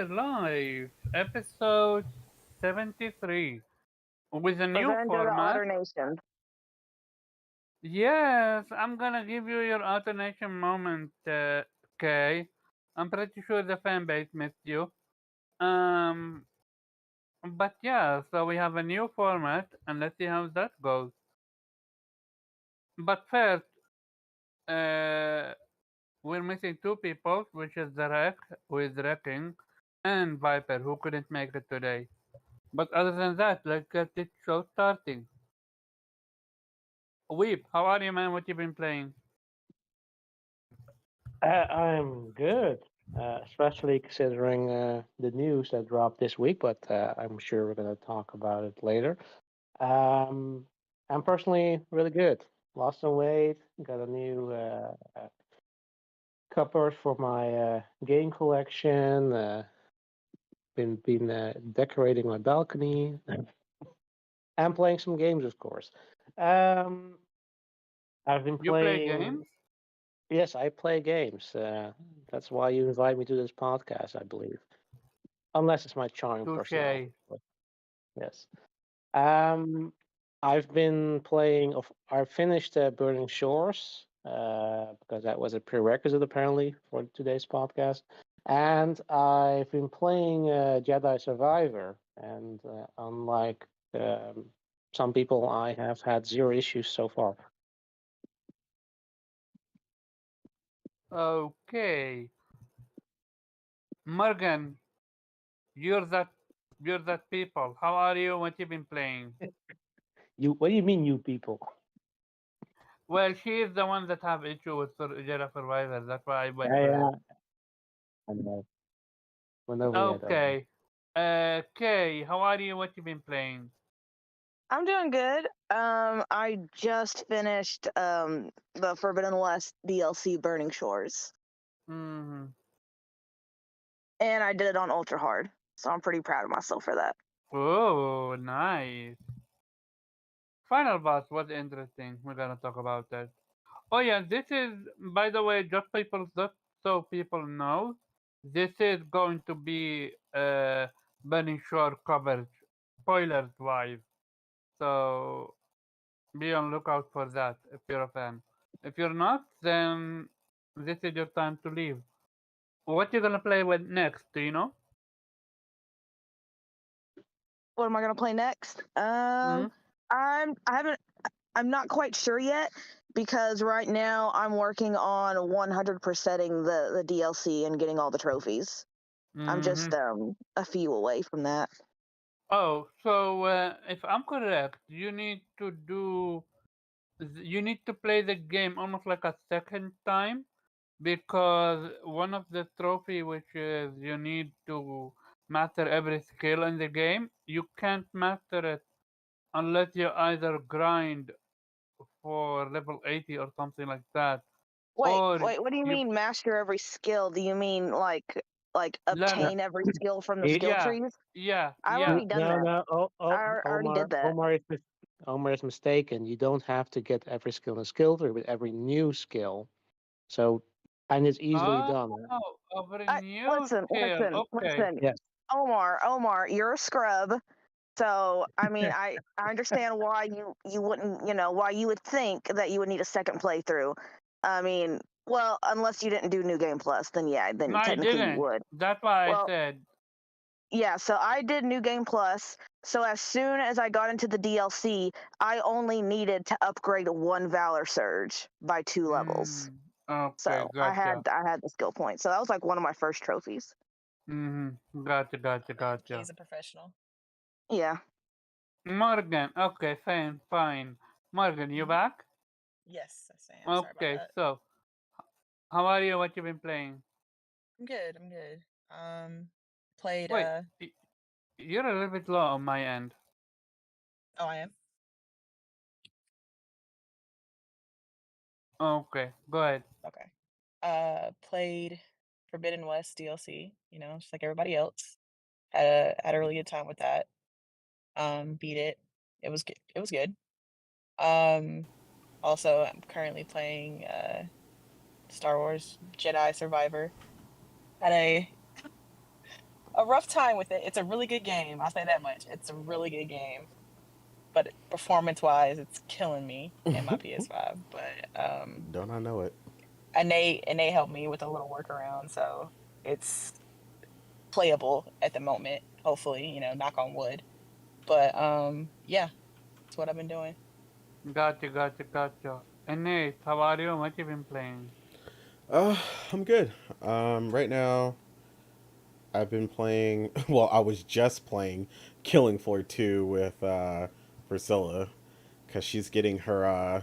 we're live. Episode 73 with a new Revenge of the format. Otter Nation. Yes, I'm gonna give you your alternation moment, Kay. I'm pretty sure the fan base missed you. Um, but yeah, so we have a new format, and let's see how that goes. But first, uh, we're missing two people, which is the Wreck, who is wrecking, and Viper, who couldn't make it today. But other than that, let's get this show starting. Weep, how are you, man? What you been playing? I'm good, especially considering the news that dropped this week, but I'm sure we're going to talk about it later. Um, I'm personally really good. Lost some weight, got a new cupboard for my game collection, been decorating my balcony, and playing some games, of course. Um, I've been You play playing. games? Yes, I play games. That's why you invite me to this podcast, I believe. Unless it's my charming personality. Touche. But yes. Um, I've been playing. I finished Burning Shores because that was a prerequisite apparently for today's podcast, and I've been playing Jedi Survivor. And unlike some people, I have had zero issues so far. Okay. Morgan, you're that you're that people. How are you? What you been playing? You? What do you mean, you people? Well, she is the one that have issue with Jedi Survivor. That's why I went Yeah, to her. yeah. I know. Went over that already. Okay. Kay, how are you? What you been playing? I'm doing good. I just finished the Forbidden West DLC Burning Shores. Hmm. And I did it on ultra hard. So I'm pretty proud of myself for that. Oh, nice. Final boss was interesting. We're gonna talk about that. Oh yeah, this is, by the way, just so people know, this is going to be Burning Shore coverage, spoilers wise. So be on lookout for that if you're a fan. If you're not, then this is your time to leave. What you gonna play with next? Do you know? What am I gonna play next? Hmm. I'm not quite sure yet because right now I'm working on 100%ing the DLC and getting all the trophies. I'm Hmm. just a few away from that. Oh, so if I'm correct, you need to play the game almost like a second time because one of the trophy which is you need to master every skill in the game, you can't master it unless you either grind for level 80 or something like that, Wait, or wait, what do you you mean master every skill? Do you mean like learn. No, obtain every skill from the he, skill Yeah, trees? yeah, I've yeah. already done no, that. no. I already did that. Omar is mistaken. You don't have to get every skill in a skill tree with every new skill. So, and it's easily Oh, done. over a I new listen, skill. listen, Okay. listen. Yes. Omar, you're a scrub. So I mean, I understand why you wouldn't, why you would think that you would need a second playthrough. I mean, well, unless you didn't do New Game Plus, then yeah, No, then I technically you didn't. would. That's why I Well, said. yeah, so I did New Game Plus. So as soon as I got into the DLC, I only needed to upgrade one Valor Surge by 2 levels. Mm, okay, So gotcha. I had the skill point. So that was like one of my first trophies. Mm-hmm. Gotcha, gotcha, gotcha. He's a professional. Yeah. Morgan, okay, fine, fine. Morgan, you Mhm. back? Yes, I am. Sorry about Okay, that. so how are you? What you been playing? I'm good. I'm good. Played. Wait, you're a little bit low on my end. Oh, I am. Okay, go ahead. Okay. Played Forbidden West DLC. Just like everybody else. Had a really good time with that. Beat it. It was good. It was good. Um, Also, I'm currently playing Star Wars Jedi Survivor. Had a rough time with it. It's a really good game. I'll say that much. It's a really good game, but performance-wise, it's killing me in my PS5. But Don't I know it? and they helped me with a little workaround, so it's playable at the moment. Hopefully, knock on wood. But yeah, that's what I've been doing. Gotcha. And Nate, how are you? What you been playing? I'm good. Right now, I've been playing. Well, I was just playing Killing Floor 2 with Priscilla, because she's getting her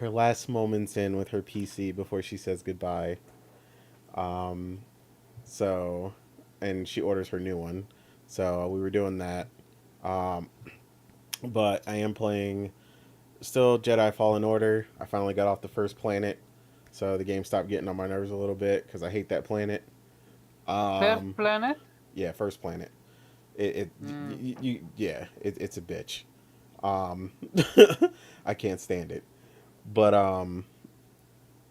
last moments in with her PC before she says goodbye. Um, so, and she orders her new one. So we were doing that. Um, but I am playing still Jedi Fallen Order. I finally got off the first planet, so the game stopped getting on my nerves a little bit because I hate that planet. First Um, planet? yeah, first planet. It Mm. yeah, it's a bitch. Um, I can't stand it. But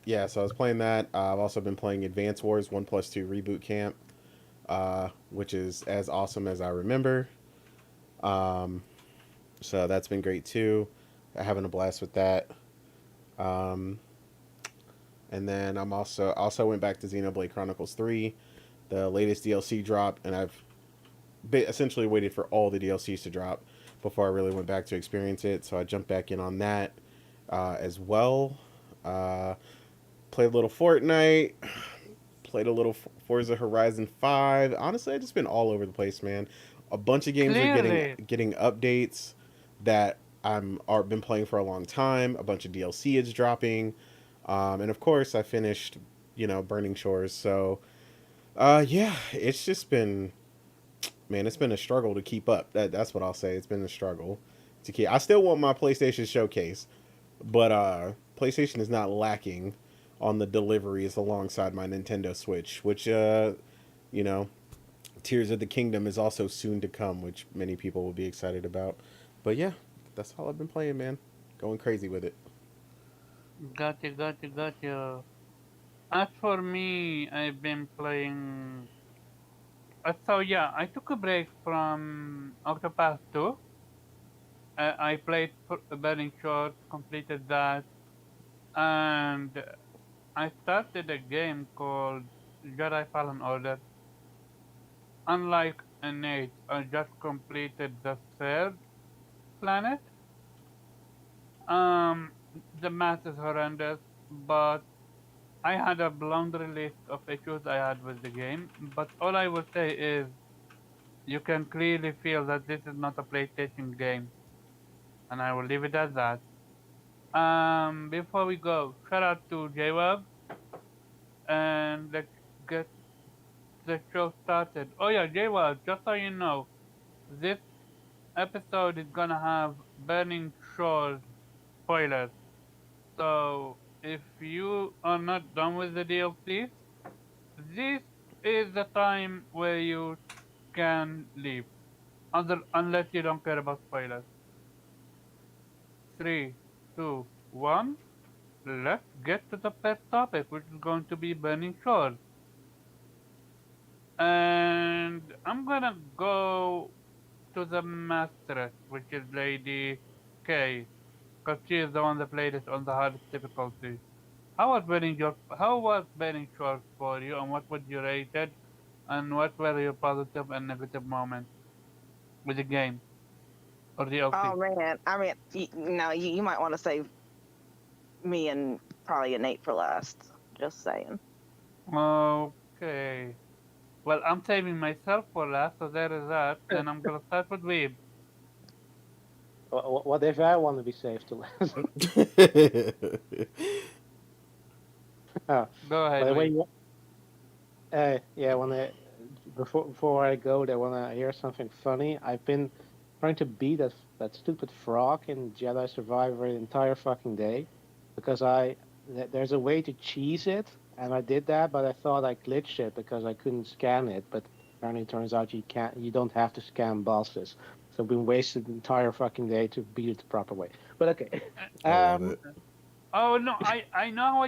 yeah, so I was playing that. I've also been playing Advance Wars 1+2 Reboot Camp, which is as awesome as I remember. Um, so that's been great too. I'm having a blast with that. Um, and then I'm also went back to Xenoblade Chronicles 3, the latest DLC drop, and I've essentially waited for all the DLCs to drop before I really went back to experience it. So I jumped back in on that as well. Uh, played a little Fortnite, played a little Forza Horizon 5. Honestly, I've just been all over the place, man. A bunch of games are Clearly. getting updates that are been playing for a long time. A bunch of DLC is dropping, and of course, I finished, Burning Shores. So, yeah, it's just been, man, it's been a struggle to keep up. That's what I'll say. It's been a struggle to keep. I still want my PlayStation Showcase, but PlayStation is not lacking on the deliveries alongside my Nintendo Switch, which you know, Tears of the Kingdom is also soon to come, which many people will be excited about. But yeah, that's all I've been playing, man. Going crazy with it. Gotcha. As for me, I've been playing. So yeah, I took a break from Octopath 2. I played Burning Shores, completed that, and I started a game called Jedi Fallen Order. Unlike Nate, I just completed the third planet. Um, the math is horrendous, but I had a laundry list of issues I had with the game. But all I will say is, you can clearly feel that this is not a PlayStation game, and I will leave it at that. Before we go, shout out to JWeb, and let's get the show started. Oh yeah, JWeb, just so you know, this episode is gonna have Burning Shores spoilers. So if you are not done with the DLC, this is the time where you can leave. Unless you don't care about spoilers. 3, 2, 1. Let's get to the first topic, which is going to be Burning Shores. And I'm gonna go to the Masteress, which is Lady K, because she is the one that played it on the hardest difficulty. How was Burning Shores for you, and what would you rate it, and what were your positive and negative moments with the game or DLC? Oh man, I mean, you might want to save me and probably a Nate for last. Just saying. Okay. Well, I'm saving myself for last, so there is that, and I'm gonna start with Weeb. What if I want to be safe to last? Oh, Go by ahead, the way, Weeb. yeah, before I go, I want to hear something funny. I've been trying to beat that stupid frog in Jedi Survivor the entire fucking day, because there's a way to cheese it, and I did that, but I thought I glitched it because I couldn't scan it. But apparently, it turns out you don't have to scan bosses. So I've been wasted the entire fucking day to beat it the proper way. But okay. I love Um, it. Oh no, I know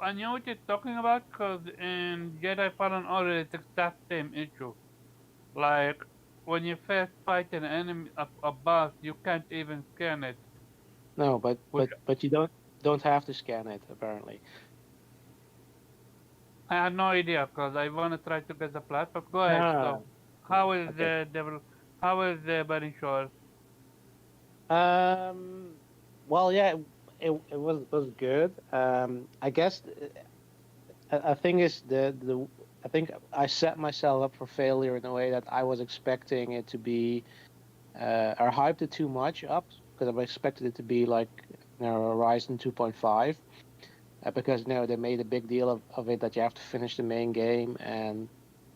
I know what you're talking about, because in Jedi Fallen Order it's the exact same issue. Like when you first fight an enemy, a boss, you can't even scan it. No, but Which you don't have to scan it apparently. I had no idea because I want to try to get the platform. Go ahead. Ah, So, how is okay. the devil? How is the Burning Shores? Um, well, yeah, it was good. I guess I think is the I think I set myself up for failure in a way that I was expecting it to be, or hyped it too much up because I expected it to be like, Horizon 2.5, because they made a big deal of it that you have to finish the main game, and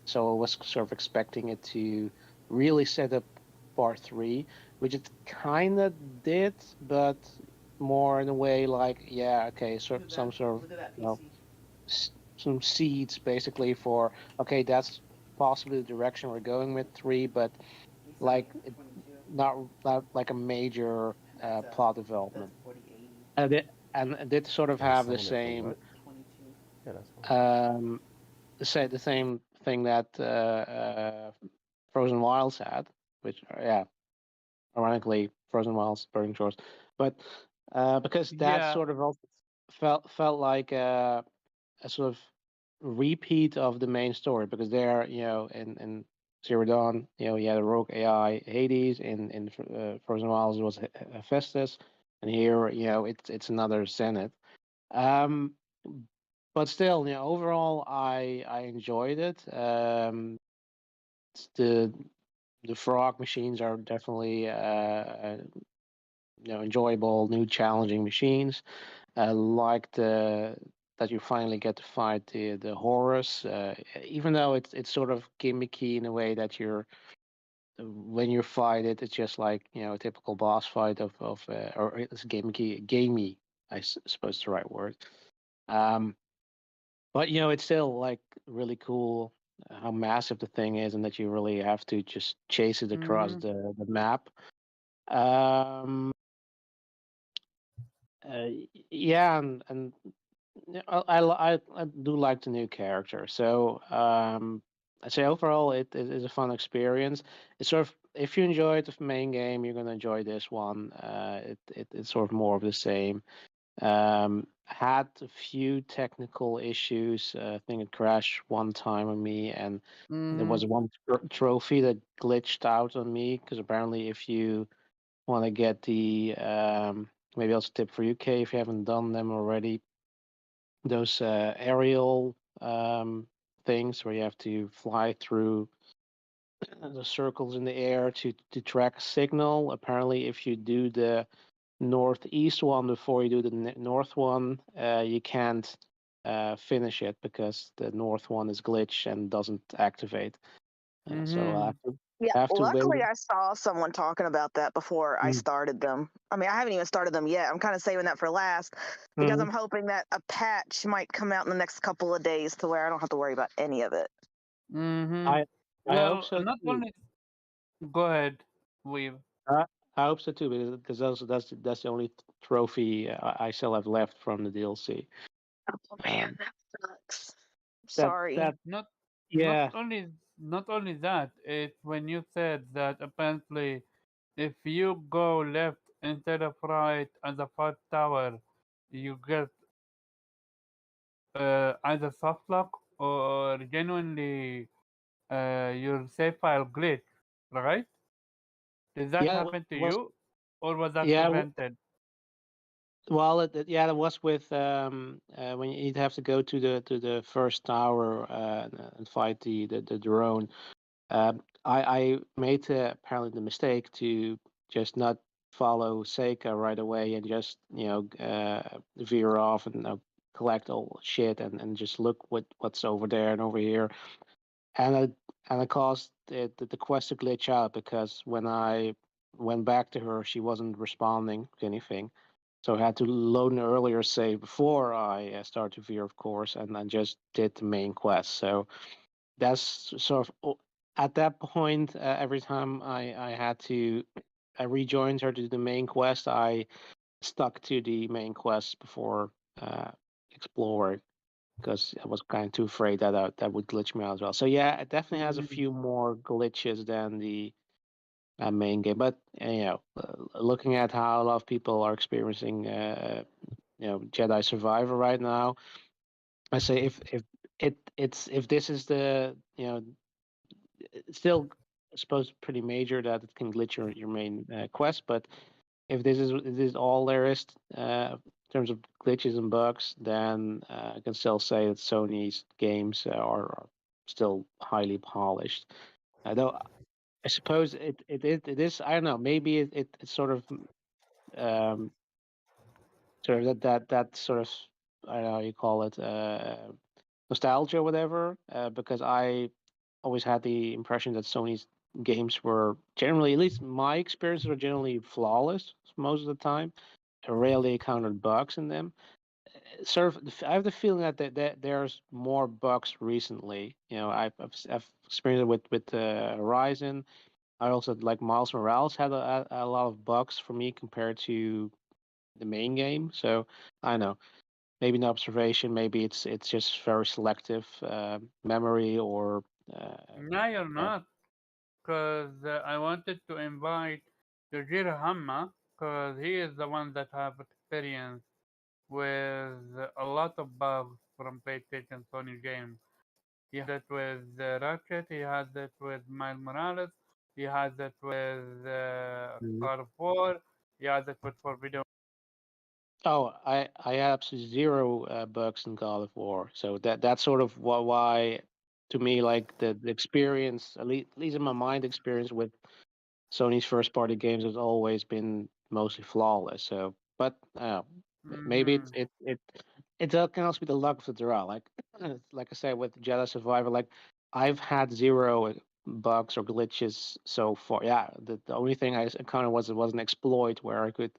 so I was sort of expecting it to really set up part 3, which it kind of did, but more in a way like, yeah, okay, so some sort of, some seeds basically for, okay, that's possibly the direction we're going with 3, but like not like a major plot development. And it did sort of There's have the someone that played same, what? Yeah, that's fine. the same thing that Frozen Wilds had, which, yeah, ironically, Frozen Wilds, Burning Shores, but because that Yeah. sort of also felt like a sort of repeat of the main story, because there, in Zero Dawn, you had a rogue AI Hades. In Frozen Wilds, it was Hephaestus, and here, it's another Zenith. Um, but still, overall, I enjoyed it. The frog machines are definitely enjoyable, new, challenging machines. I like that you finally get to fight the Horus, even though it's sort of gimmicky in a way that when you fight it, it's just like, a typical boss fight of or it's gimmicky, gamey, I suppose is the right word. Um, but it's still like really cool how massive the thing is, and that you really have to just chase it across Mhm. the map. Um, yeah, and yeah, I do like the new character. So I say overall it is a fun experience. It's sort of, if you enjoyed the main game, you're gonna enjoy this one. It's sort of more of the same. Had a few technical issues. I think it crashed one time on me, and there Mhm. was one trophy that glitched out on me, because apparently if you want to get the, maybe also tip for UK if you haven't done them already, those aerial things where you have to fly through the circles in the air to track a signal. Apparently, if you do the northeast one before you do the north one, you can't finish it because the north one is glitched and doesn't activate. So I Mhm. Yeah, have to wait. luckily I saw someone talking about that before I Mm, started them. I mean, I haven't even started them yet. I'm kind of saving that for last because mhm. I'm hoping that a patch might come out in the next couple of days to where I don't have to worry about any of it. Mhm. I I hope Well, so not too. only. Go ahead, Weave. I, I hope so too, because that's the only trophy I still have left from the DLC. Oh man, Um, that sucks. that Sorry. that Not not yeah. only not only that. It's when you said that apparently, if you go left instead of right at the first tower, you get either soft lock or genuinely your save file glitch, right? Did that Yeah, happen to was you, or was that yeah. prevented? Well, yeah, that was with, when you'd have to go to the first tower, and fight the drone. I made apparently the mistake to just not follow Seika right away, and just veer off and collect all shit, and just look what's over there and over here, and it caused the quest to glitch out, because when I went back to her, she wasn't responding to anything. So I had to load an earlier save before I started to veer, of course, and then just did the main quest. So that's sort of, at that point, every time I had to, I rejoined her to the main quest, I stuck to the main quest before exploring. because I was kind of too afraid that that would glitch me out as well. So yeah, it definitely has a Mhm. few more glitches than the main game. But looking at how a lot of people are experiencing, Jedi Survivor right now, I say if this is the it's still supposed pretty major that it can glitch your main quest, but if this is all there is in terms of glitches and bugs, then I can still say that Sony's games are still highly polished. Though I suppose it is, I don't know, maybe it's um, sort of that sort of, I don't know how you call it, nostalgia or whatever, because I always had the impression that Sony's games were generally, at least my experience, were generally flawless most of the time. I rarely encountered bugs in them. Sort of, I have the feeling that there's more bugs recently. I've experienced it with Horizon. I also like Miles Morales had a lot of bugs for me compared to the main game. So I don't know, maybe an observation, maybe it's just very selective memory or No, you're yeah. not. Because I wanted to invite Yujiro Hamma, because he is the one that have experience with a lot of bugs from PlayStation Sony games. He had it with Ratchet, he had it with Miles Morales, he had it with Mhm. God of War, he had it with Forbidden. Oh, I have absolutely zero bugs in God of War, so that's sort of why to me, like the experience, at least in my mind, experience with Sony's first party games has always been mostly flawless. So, but maybe Mm-hmm. it can also be the luck of the draw. Like I said with Jedi Survivor, like I've had zero bugs or glitches so far. Yeah, the only thing I encountered was an exploit where I could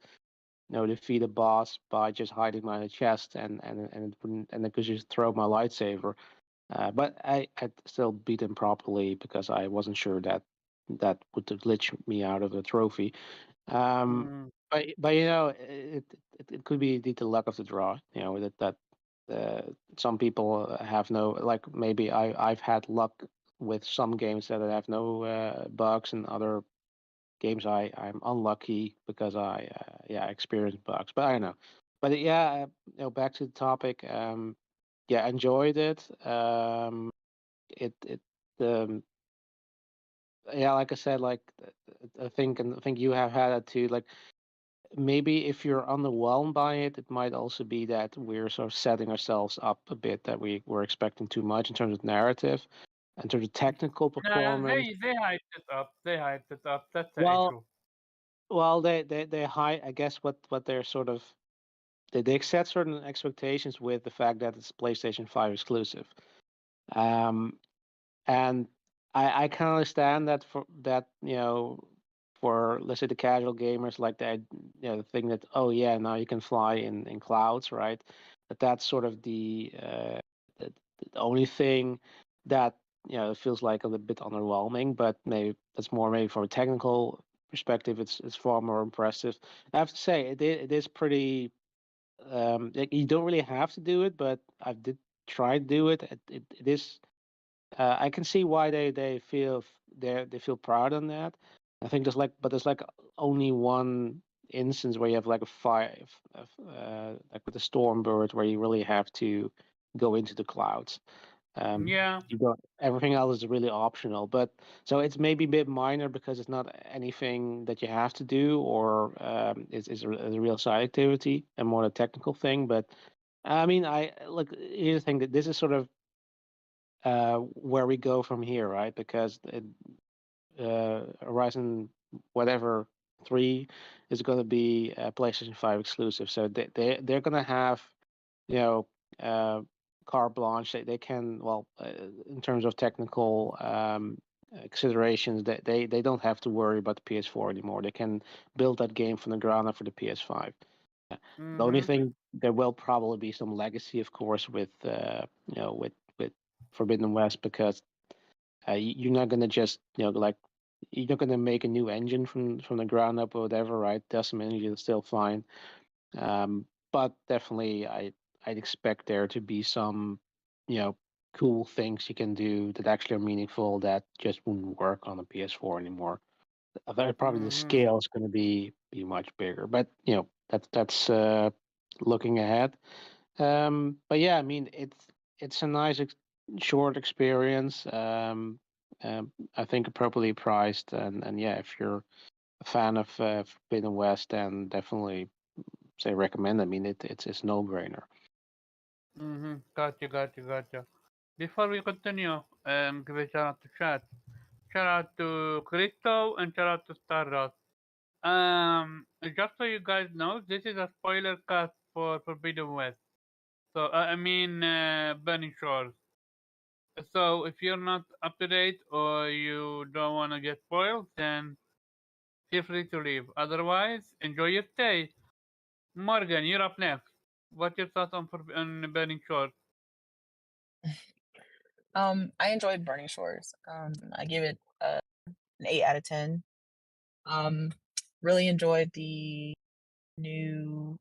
defeat a boss by just hiding behind a chest and I could just throw my lightsaber. But I still beat him properly because I wasn't sure that would glitch me out of the trophy. Um, Mm-hmm. but it could be the luck of the draw. That some people have no, like, maybe I've had luck with some games that have no bugs, and other games I'm unlucky because I experienced bugs. But I don't know. But yeah, back to the topic. Yeah, enjoyed it. It um yeah, like I said, like I think you have had it too. Like maybe if you're underwhelmed by it, it might also be that we're sort of setting ourselves up a bit, that we're expecting too much in terms of narrative, in terms of technical No, performance. they hyped it up. They hyped it up. That's the Well, issue. they high. I guess what they're sort of they set certain expectations with the fact that it's PlayStation 5 exclusive. Um, and I can understand that for that, for let's say the casual gamers, like that, the thing that, oh yeah, now you can fly in clouds, right? But that's sort of the only thing that it feels like a little bit underwhelming. But maybe that's more maybe from a technical perspective, it's far more impressive. I have to say it is pretty. Like, you don't really have to do it, but I did try to do it. It is. I can see why they feel they feel proud on that. I think there's like only one instance where you have like a five, like with the Stormbird, where you really have to go into the clouds. Yeah. You don't. Everything else is really optional, but so it's maybe a bit minor because it's not anything that you have to do, or is a real side activity and more a technical thing. But I mean, I look. Here's the thing, that this is sort of where we go from here, right? Because Horizon whatever 3 is going to be a PlayStation 5 exclusive, so they're going to have you know uh, carte blanche. They can, well, in terms of technical considerations, they don't have to worry about the PS4 anymore. They can build that game from the ground up for the PS5. The only Mm-hmm. thing, there will probably be some legacy, of course, with with Forbidden West, because you're not gonna just like, you're not gonna make a new engine from the ground up or whatever, right? Decim engine is still fine, but definitely I'd expect there to be some cool things you can do that actually are meaningful that just wouldn't work on the PS4 anymore. I thought probably the Mm-hmm. scale is going to be much bigger, but that's looking ahead. But yeah, I mean it's a nice short experience. I think appropriately priced, and yeah, if you're a fan of Forbidden West, then definitely say recommend. I mean it's no brainer. Mm-hmm. Gotcha. Before we continue, give a shout out to chat. Shout out to Crypto and shout out to Stardust. Just so you guys know, this is a spoiler cast for Forbidden West. So I mean, Burning Shores. So if you're not up to date or you don't want to get spoiled, then feel free to leave. Otherwise, enjoy your stay. Morgan, you're up next. What's your thoughts on Burning Shores? I enjoyed Burning Shores. I give it an 8 out of 10. Really enjoyed the new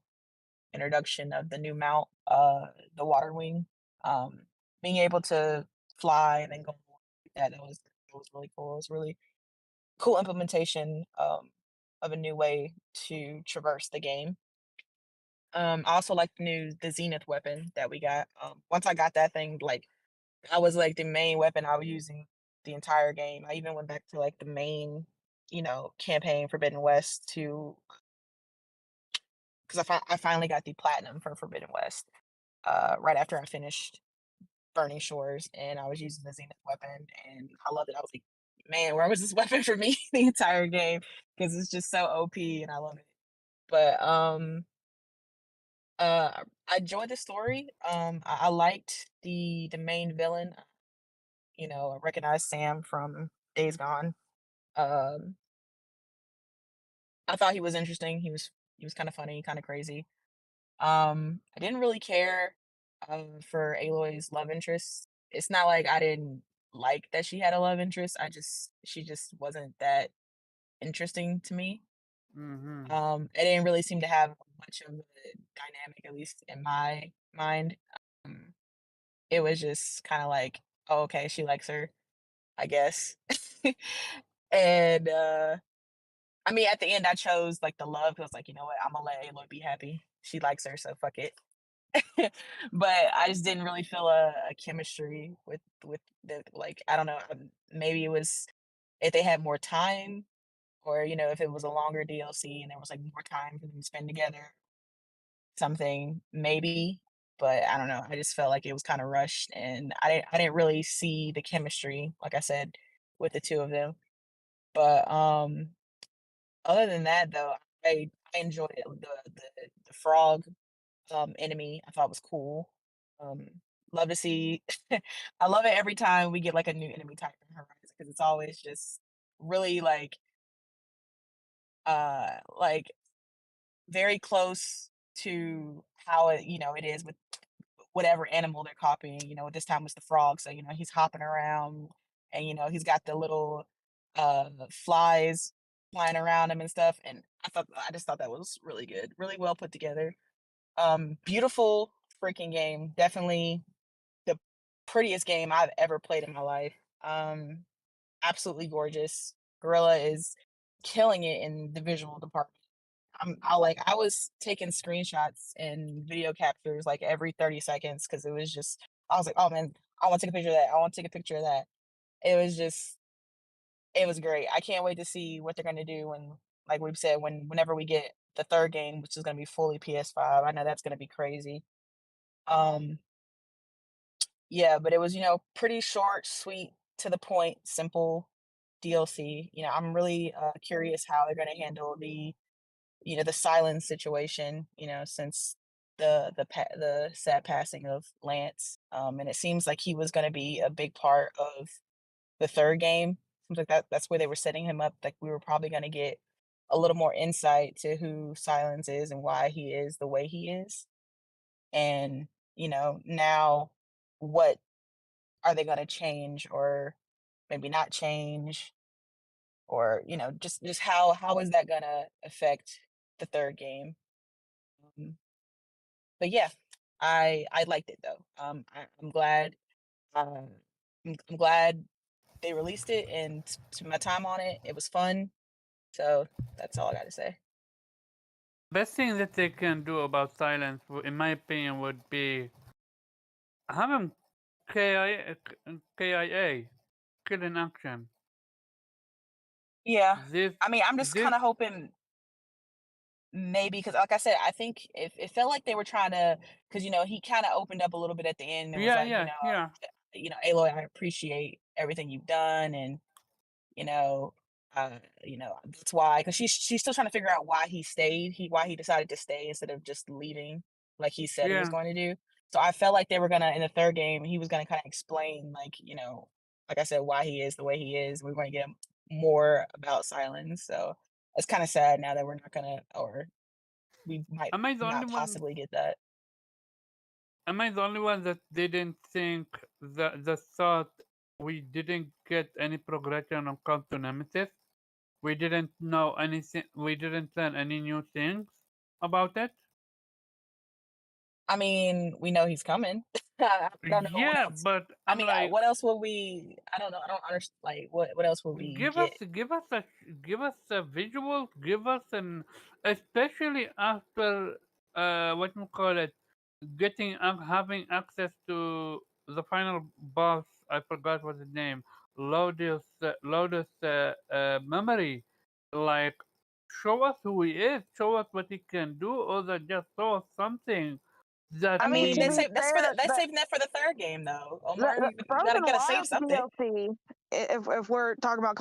introduction of the new mount, the Water Wing. Um, Being able to fly and then go like that was really cool. It was really cool implementation of a new way to traverse the game. I also like the Zenith weapon that we got. Once I got that thing, like that was like the main weapon I was using the entire game. I even went back to like the main, campaign Forbidden West to because I finally got the platinum for Forbidden West right after I finished Burning Shores, and I was using the Zenith weapon, and I loved it. I was like, man, where was this weapon for me the entire game? Because it's just so OP, and I love it. But I enjoyed the story. I liked the main villain. I recognized Sam from Days Gone. Um, I thought he was interesting. He was kind of funny, kind of crazy. I didn't really care for Aloy's love interest. It's not like I didn't like that she had a love interest. She just wasn't that interesting to me. Mm-hmm. It didn't really seem to have much of a dynamic, at least in my mind. Um, it was just kind of like, oh, okay, she likes her, I guess. And I mean, at the end, I chose like the love because I was like, you know what, I'm gonna let Aloy be happy. She likes her, so fuck it. But I just didn't really feel a chemistry with the like I don't know, maybe it was if they had more time or if it was a longer DLC and there was like more time for them to spend together, something maybe, but I don't know. I just felt like it was kind of rushed and I didn't really see the chemistry, like I said, with the two of them. But other than that though, I enjoyed it. The frog enemy I thought was cool. Um, love to see. I love it every time we get like a new enemy type in Horizon because it's always just really like very close to how it is with whatever animal they're copying. This time it's the frog, so he's hopping around and he's got the little flies flying around him and stuff. And I just thought that was really good, really well put together. Beautiful freaking game. Definitely the prettiest game I've ever played in my life. Um, Absolutely gorgeous. Gorilla is killing it in the visual department. I was taking screenshots and video captures like every 30 seconds because it was just I was like, oh man, I want to take a picture of that. I want to take a picture of that. It was just it was great. I can't wait to see what they're gonna do when, like we've said, whenever we get the third game, which is gonna be fully PS5. I know that's gonna be crazy. Um, yeah, but it was, pretty short, sweet, to the point, simple DLC. I'm really curious how they're gonna handle the silence situation, since the sad passing of Lance. And it seems like he was gonna be a big part of the third game. Seems like that's where they were setting him up. Like we were probably gonna get a little more insight to who Silence is and why he is the way he is. And, now what are they gonna change or maybe not change? Or, just how is that gonna affect the third game? Um, but yeah, I liked it though. I'm glad. I'm glad they released it, and to my time on it, it was fun. So that's all I got to say. Best thing that they can do about silence, in my opinion, would be have him KIA, kill in action. Yeah, This, I mean, I'm just this, kind of hoping maybe because, like I said, I think if it felt like they were trying to, because he kind of opened up a little bit at the end and was yeah, like, yeah, yeah, Aloy, I appreciate everything you've done, and you know, that's why, because she's still trying to figure out why he stayed, why he decided to stay instead of just leaving, like he said he was yeah. going to do. So I felt like they were gonna in the third game, he was gonna kind of explain, like I said, why he is the way he is. We're going to get more about Silence. So it's kind of sad now that we're not gonna, or we might Am I the only not one? possibly get that. Am I the only one that didn't think that thought we didn't get any progression on Count to Nemesis? We didn't know anything. We didn't learn any new things about it. I mean, we know he's coming. I don't know what Yeah, else. but I I'm mean, like, what else will we? I don't know. I don't understand. Like, what else will we give us, get? give us a visual, give us an, especially after what you call it, having access to the final boss. I forgot what his name. Lotus memory. Like, show us who he is. Show us what he can do, or just show us something that I I mean, mean, to we. be fair, that's saving that for the third game, though. Omar, the you gotta Frozen save Wilds something. DLC, if we're talking about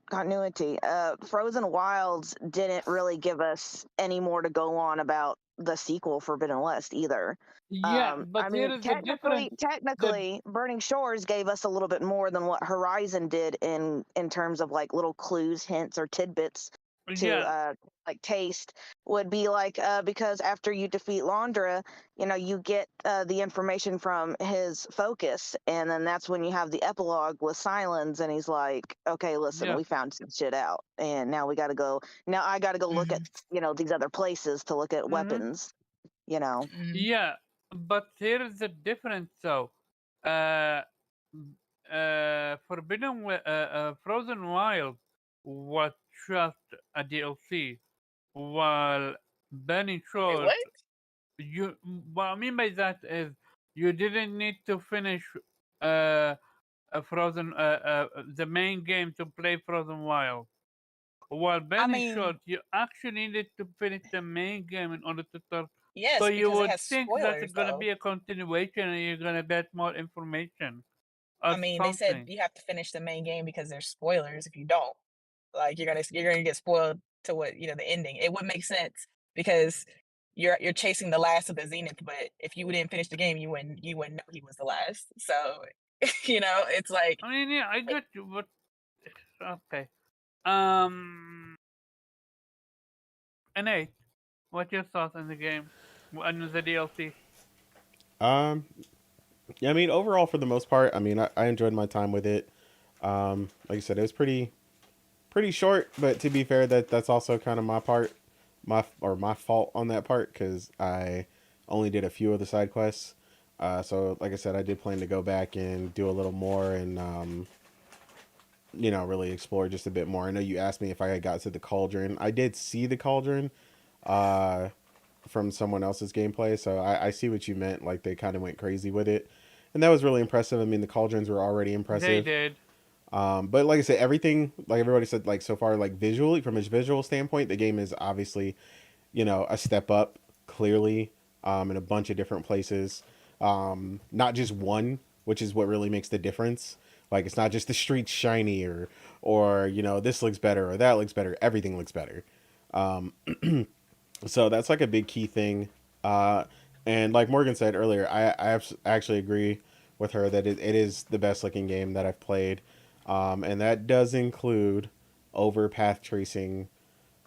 continuity, Frozen Wilds didn't really give us any more to go on about the sequel Forbidden West either. Yeah, but I here mean, is the difference. The technically, Burning Shores gave us a little bit more than what Horizon did in terms of like little clues, hints, or tidbits to yeah, like taste. Would be like because after you defeat Londra, you get the information from his focus, and then that's when you have the epilogue with Silence, and he's like, okay, listen, yeah. we found some shit out, and now we got to go. Now I got to go look at Mhm, these other places to look at Mm-hmm. weapons. You know. mhm. Yeah, but here is the difference. So, uh, Frozen Wild was just a DLC, while Burning Wait, Shores, what? what I mean by that is you didn't need to finish uh, the main game to play Frozen Wild. While I Burning mean, Shores, you actually needed to finish the main game in order to start. So yes, you because it would has think that's spoilers, gonna though. be a continuation and you're gonna get more information or I mean, they said something. you have to finish the main game because there's spoilers if you don't. Like you're gonna get spoiled to what the ending. It would make sense because you're chasing the last of the Zenith, but if you didn't finish the game, you wouldn't know he was the last. So it's like I mean, yeah, I got you, but okay. Um, Nate, what's your thoughts on the game and the DLC? Um, yeah, I mean, overall, for the most part, I mean, I enjoyed my time with it. Like I said, it was pretty short, but to be fair, that's also kind of my part, my fault on that part because I only did a few of the side quests. So like I said, I did plan to go back and do a little more and really explore just a bit more. I know you asked me if I had got to the cauldron. I did see the cauldron, uh, from someone else's gameplay, so I see what you meant. Like they kind of went crazy with it, and that was really impressive. I mean, the cauldrons were already They impressive. did. But like I said, everything, like everybody said, like so far, like visually, from a visual standpoint, the game is obviously, a step up, clearly, in a bunch of different places. Not just one, which is what really makes the difference. Like it's not just the streets shiny or this looks better or that looks better. Everything looks better. Um, so that's like a big key thing. Uh, and like Morgan said earlier, actually agree with her that it is the best looking game that I've played. And that does include overpath tracing,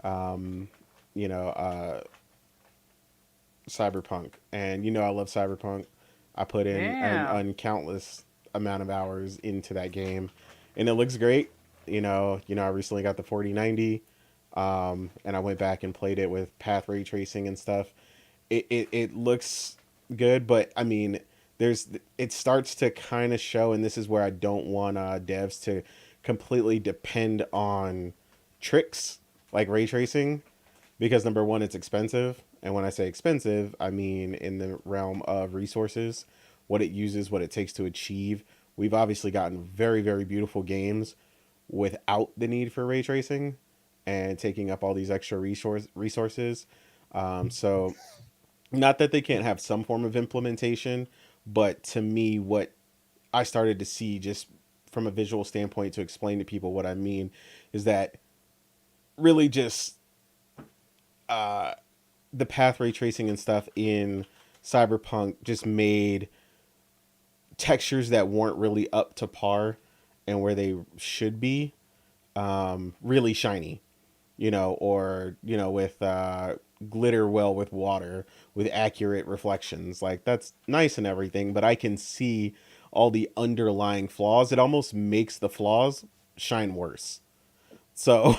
um, you know, uh, Cyberpunk. And I love Cyberpunk. I put in Yeah. an countless amount of hours into that game, and it looks great. I recently got the 4090, and I went back and played it with path ray tracing and stuff. It looks good, but I mean, it starts to kind of show, and this is where I don't want devs to completely depend on tricks like ray tracing, because number one, it's expensive, and when I say expensive, I mean in the realm of resources, what it uses, what it takes to achieve. We've obviously gotten very, very beautiful games without the need for ray tracing and taking up all these extra resources. So not that they can't have some form of implementation, but to me, what I started to see just from a visual standpoint to explain to people what I mean is that really just uh, the path ray tracing and stuff in Cyberpunk just made textures that weren't really up to par and where they should be really shiny, or with glitter well with water with accurate reflections. Like that's nice and everything, but I can see all the underlying flaws. It almost makes the flaws shine worse. So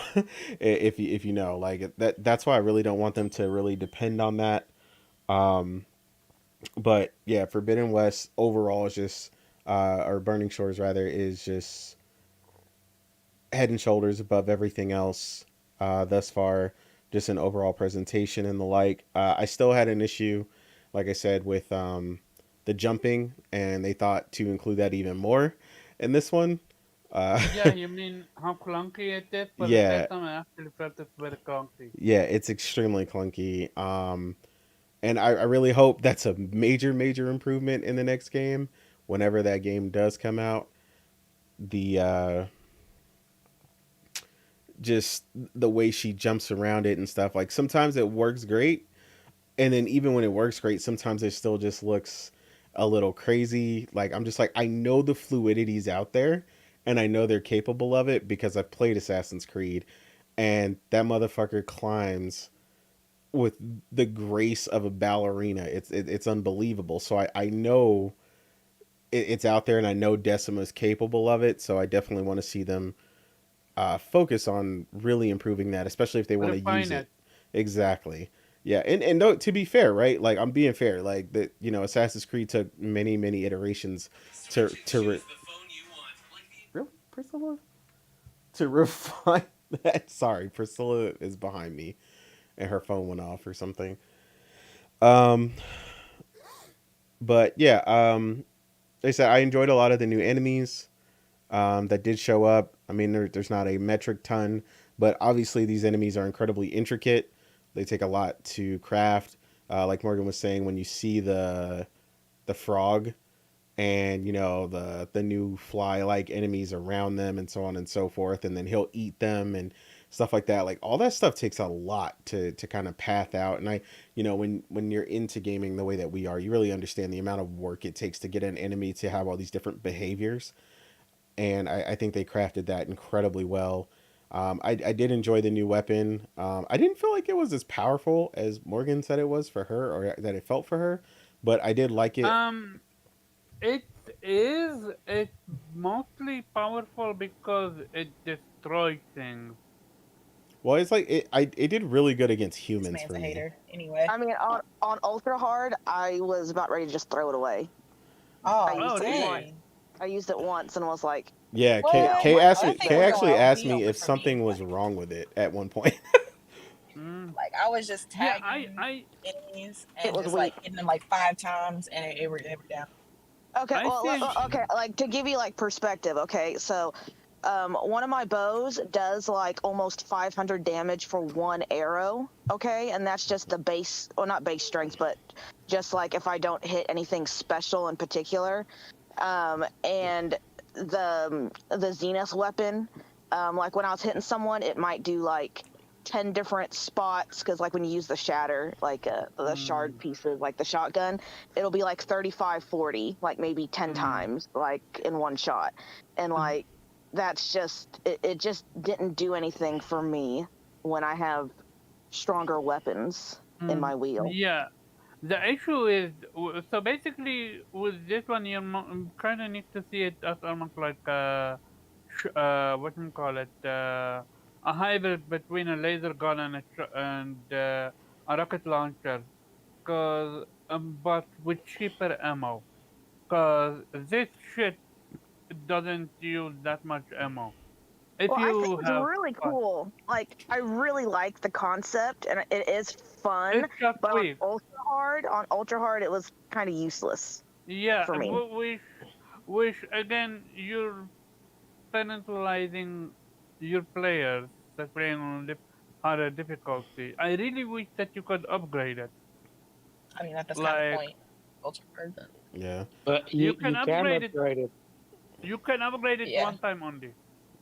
if you know, like that's why I really don't want them to really depend on that. Um, but yeah, Forbidden West overall is just or Burning Shores rather is just head and shoulders above everything else thus far. Just an overall presentation and the like. I still had an issue, like I said, with the jumping, and they thought to include that even more in this one. Yeah, you mean how clunky it is? For the Yeah, first time, I actually felt it very clunky. yeah, it's extremely clunky. And I really hope that's a major, major improvement in the next game. Whenever that game does come out, the just the way she jumps around it and stuff. Like sometimes it works great, and then even when it works great, sometimes it still just looks a little crazy. Like I'm just like I know the fluidity's out there, and I know they're capable of it because I've played Assassin's Creed, and that motherfucker climbs with the grace of a ballerina. It's unbelievable. So I know it's out there, and I know Decima's capable of it. So I definitely want to see them focus on really improving that, especially if they want to use Refine it. it. Exactly. Yeah, and no, to be fair, right? Like I'm being fair. Like that, Assassin's Creed took many, many iterations really, Priscilla, to refine that. Sorry, Priscilla is behind me, and her phone went off or something. Um, but yeah, like I said, I enjoyed a lot of the new enemies that did show up. I mean, there's not a metric ton, but obviously these enemies are incredibly intricate. They take a lot to craft. Like Morgan was saying, when you see the frog and the new fly like enemies around them and so on and so forth, and then he'll eat them and stuff like that. Like all that stuff takes a lot to kind of path out. And when you're into gaming the way that we are, you really understand the amount of work it takes to get an enemy to have all these different behaviors, and I think they crafted that incredibly well. I did enjoy the new weapon. I didn't feel like it was as powerful as Morgan said it was for her, or that it felt for her, but I did like it. It is. It's mostly powerful because it destroys things. Well, it's like it did really good against This humans man's for a me. hater. Anyway. I mean, on ultra hard, I was about ready to just throw it away. I Oh, used it really? once. I used it once and was like, Yeah, What? Kay asked I me. think Kay we're actually going asked way me over if for me. something was wrong with it at one point. Mm. Like I was just Yeah, tagging I enemies it and was just weak. like hitting them like 5 times, and they were down. Okay, I well, think okay, like to give you like perspective. Okay, so one of my bows does like almost 500 damage for one arrow. Okay, and that's just the base, or not base strength, but just like if I don't hit anything special in particular. And the Zenith weapon, like when I was hitting someone, it might do like 10 different spots, because like when you use the shatter, like the shard pieces, like the shotgun, it'll be like 35, 40, like maybe 10 times, like in one shot. And like that's just it just didn't do anything for me when I have stronger weapons in my wheel. yeah. The issue is so basically with this one you kind of need to see it as almost like what do you call it, a hybrid between a laser gun and a rocket launcher, because but with cheaper ammo. Cause this shit doesn't use that much ammo. If Well, I think you it's have really fun. cool. Like, I really like the concept, and it is fun. It's just But weak. on ultra hard, it was kind of useless Yeah, for me. wish again you're penalizing your players that playing on harder difficulty. I really wish that you could upgrade it. I mean, that's kind of Like point. Ultra hard, but Yeah. But you you can can upgrade it. upgrade it. You can upgrade it yeah. one time only.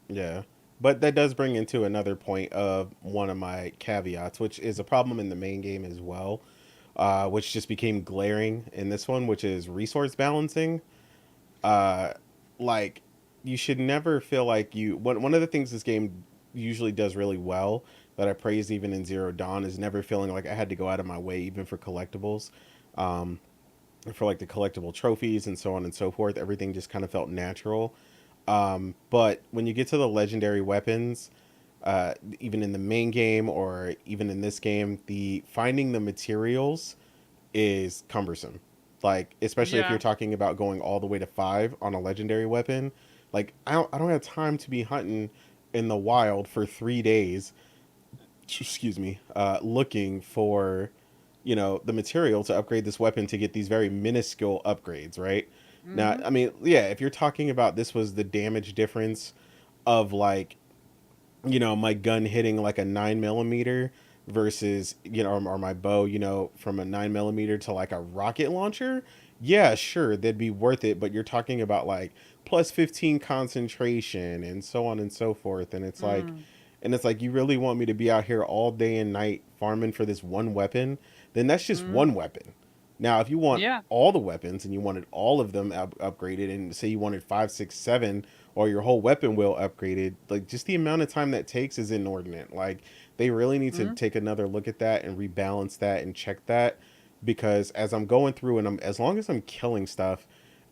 Yeah. But that does bring into another point of one of my caveats, which is a problem in the main game as well, which just became glaring in this one, which is resource balancing. Uh, like, you should never feel like you. One of the things this game usually does really well that I praise even in Zero Dawn is never feeling like I had to go out of my way, even for collectibles. Um, for like the collectible trophies and so on and so forth, everything just kind of felt natural. But when you get to the legendary weapons, even in the main game or even in this game, the finding the materials is cumbersome. Like, especially if you're Yeah. talking about going all the way to 5 on a legendary weapon. Like, I don't have time to be hunting in the wild for 3 days, excuse me, looking for, the material to upgrade this weapon to get these very minuscule upgrades, right? Now, Mhm. I mean, yeah, if you're talking about this was the damage difference of like, my gun hitting like a 9 millimeter versus, or my bow, from a 9 millimeter to like a rocket launcher, yeah, sure, that'd be worth it. But you're talking about like plus 15 concentration and so on and so forth. Mm. And it's like, you really want me to be out here all day and night farming for this one weapon? Then that's just Mm. one weapon. Now, if you want Yeah. all the weapons and you wanted all of them upgraded, and say you wanted 5, 6, 7, or your whole weapon wheel upgraded, like, just the amount of time that takes is inordinate. Like, they really need to Mm. take another look at that and rebalance that and check that, because as I'm going through and as long as I'm killing stuff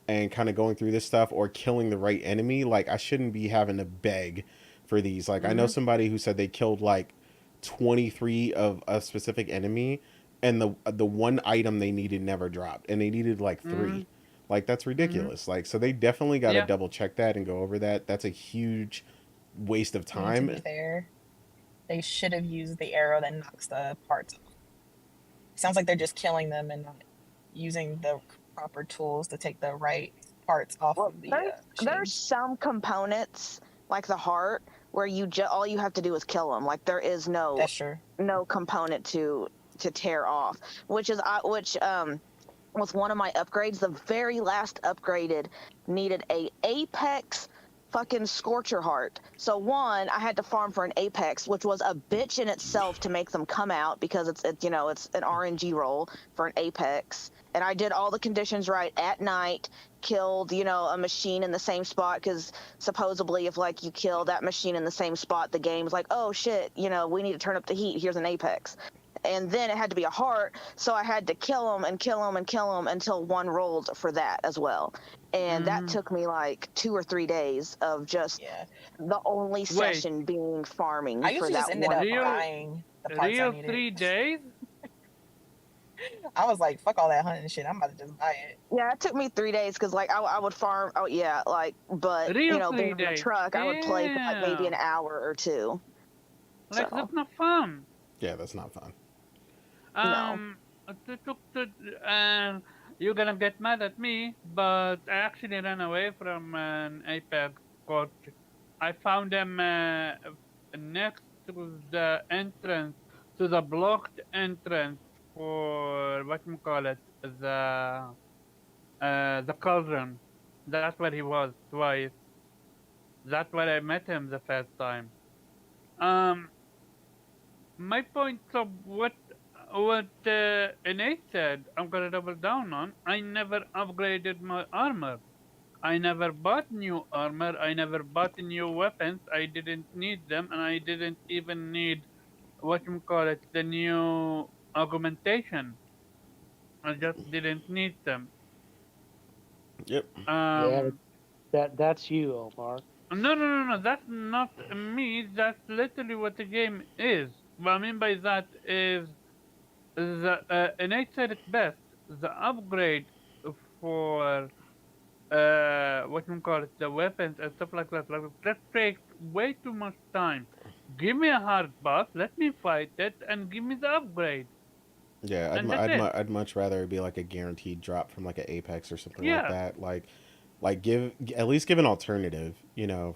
and kind of going through this stuff or killing the right enemy, like, I shouldn't be having to beg for these. Like, I know Mhm. somebody who said they killed like 23 of a specific enemy, and the one item they needed never dropped, and they needed like Mhm. 3. Like, that's Mhm. ridiculous. Like, so they definitely got to Yeah. double check that and go over that. That's a huge waste of I mean, to time. be fair, they should have used the arrow that knocks the parts off. Sounds like they're just killing them and not using the proper tools to take the right parts off Well, of the there's machine. some components like the heart where all you have to do is kill them. Like, there is That's true. no component to tear off, which was one of my upgrades. The very last upgraded needed a apex fucking scorcher heart. So one, I had to farm for an apex, which was a bitch in itself to make them come out, because it's an RNG roll for an apex. And I did all the conditions right at night, killed, a machine in the same spot, because supposedly if like you kill that machine in the same spot, the game's like, oh shit, we need to turn up the heat, here's an apex. And then it had to be a heart, so I had to kill them and kill them and kill them until one rolled for that as well. And that Mhm. took me like 2 or 3 days of just Yeah. the only Wait. session being farming I for usually just that ended one. up Real- buying the parts I Real needed. 3 days? I was like, fuck all that hunting shit. I'm about to just buy it. Yeah, it took me 3 days because like I would farm. Oh yeah, like, but Real being 3 in the days. truck, I would play for like maybe an Damn. hour or two. Like, So that's not fun. Yeah, that's not fun. No. You're gonna get mad at me, but I actually ran away from an apex coach. I found them next to the entrance, to the blocked entrance for the cauldron. That's where he was twice. That's where I met him the first time. Um, my point of what Innate said, I'm gonna double down on. I never upgraded my armor. I never bought new armor. I never bought new weapons. I didn't need them, and I didn't even need the new augmentation. I just didn't need them. Yep. Yeah, Um, that's you, Omar. no. That's not me. That's literally what the game is. What I mean by that is the Innate said it best. the upgrade for what you call it, the weapons and stuff like that takes way too much time. Give me a hard boss, let me fight it, and give me the upgrade, Yeah, and that's it. I'd much rather it be like a guaranteed drop from like an Apex or something like Yeah, that. Like give at least give an alternative,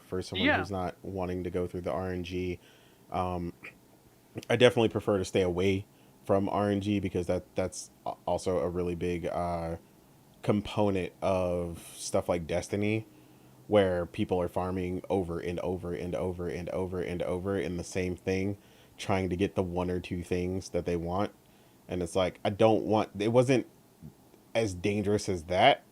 for someone yeah. who's not wanting to go through the RNG. Um, I definitely prefer to stay away from RNG because that's also a really big component of stuff like Destiny, where people are farming over and over and over and over and over in the same thing, trying to get the one or two things that they want. And it's like, I don't want, it wasn't as dangerous as that,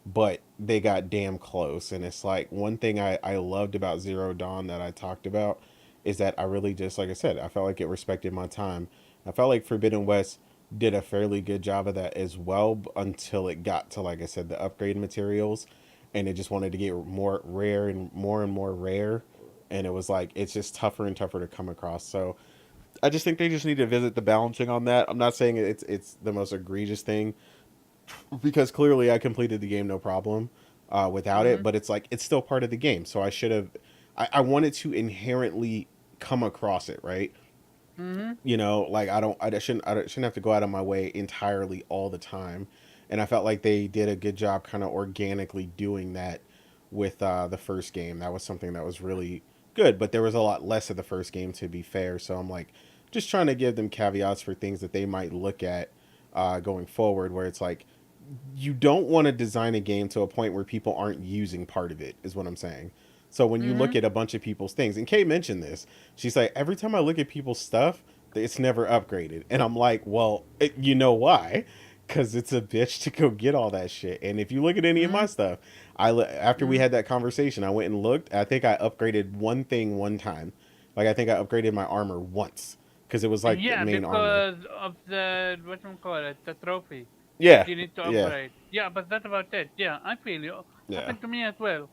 but they got damn close. And it's like, one thing I loved about Zero Dawn that I talked about is that I really just, like I said, I felt like it respected my time. I felt like Forbidden West did a fairly good job of that as well until it got to, like I said, the upgrade materials, and it just wanted to get more rare and more rare. And it was like, it's just tougher and tougher to come across. So I just think they just need to visit the balancing on that. I'm not saying it's the most egregious thing, because clearly I completed the game no problem without it, Mhm. but it's like it's still part of the game. So I should have, I wanted to inherently come across it, right? Mhm. Like I shouldn't have to go out of my way entirely all the time. And I felt like they did a good job kind of organically doing that with the first game. That was something that was really good, but there was a lot less of the first game, to be fair. So I'm like, just trying to give them caveats for things that they might look at going forward, where it's like, you don't want to design a game to a point where people aren't using part of it, is what I'm saying. So when you look Mhm. at a bunch of people's things, and Kay mentioned this, she's like, every time I look at people's stuff, it's never upgraded. And I'm like, well, you know why? Because it's a bitch to go get all that shit. And if you look at any of my Mhm. stuff, after we Mhm. had that conversation, I went and looked. I think I upgraded one thing one time. Like, I think I upgraded my armor once because it was like the Yeah, main armor. because of the what you call it, the trophy that Yeah, you need to yeah, upgrade. Yeah, but that's about it. Yeah, I feel you. yeah. Happened to me as well.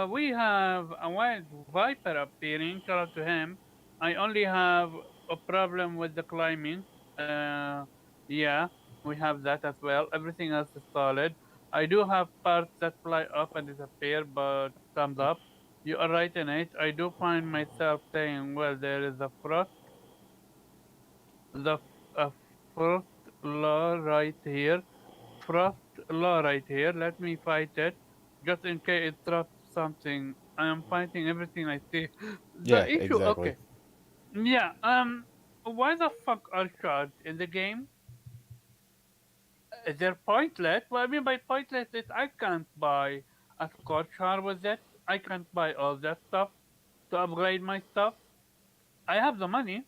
We have a wild viper appearing. Shout out to him. I only have a problem with the climbing. Yeah, we have that as well. Everything else is solid. I do have parts that fly up and disappear, but thumbs up. You are right in it. I do find myself saying, well, there is a frost the uh, first law right here. First law right here. Let me fight it. Just in case it drops something. I am fighting everything I see. The Yeah, issue, exactly. okay. Yeah, why the fuck are shards in the game? They're pointless. What I mean by pointless is I can't buy a scorch shard with it. I can't buy all that stuff to upgrade my stuff. I have the money.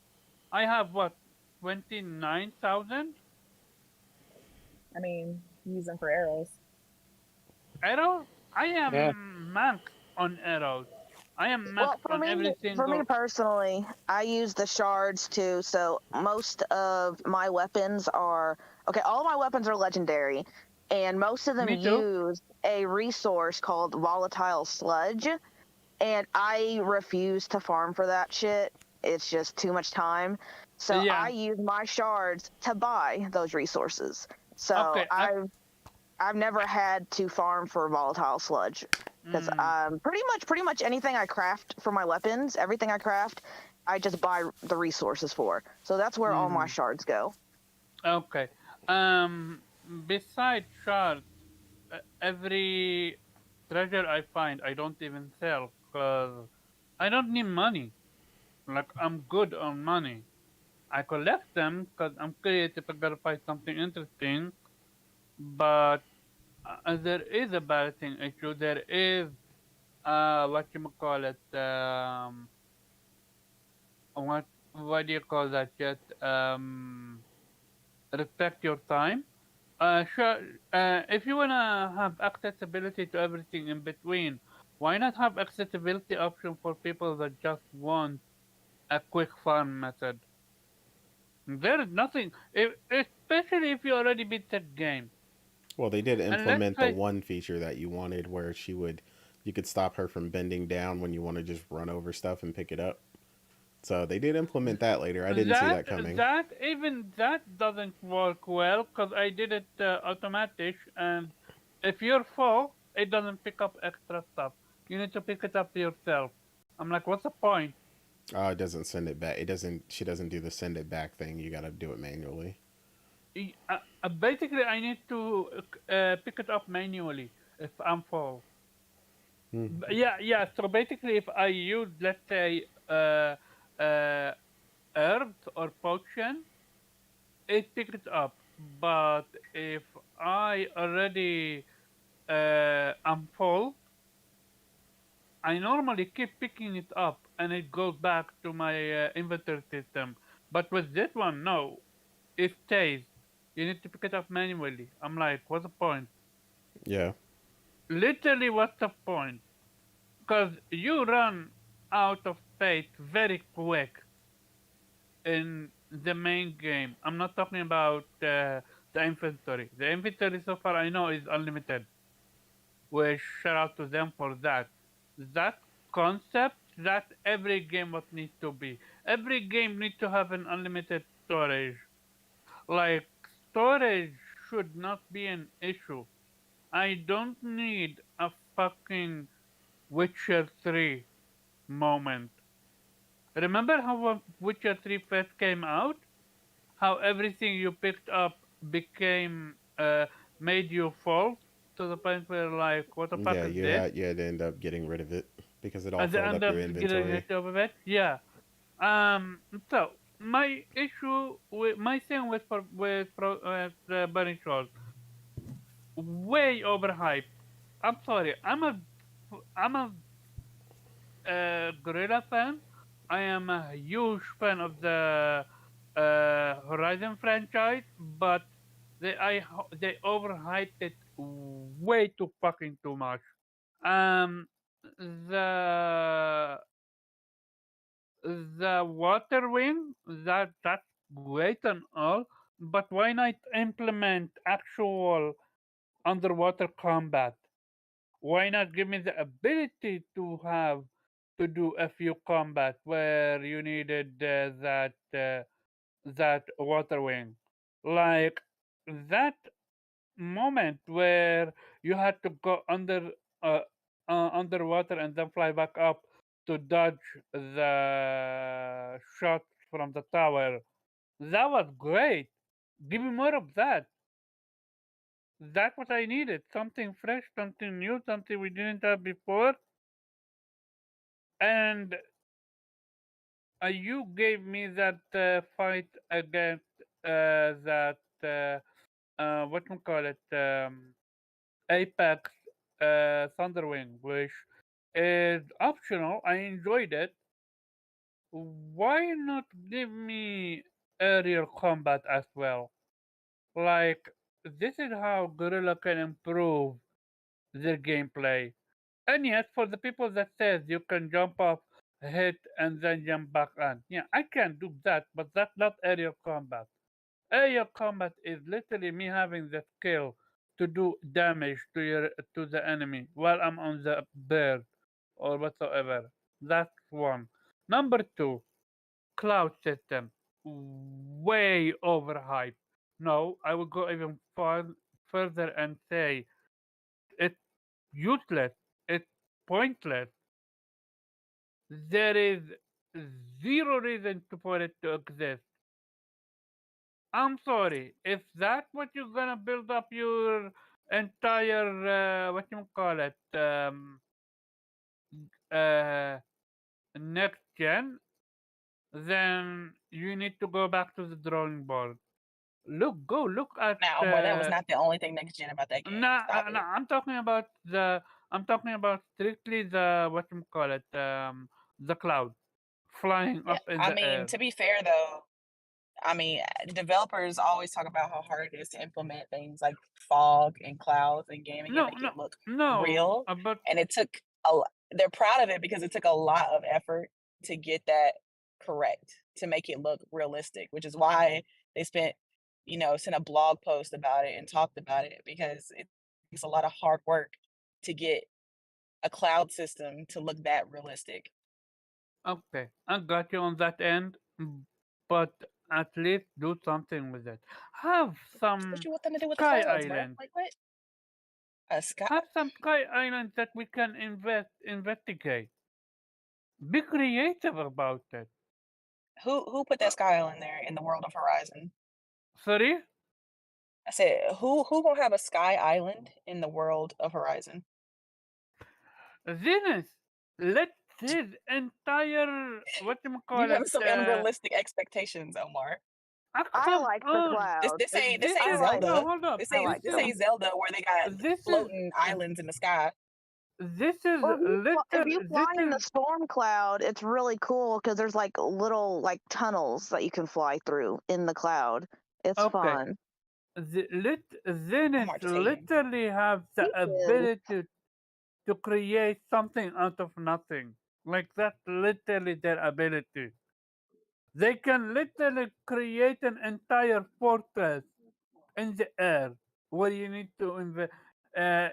I have what, 29,000? I mean, use them for arrows. Arrows? I Yeah. am maxed on arrows. I am Well, maxed on every for me single. personally, I use the shards too. So most of my weapons are okay. All my weapons are legendary, and most of them Me too. use a resource called volatile sludge. And I refuse to farm for that shit. It's just too much time. So I Yeah. use my shards to buy those resources. So Okay. I've never had to farm for volatile sludge because Mm, pretty much anything I craft for my weapons, everything I craft, I just buy the resources for. So that's where all my mm, shards go. okay. Um. Besides shards, every treasure I find, I don't even sell because I don't need money. Like I'm good on money. I collect them because I'm creative. I gotta find something interesting. But there is a balancing issue. There is what you call it, what do you call that yet? Respect your time. Sure. If you wanna have accessibility to everything in between, why not have accessibility option for people that just want a quick farm method? There is nothing, especially if you already beat that game. Well, they did And let's implement the face, one feature that you wanted, where you could stop her from bending down when you want to just run over stuff and pick it up. So they did implement that later. I didn't see that coming. Even that doesn't work well because I did it automatic, and if you're full, it doesn't pick up extra stuff. You need to pick it up yourself. I'm like, what's the point? Oh, it doesn't send it back. It doesn't. She doesn't do the send it back thing. You got to do it manually. Basically, I need to pick it up manually if I'm full. Hmm. Yeah. So basically, if I use, let's say, herbs or potion, it picks it up. But if I already am full, I normally keep picking it up and it goes back to my inventory system. But with this one, no, it stays. You need to pick it up manually. I'm like, what's the point? Yeah. Literally, what's the point? Because you run out of space very quick in the main game. I'm not talking about the inventory. The inventory, so far I know, is unlimited. Which shout out to them for that. That concept, that every game what needs to be. Every game needs to have an unlimited storage. Like, storage should not be an issue. I don't need a fucking Witcher 3 moment. Remember how when Witcher 3 first came out? How everything you picked up became made you fall to the point where like, what the fuck Yeah. is You this? had. You had to end up getting rid of it because it all At the filled end up of your getting inventory. rid of it, yeah. So my issue with my thing with Burning Shores, way overhyped. I'm sorry. I'm a Gorilla fan. I am a huge fan of the Horizon franchise, but they overhyped it way too fucking too much. Um, the water wing, that's great and all, but why not implement actual underwater combat? Why not give me the ability to do a few combat where you needed that water wing, like that moment where you had to go uh, underwater and then fly back up to dodge the shot from the tower. That was great. Give me more of that. That's what I needed. Something fresh, something new, something we didn't have before. And you gave me that fight against that what we call it, Apex Thunderwing, which is optional. I enjoyed it. Why not give me aerial combat as well? Like, this is how Gorilla can improve their gameplay. And yet, for the people that says you can jump off, hit, and then jump back on, yeah, I can do that, but that's not aerial combat. Aerial combat is literally me having the skill to do damage to the enemy while I'm on the bird or whatsoever. That's one. Number two, cloud system, way overhyped. No, I would go even further and say it's useless. It's pointless. There is zero reason for it to exist. I'm sorry. If that's what you're gonna build up your entire what you call it uh, next gen, then you need to go back to the drawing board. Go look at Now, boy, that was not the only thing next gen about that game. nah, Stop nah, it. I'm talking about strictly the what you call it the cloud flying Yeah, up in I the mean, air. to be fair though, I mean, developers always talk about how hard it is to implement things like fog and clouds in gaming and No, make no, it look no. real. But And it took they're proud of it because it took a lot of effort to get that correct, to make it look realistic, which is why they spent, sent a blog post about it and talked about it because it takes a lot of hard work to get a cloud system to look that realistic. Okay, I got you on that end, but at least do something with it. Have What some you want them to do with the sky clouds, bro? islands. Like what? A sky? Have some sky islands that we can investigate. Be creative about it. Who put that sky island there in the world of Horizon? Sorry, I said, who gonna have a sky island in the world of Horizon? Zenith, let his entire You whatchamacallit, have some unrealistic expectations, Omar. I come like the on. This clouds. this ain't this This I ain't is like no, Zelda. hold up. I like This them. ain't Zelda where they got This is floating islands in the sky. this is Well, if liter. you This fly in the is storm cloud, it's really cool because there's like little like tunnels that you can fly through in the cloud. It's okay. fun. Zenith Omar, just hating. literally have the It is. ability to create something out of nothing. Like that's literally their ability. They can literally create an entire fortress in the air where you need to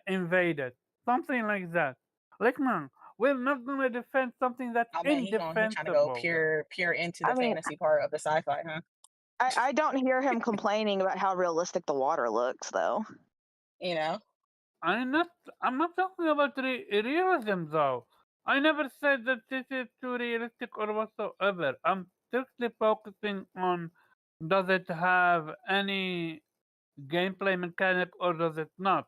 invade it. Something like that. Like man, we're not gonna defend something that's Oh man, he trying to go indefensible. pure into I the mean, fantasy part of the sci-fi, huh? I don't hear him complaining about how realistic the water looks, though. You know? I'm not. I'm not talking about realism though. I never said that this is too realistic or whatsoever. I'm strictly focusing on does it have any gameplay mechanic or does it not?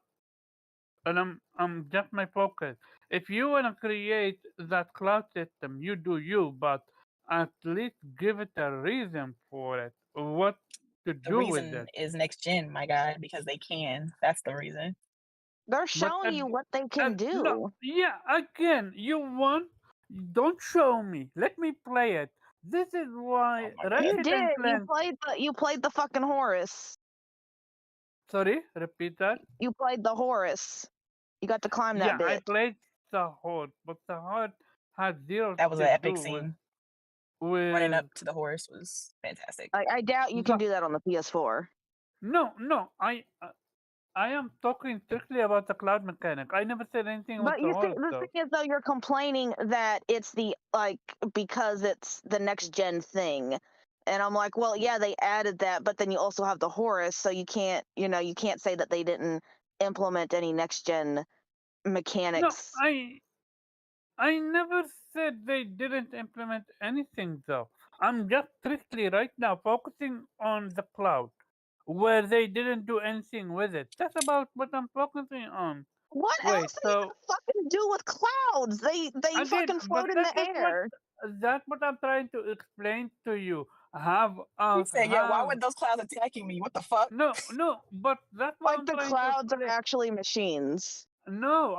And I'm just my focus. If you wanna create that cloud system, you do you, but at least give it a reason for it. What to The do with reason it. is next gen, my guy, because they can. That's the reason. They're But showing you what they can no, do. yeah, again, you want, don't show me. Let me play it. This is Oh why my god. You Ratchet and did. Clank. You played the fucking Horus. Sorry, repeat that. You played the Horus. You got to climb that Yeah, I bit. played the Horde, but the Horde had zero That was to an epic do scene. Running with up to the horse was fantastic. I doubt you can the do that on the PS4. no. I am talking strictly about the cloud mechanic. I never said anything about But the you see, Horde the though. thing is, though, you're complaining that it's the like because it's the next gen thing, and I'm like, well, yeah, they added that, but then you also have the Horus, so you can't, you can't say that they didn't implement any next gen No, mechanics. I never said they didn't implement anything though. I'm just strictly right now focusing on the cloud, where they didn't do anything with it. That's about what I'm focusing on. What Wait, else did so it fucking do with clouds? They again, fucking but float in the air. that's what I'm trying to explain to you. He said, "Yeah, why Have weren't those clouds attacking me? What the fuck?" no, but that's what Like I'm the trying to clouds are explain. actually machines, No,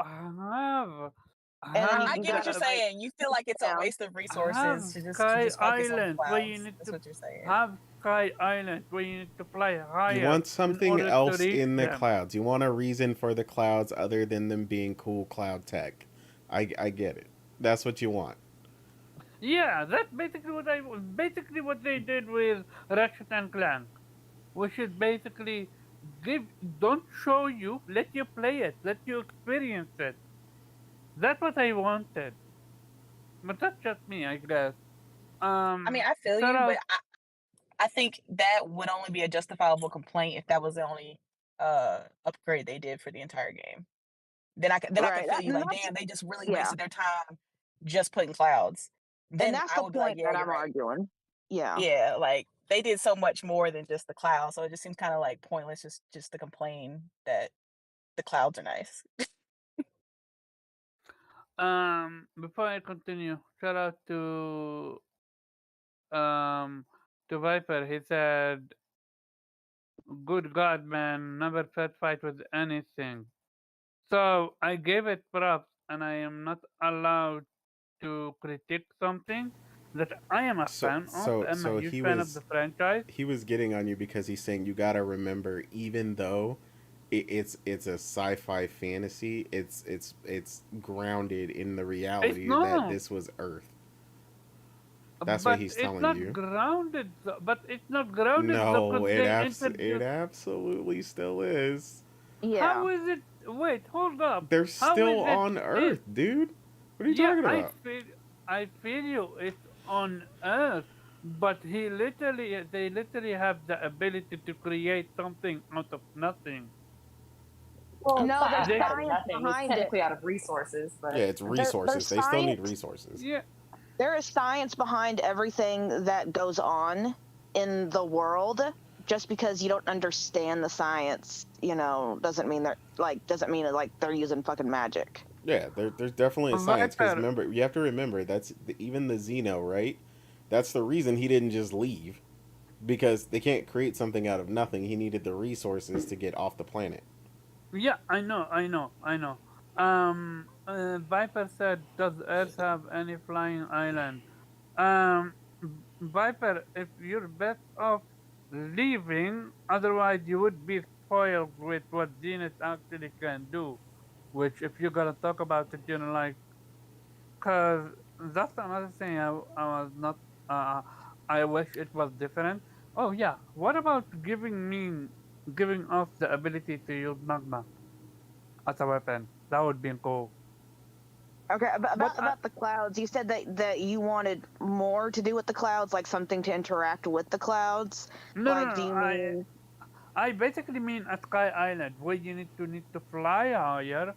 and then have I you get what you're gotta like saying. You feel like it's a down. waste of have resources to Sky just focus on the Island where you clouds. need That's to what you're saying. have Sky Island where you need to fly You higher want in something order to else reach in the them. clouds. You want a reason for the clouds other than them being cool cloud tech. I get it. That's what you want. Yeah, that's basically what they did with Ratchet and Clank. We should basically give don't show you, let you play it, let you experience it. That's what I wanted. But that's just me, I guess. I mean, I feel Shout you, but out. I think that would only be a justifiable complaint if that was the only upgrade they did for the entire game. Then I Right. could feel you And like, that's damn, they just really yeah. wasted their time just putting clouds. And Then that's I the would be like, point yeah, that you're I'm right. arguing. Yeah. Yeah, like they did so much more than just the clouds, so it just seems kind of like pointless just to complain that the clouds are nice. Before I continue, shout out um to Viper. He said, "Good God, man, never fed fight with anything." So I gave it props, and I am not allowed to critique something that I am a So fan of. so I'm a so huge he fan of was the franchise. he was getting on you because he's saying you got to remember, even though it's a sci-fi fantasy, it's grounded in the It's reality that not, this was Earth. That's what he's telling you. But it's not grounded though, No, because they it introduced. absolutely still is. Yeah. How is it? Wait, hold up. They're How is still it? on It Earth, dude. What are you Yeah, talking about? I feel you. It's on Earth, but they literally have the ability to create something out of nothing. Well, it's No, not there's They, out of science nothing. It's behind it. technically out of resources, Yeah, but it's There's resources. They still need science. resources. yeah, There is science behind everything that goes on in the world. Just because you don't understand the science, doesn't mean like they're using fucking magic. Yeah, there's definitely a science because Viper. remember, you have to remember even the Xeno, right? That's the reason he didn't just leave because they can't create something out of nothing. He needed the resources to get off the planet. Yeah, I know. Viper said, "Does Earth have any flying island?" Um, Viper, if you're best off leaving, otherwise you would be spoiled with what Zenith actually can do. Which, if you're gonna talk about it, cause that's another thing I was not. Uh, I wish it was different. Oh yeah, what about giving off the ability to use magma as a weapon? That would be cool. Okay, But about the clouds, you said that you wanted more to do with the clouds, like something to interact with the clouds. no, no, Like, no. do you mean? I basically mean a sky island where you need to fly higher,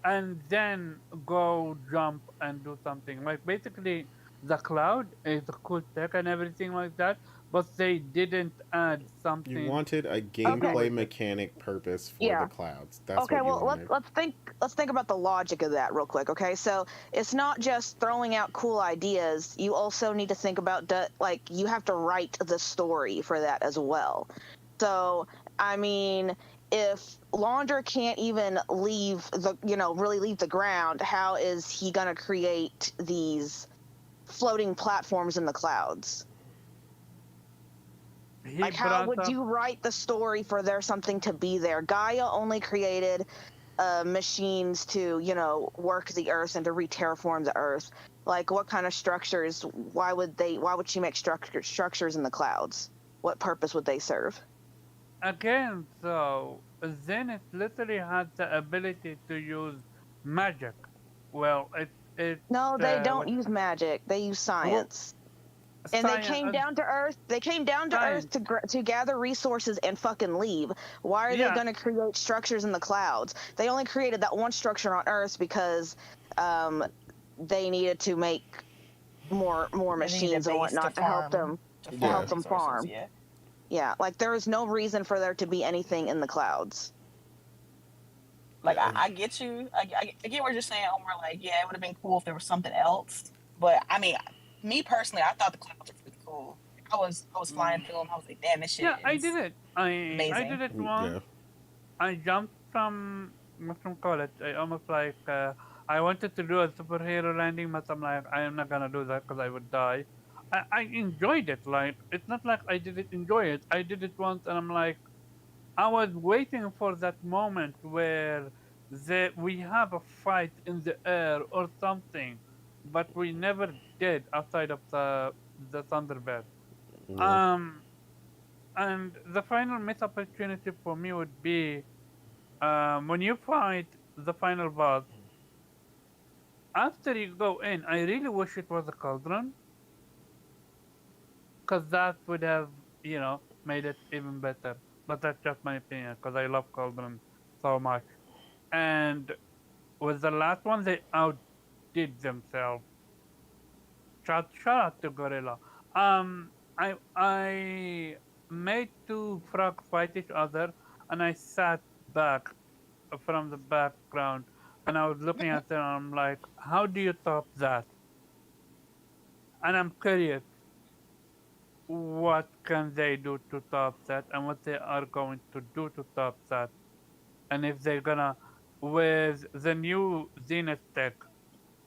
and then go jump and do something. Like basically, the cloud is a cool tech and everything like that, but they didn't add You something wanted a to do Okay, gameplay with it. mecanic purpose for the yeah. clouds. That's Okay, what you well wanted. let's think about the logic of that real quick. Okay, so it's not just throwing out cool ideas. You also need to think about like you have to write the story for that as well. So I mean, if Launder can't even leave really leave the ground, how is he gonna create these floating platforms in the clouds? He Like, how brought would up you write the story for there something to be there? Gaia only created machines to, work the earth and to re-terraform the earth. Like, what kind of structures? Why would she make structures in the clouds? What purpose would they serve? again. So Zenith literally had the ability to use magic. Well, No, they don't what use magic. They use well, science. And they science. came down to Earth. They came down to Earth Science. to gather resources and fucking leave. Why are they Yeah, going to create structures in the clouds? They only created that one structure on Earth because um, they needed to make more They need a machines and base whatnot to help them to to farm help Yeah. them resources. farm. Yeah. Yeah, like there is no reason for there to be anything in the clouds. Like Yeah. I get you. I get what you're saying, Omar. Like, yeah, it would have been cool if there was something else. But I mean, me personally, I thought the clouds were pretty cool. I was flying through them. I was like, damn, this shit yeah, I did is it. I did amazing. it once. Yeah. I jumped from college. I almost like I wanted to do a superhero landing, but I'm like I am not gonna do that because I would die. I enjoyed it. Like it's not like I didn't enjoy it. I did it once, and I'm like I was waiting for that moment where we have a fight in the air or something, but we never did outside of the Thunderbird. Yeah. Um, and the final miss opportunity for me would be when you fight the final boss, after you go in, I really wish it was a cauldron, because that would have, made it even better. But that's just my opinion, because I love cauldron so much. And with the last one, they outdid themselves. Shout out to Gorilla. I made two frogs fight each other, and I sat back from the background, and I was looking at them, and I'm like, how do you top that? And I'm curious, what can they do to top that, and what they are going to do to top that, and if they're gonna, with the new Zenith tech,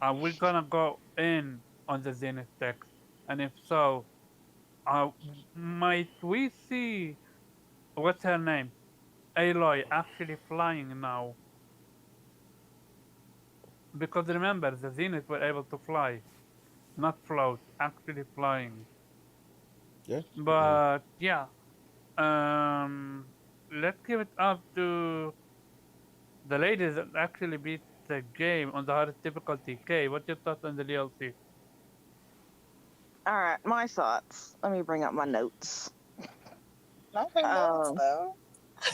are we gonna go in on the Zenith tech? And if so, uh, might we see, what's her name, Aloy, actually flying now? Because remember, the Zenith were able to fly, not float, actually flying. Yeah. But yeah, um, let's give it up to the ladies that actually beat the game on the hardest difficulty. Kay, what's your thoughts on the DLC? All right, my thoughts. Let me bring up my notes. Not her notes Um, though.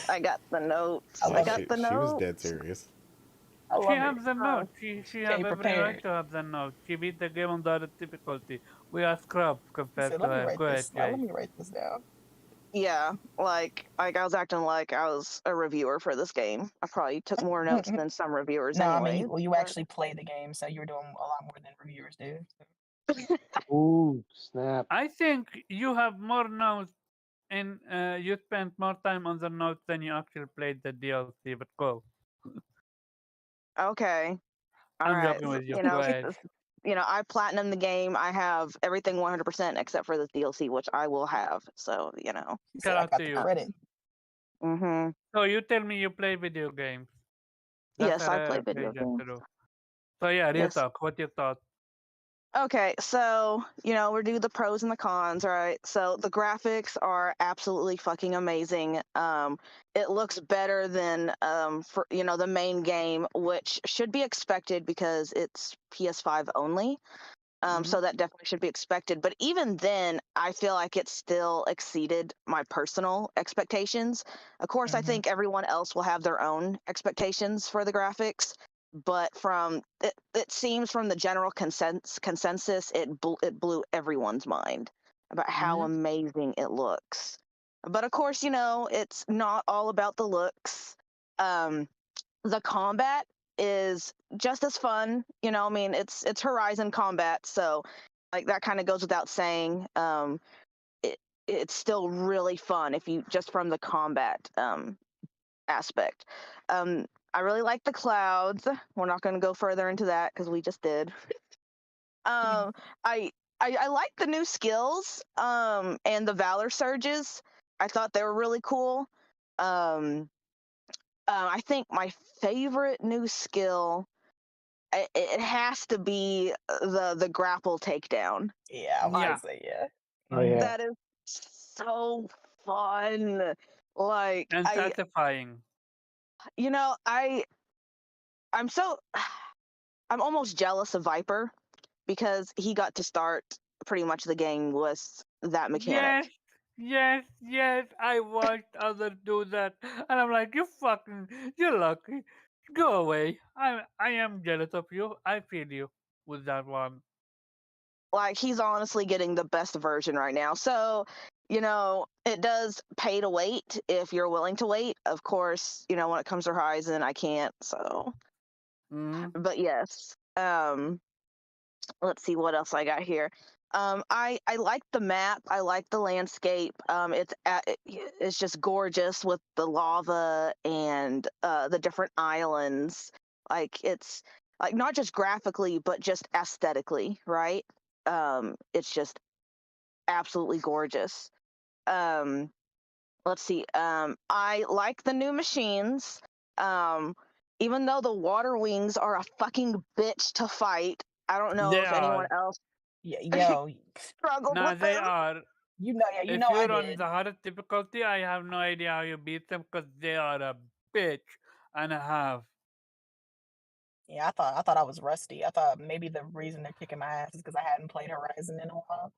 I got the notes. I I love got it. the She was notes. dead serious. I She love it. has the note. She have Came every prepared. right to have the note. She beat the game on the other difficulty. We are scrubs He compared said, to "Let me her. write Go ahead, this. Let Jay. me write this down." Yeah, like I was acting like I was a reviewer for this game. I probably took more notes than some reviewers No, I anyway. mean, you but- actually play the game, so you were doing a lot more than reviewers do. Ooh, snap. I think you have more notes and you spent more time on the notes than you actually played the DLC, but go. Okay. All I'm right. joking with you. You Go know, ahead. I platinum the game. I have everything 100% except for the DLC, which I will have. So, He said, Shout "I out got to the you. credit." Mm-hmm. So you tell me you play video games. That's Yes, what I I play play video just games. to do. So yeah, real Yes. talk. What you thought? Okay, so we do the pros and the cons, right? So the graphics are absolutely fucking amazing. It looks better than for the main game, which should be expected because it's PS5 only. So that definitely should be expected. But even then, I feel like it still exceeded my personal expectations. Of course, I Mhm. think everyone else will have their own expectations for the graphics, but it seems from the general consensus, it blew everyone's mind about how amazing it looks. But of course, it's not all about the looks. The combat is just as fun. I mean, it's Horizon combat, so like that kind of goes without saying. It it's still really fun if you just from the combat aspect. I really like the clouds. We're not going to go further into that because we just did. I I like the new skills and the Valor surges. I thought they were really cool. I think my favorite new skill it has to be the grapple takedown. Yeah, I Yeah. might say yeah. Oh yeah. That is so fun. Like And satisfying. I'm so I'm almost jealous of Viper because he got to start pretty much the game with that mechanic. Yes. I watched others do that, and I'm like, you're lucky. Go away. I am jealous of you. I feel you with that one. Like he's honestly getting the best version right now. So, it does pay to wait if you're willing to wait. Of course, when it comes to Horizon, I can't. So, but yes. Let's see what else I got here. I like the map. I like the landscape. It's just gorgeous with the lava and the different islands. Like it's like not just graphically, but just aesthetically, right? It's just absolutely gorgeous. Um, let's see. I like the new machines. Um, Even though the water wings are a fucking bitch to fight. I don't know They if anyone are. else Yeah, yo, struggled Nah, with they them. are. you If know I you're on did. the hardest difficulty, I have no idea how you beat them because they are a bitch and a half. Yeah, I thought I was rusty. I thought maybe the reason they're kicking my ass is because I hadn't played Horizon in a while.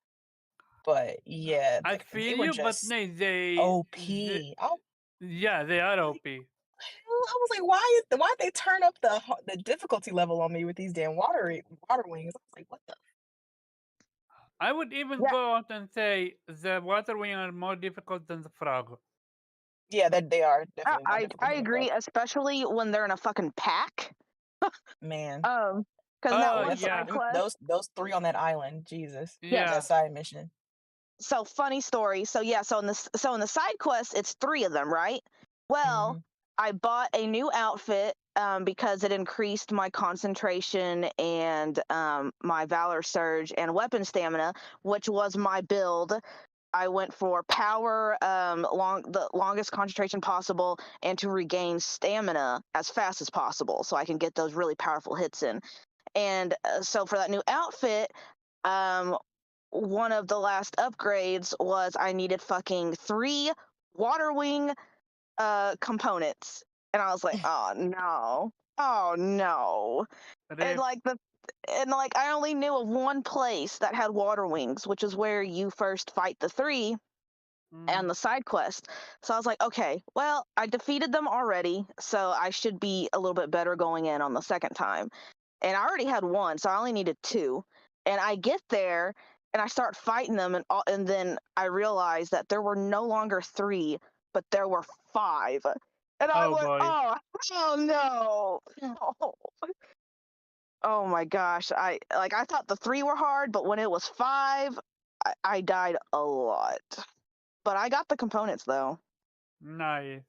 But yeah, I like they feel were you, but just no, OP. yeah, they are OP. I was like, why they turn up the difficulty level on me with these damn water wings? I was like, what the? I would even Yeah. go out and say the water wing are more difficult than the frog. Yeah, that they are definitely more difficult. I than the agree, frog. especially when they're in a fucking pack. Man. Because that Oh, one yeah. side quest. Those three on that island, Jesus. Yeah. That side mission. So funny story. So yeah, so in the side quest, it's 3 of them, right? Well, Mhm. I bought a new outfit because it increased my concentration and my valor surge and weapon stamina, which was my build. I went for power, the longest concentration possible, and to regain stamina as fast as possible, so I can get those really powerful hits in. And so for that new outfit, one of the last upgrades was I needed fucking 3 water wing components, and I was like, oh no, and like and like I only knew of one place that had water wings, which is where you first fight the three and the side quest. So I was like, okay, well, I defeated them already, so I should be a little bit better going in on the second time. And I already had one, so I only needed two. And I get there and I start fighting them, and then I realize that there were no longer three, but there were five. And I Oh went, boy. oh no. No. Oh my gosh. I thought the three were hard, but when it was five, I died a lot. But I got the components though. Nice.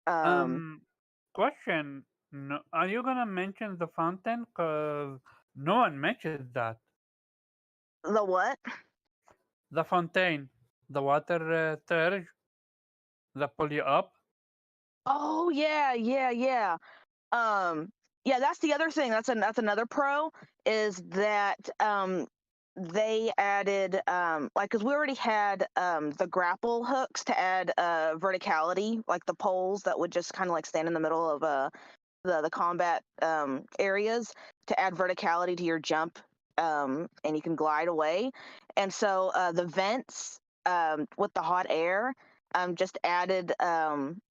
Um, Question. No, are you gonna mention the fountain? Cause no one mentions that. the what? The fontaine, the water surge that pull you up. Oh yeah. Yeah, that's the other thing. That's another pro is that they added like because we already had the grapple hooks to add verticality, like the poles that would just kind of like stand in the middle of the combat areas to add verticality to your jump, and you can glide away. And so the vents with the hot air just added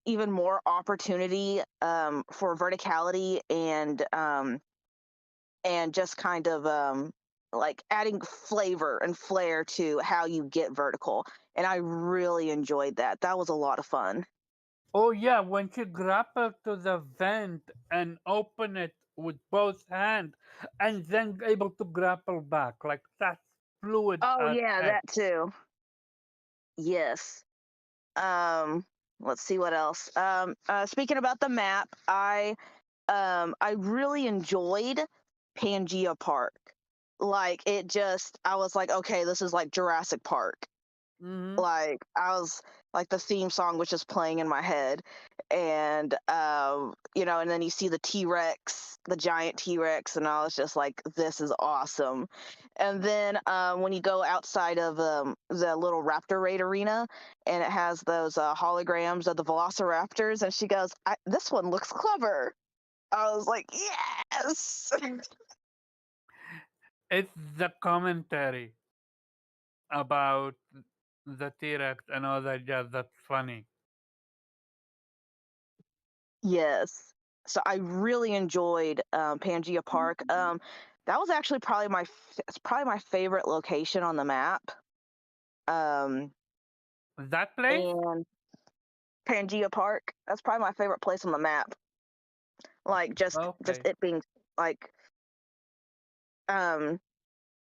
even more opportunity for verticality and just kind of like adding flavor and flair to how you get vertical. And I really enjoyed that. That was a lot of fun. Oh yeah, when you grapple to the vent and open it with both hands, and then able to grapple back, like that's fluid Oh as yeah, heck. that too. Yes. Um, let's see what else. Speaking about the map, I really enjoyed Pangea Park. Like it just, I was like, okay, this is like Jurassic Park. Like I was like the theme song was just playing in my head, and and then you see the T-Rex, the giant T-Rex, and I was just like, this is awesome. And then when you go outside of the little Raptor Raid arena, and it has those holograms of the Velociraptors, and she goes, this one looks clever. I was like, yes. It's the commentary about the T-Rex and all that jazz that's funny. Yes. So I really enjoyed Pangea Park. That was actually it's probably my favorite location on the map. Um, That place? and Pangea Park, that's probably my favorite place on the map. Like just Okay. it being like um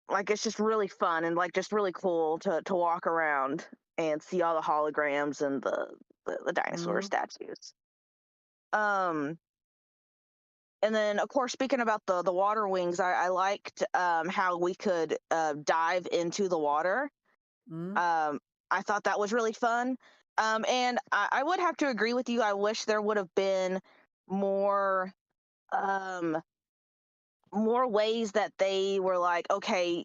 like it's just really fun and like just really cool to walk around and see all the holograms and the dinosaur statues. Um And then, of course, speaking about the water wings, I liked how we could dive into the water. I thought that was really fun. And I would have to agree with you. I wish there would have been more um, more ways that they were like, okay,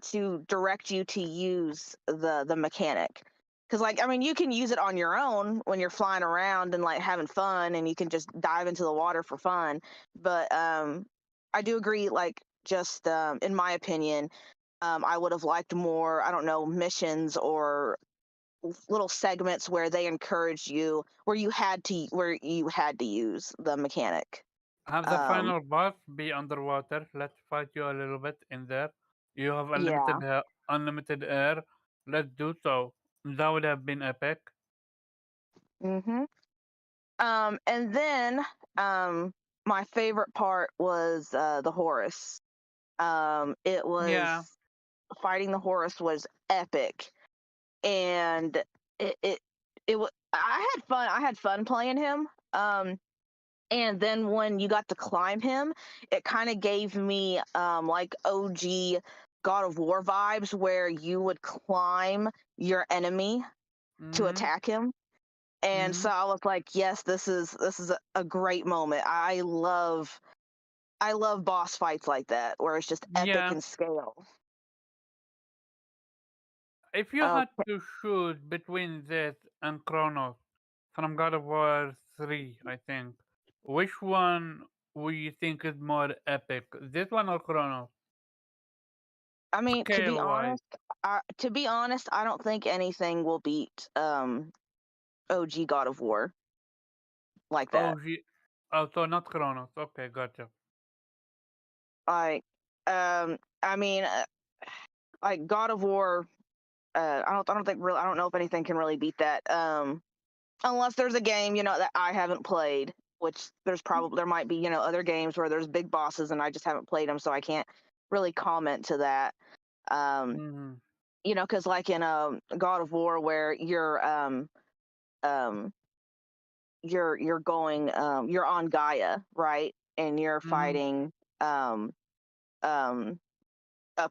to direct you to use the mechanic. Because, like, I mean, you can use it on your own when you're flying around and like having fun, and you can just dive into the water for fun. But I do agree, like, just in my opinion, I would have liked more, I don't know, missions or little segments where they encouraged you, where you had to use the mechanic. Have the Um, final boss be underwater. Let's fight you a little bit in there. You have yeah. unlimited air. Let's do so. That would have been epic. hmm And then my favorite part was the Horus. It Yeah. was fighting the Horus was epic, and it was I had fun. I had fun playing him. And then when you got to climb him, it kind of gave me like OG God of War vibes, where you would climb your enemy to Mm-hmm. attack him. And so I was like, yes, this is a great moment. I love boss fights like that where it's just epic Yeah. in scale. If you Uh, had to choose between this and Chronos from God of War 3, I think, which one we think is more epic? This one or Chronos? I mean, Scale wise. to be honest, I don't think anything will beat OG God of War like that. Oh, so not Chronos. Okay, gotcha. Like, I mean, like God of War. I don't think really. I don't know if anything can really beat that. Unless there's a game, that I haven't played, which there might be, other games where there's big bosses and I just haven't played them, so I can't really comment to that. Mhm. Because like in God of War, where you're going, you're on Gaia, right, and you're Mhm. fighting um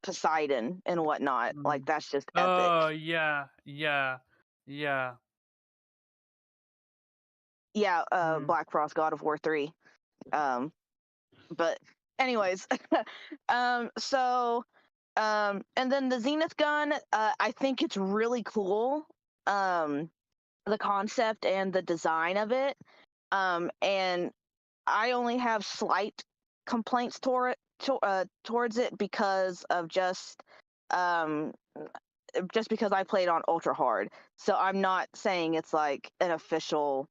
Poseidon and whatnot. Like Mhm. that's just epic. Oh yeah. Yeah, Mhm. Black Frost, God of War 3. But anyways, so and then the Zenith gun, I think it's really cool. The concept and the design of it. And I only have slight complaints towards it because of just because I played on ultra hard. So I'm not saying it's like an official,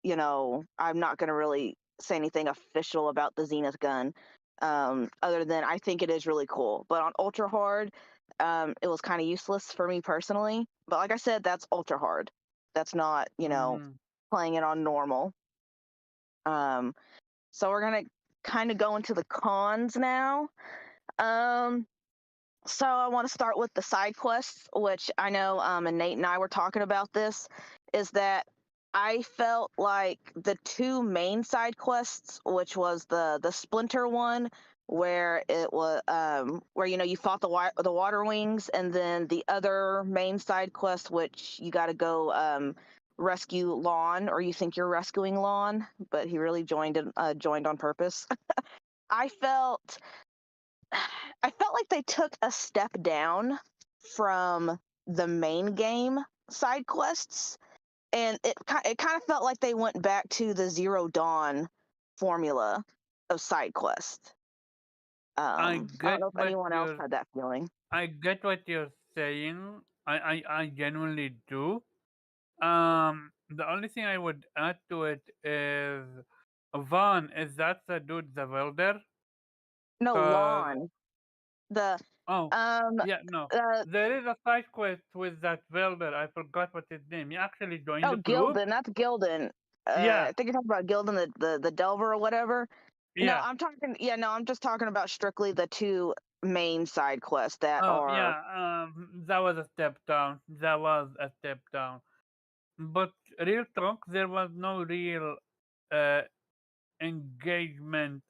I'm not going to really say anything official about the Zenith gun, other than I think it is really cool. But on ultra hard, it was kind of useless for me personally. But like I said, that's ultra hard. That's not, Mhm. playing it on normal. So we're gonna kind of go into the cons now. Um, so I want to start with the side quests, which I know, and Nate and I were talking about this, is that I felt like the two main side quests, which was the Splinter one, where it was where you fought the Water Wings, and then the other main side quest, which you got to go rescue Lon, or you think you're rescuing Lon, but he really joined on purpose. I felt I felt like they took a step down from the main game side quests, and it kind of felt like they went back to the Zero Dawn formula of side quest. I I don't get know if what anyone else you're had that feeling. I get what you're saying. I genuinely do. The only thing I would add to it is Vaughn, is that the dude the welder? No, Cause Lon. The oh um yeah, no. uh There is a side quest with that welder. I forgot what his name. He actually joined oh, the crew. Gildan. That's Gildan. Yeah, I think you're talking about Gildan, the Delver or whatever. No, yeah. I'm talking. Yeah, no, I'm just talking about strictly the two main side quests that Oh are. yeah. That was a step down. That was a step down. But real talk, there was no real uh engagement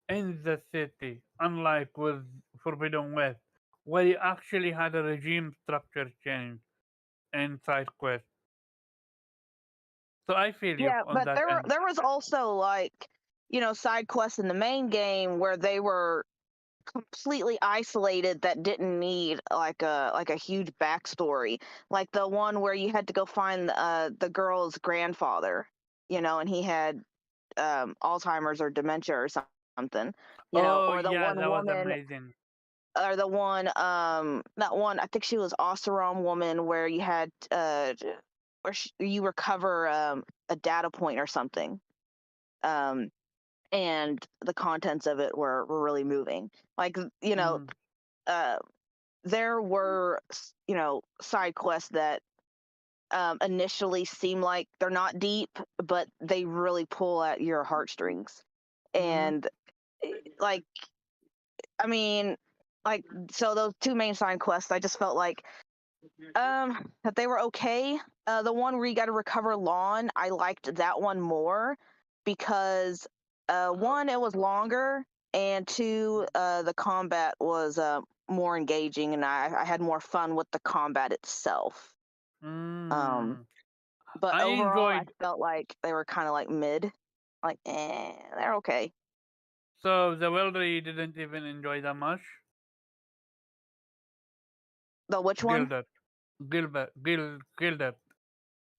in the city, unlike with Forbidden West, where you actually had a regime structure change in side quest. So I feel you Yeah, on but that end. there was also like, side quests in the main game where they were completely isolated that didn't need like a huge backstory. Like the one where you had to go find the girl's grandfather, and he had Alzheimer's or dementia or something, Oh or the yeah, one that was woman, amazing. or the one that one, I think she was Oseram woman, where you had you recover a data point or something, um and the contents of it were really moving. Like, Mm, uh there were side quests that initially seem like they're not deep, but they really pull at your heartstrings. mm, And like, I mean, like, so those two main side quests, I just felt like that they were okay. The one where you got to recover Lon, I liked that one more because one, it was longer, and two, the combat was more engaging, and I had more fun with the combat itself. Um, mm. but I overall, I enjoyed. felt like they were kind of like mid, like they're okay. So the welder you didn't even enjoy that much. The which one? Gilbert, Gilbert.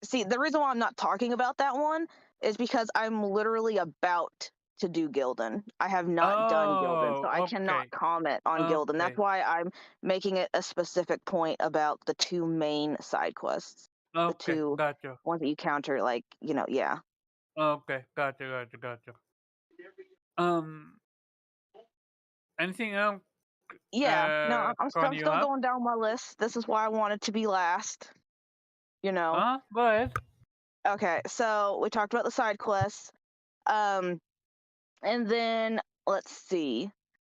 See, the reason why I'm not talking about that one is because I'm literally about to do Gildan. I have not done Gildan, so I cannot okay. comment on Gildan. That's Okay. why I'm making it a specific point about the two main side quests, the Okay. two Gotcha. ones that you counter, like, yeah. Okay. Gotcha. Um, anything else, Yeah, no, I'm you still have? going down my list. This is why I wanted to be last, you know. Go ahead. Okay, so we talked about the side quests. And then let's see.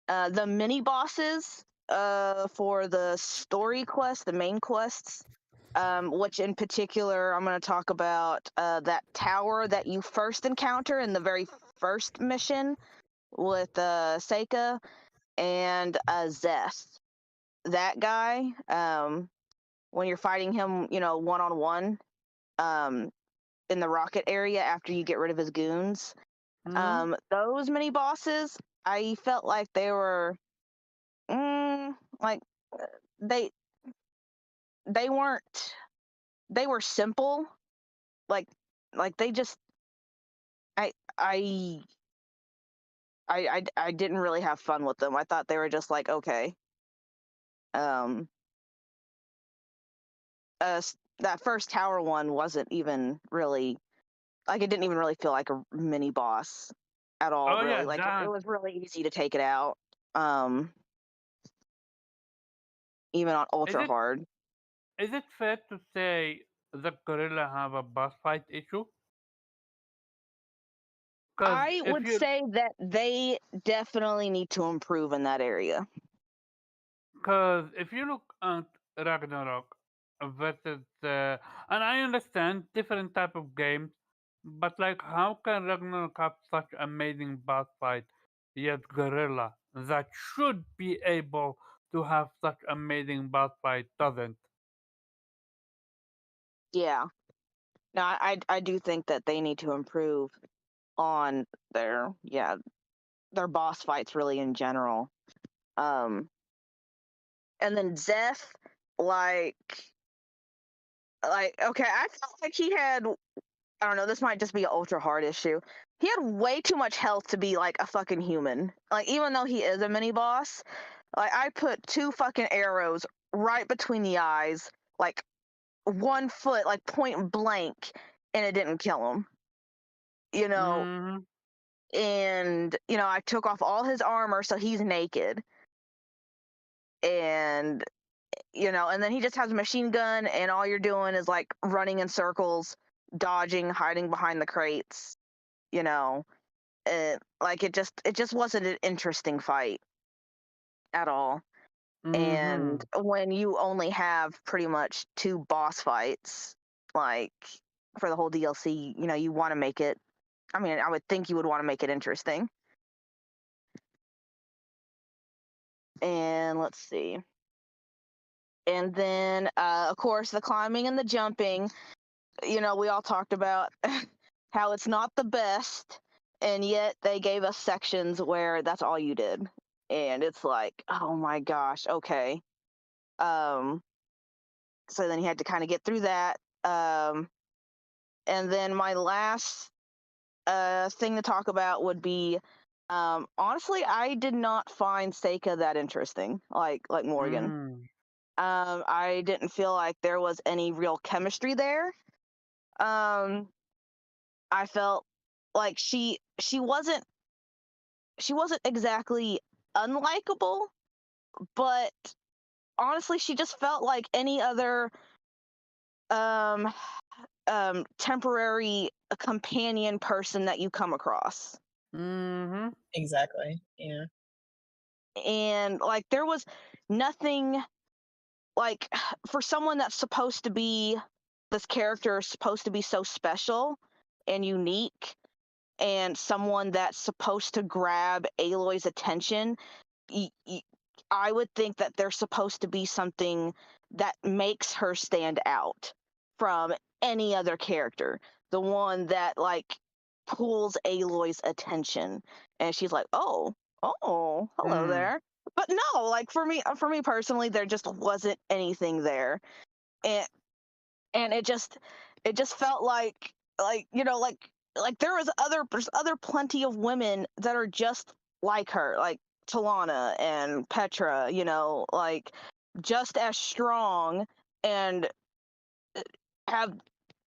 The mini bosses for the story quest, the main quests, which in particular I'm going to talk about that tower that you first encounter in the very first mission with Seika and Zeth. That guy, when you're fighting him, one-on-one in the rocket area after you get rid of his goons, those mini bosses, I felt like they were like they weren't, they were simple, like they just I I I didn't really have fun with them. I thought they were just like, okay. um that first tower one wasn't even really, like, it didn't even really feel like a mini boss at all, Oh really. yeah, Like, it that. was really easy to take it out, um even on Is ultra it hard. is it fair to say the gorilla have a boss fight issue? Because I if would you say that they definitely need to improve in that area. Because if you look at Ragnarok versus, and I understand different type of games, but like, how can Ragnarok have such amazing boss fight, yet Gorilla that should be able to have such amazing boss fight doesn't? Yeah. No, I do think that they need to improve on their boss fights really in general. And then Zeth, like okay, I felt like he had, I don't know, this might just be an ultra hard issue. He had way too much health to be like a fucking human. Like, even though he is a mini boss, like, I put 2 fucking arrows right between the eyes, like 1 foot, like point blank, and it didn't kill him. You know, Mm-hmm. and I took off all his armor so he's naked, and and then he just has a machine gun, and all you're doing is like running in circles, dodging, hiding behind the crates. you know like, it just wasn't an interesting fight at all. Mm-hmm. And when you only have pretty much 2 boss fights, like, for the whole DLC, you want to make it, I mean, I would think you would want to make it interesting. And let's see. And then, of course, the climbing and the jumping. We all talked about how it's not the best, and yet they gave us sections where that's all you did. And it's like, oh my gosh, okay. So then you had to kind of get through that. And then my last thing to talk about would be, honestly, I did not find Seika that interesting, like Morgan. I didn't feel like there was any real chemistry there. I felt like she wasn't exactly unlikable, but honestly, she just felt like any other um temporary companion person that you come across. Mm-hmm. Exactly. Yeah. And like, there was nothing, like, for someone that's supposed to be, this character is supposed to be so special and unique, and someone that's supposed to grab Aloy's attention, I would think that there's supposed to be something that makes her stand out from any other character. The one that, like, pulls Aloy's attention, and she's like, "Oh, hello there." But no, like, for me personally, there just wasn't anything there, and it just felt like like there's other plenty of women that are just like her, like Talana and Petra, like just as strong and have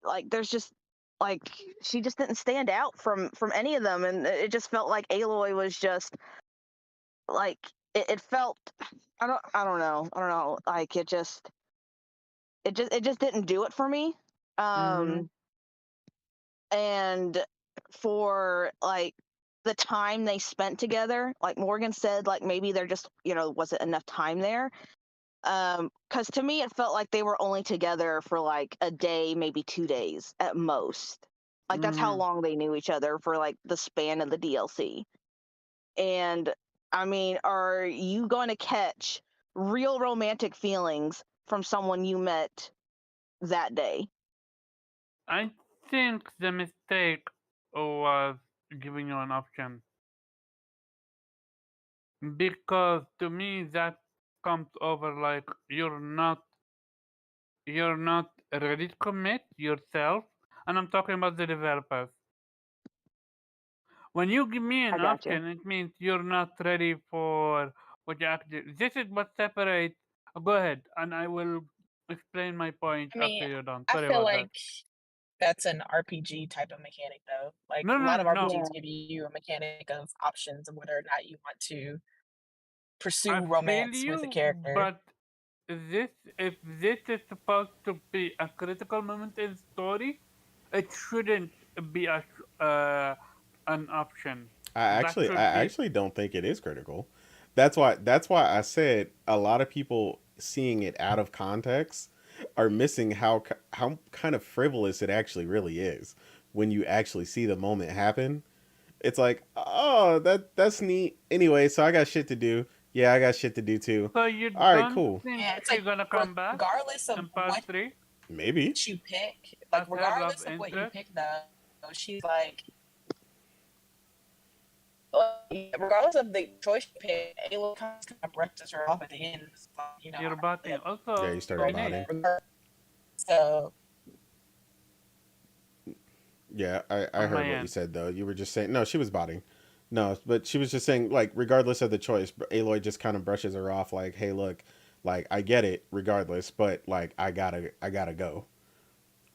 like there's just like she just didn't stand out from any of them, and it just felt like Aloy was just like it felt I don't know like it just didn't do it for me. Mhm. And for like the time they spent together, like Morgan said, like maybe there just wasn't enough time there. Because to me it felt like they were only together for like a day, maybe 2 days at most. Like that's how Mhm. long they knew each other for like the span of the DLC. And I mean, are you going to catch real romantic feelings from someone you met that day? I think the mistake was giving you an option, because to me that comes over like you're not ready to commit yourself, and I'm talking about the developers. When you give me I an got you. option, it means you're not ready for what you actually. This is what separates. Go ahead, and I will explain my point I after mean, you're done. I Sorry feel about that. like that's an RPG type of mechanic, though. Like No, a no, lot of no. Yeah. RPGs give you a mechanic of options of whether or not you want to I pursue feel romance with a you, character. but if this is supposed to be a critical moment in story, it shouldn't be an option. I That actually I should be. actually don't think it is critical. That's why I said a lot of people seeing it out of context are missing how kind of frivolous it actually really is when you actually see the moment happen. It's like, oh, that's neat. Anyway, so I got shit to do. Yeah, I got shit to do too. So you All right, don't cool. think Yeah, it's she's like gonna come back regardless of in part what 3 Maybe. you pick, as like her love regardless of what you interest? pick, though, she's like, regardless of the choice you pick, Ayla kind of brushes her off at the end. It's like, You're I'm botting. not Yeah, you Also, started Renee, botting. So Yeah, I on my heard what you end. said though. You were just saying no, she was botting. No, but she was just saying like regardless of the choice, Aloy just kind of brushes her off like, "Hey, look, like I get it regardless, but like I gotta go."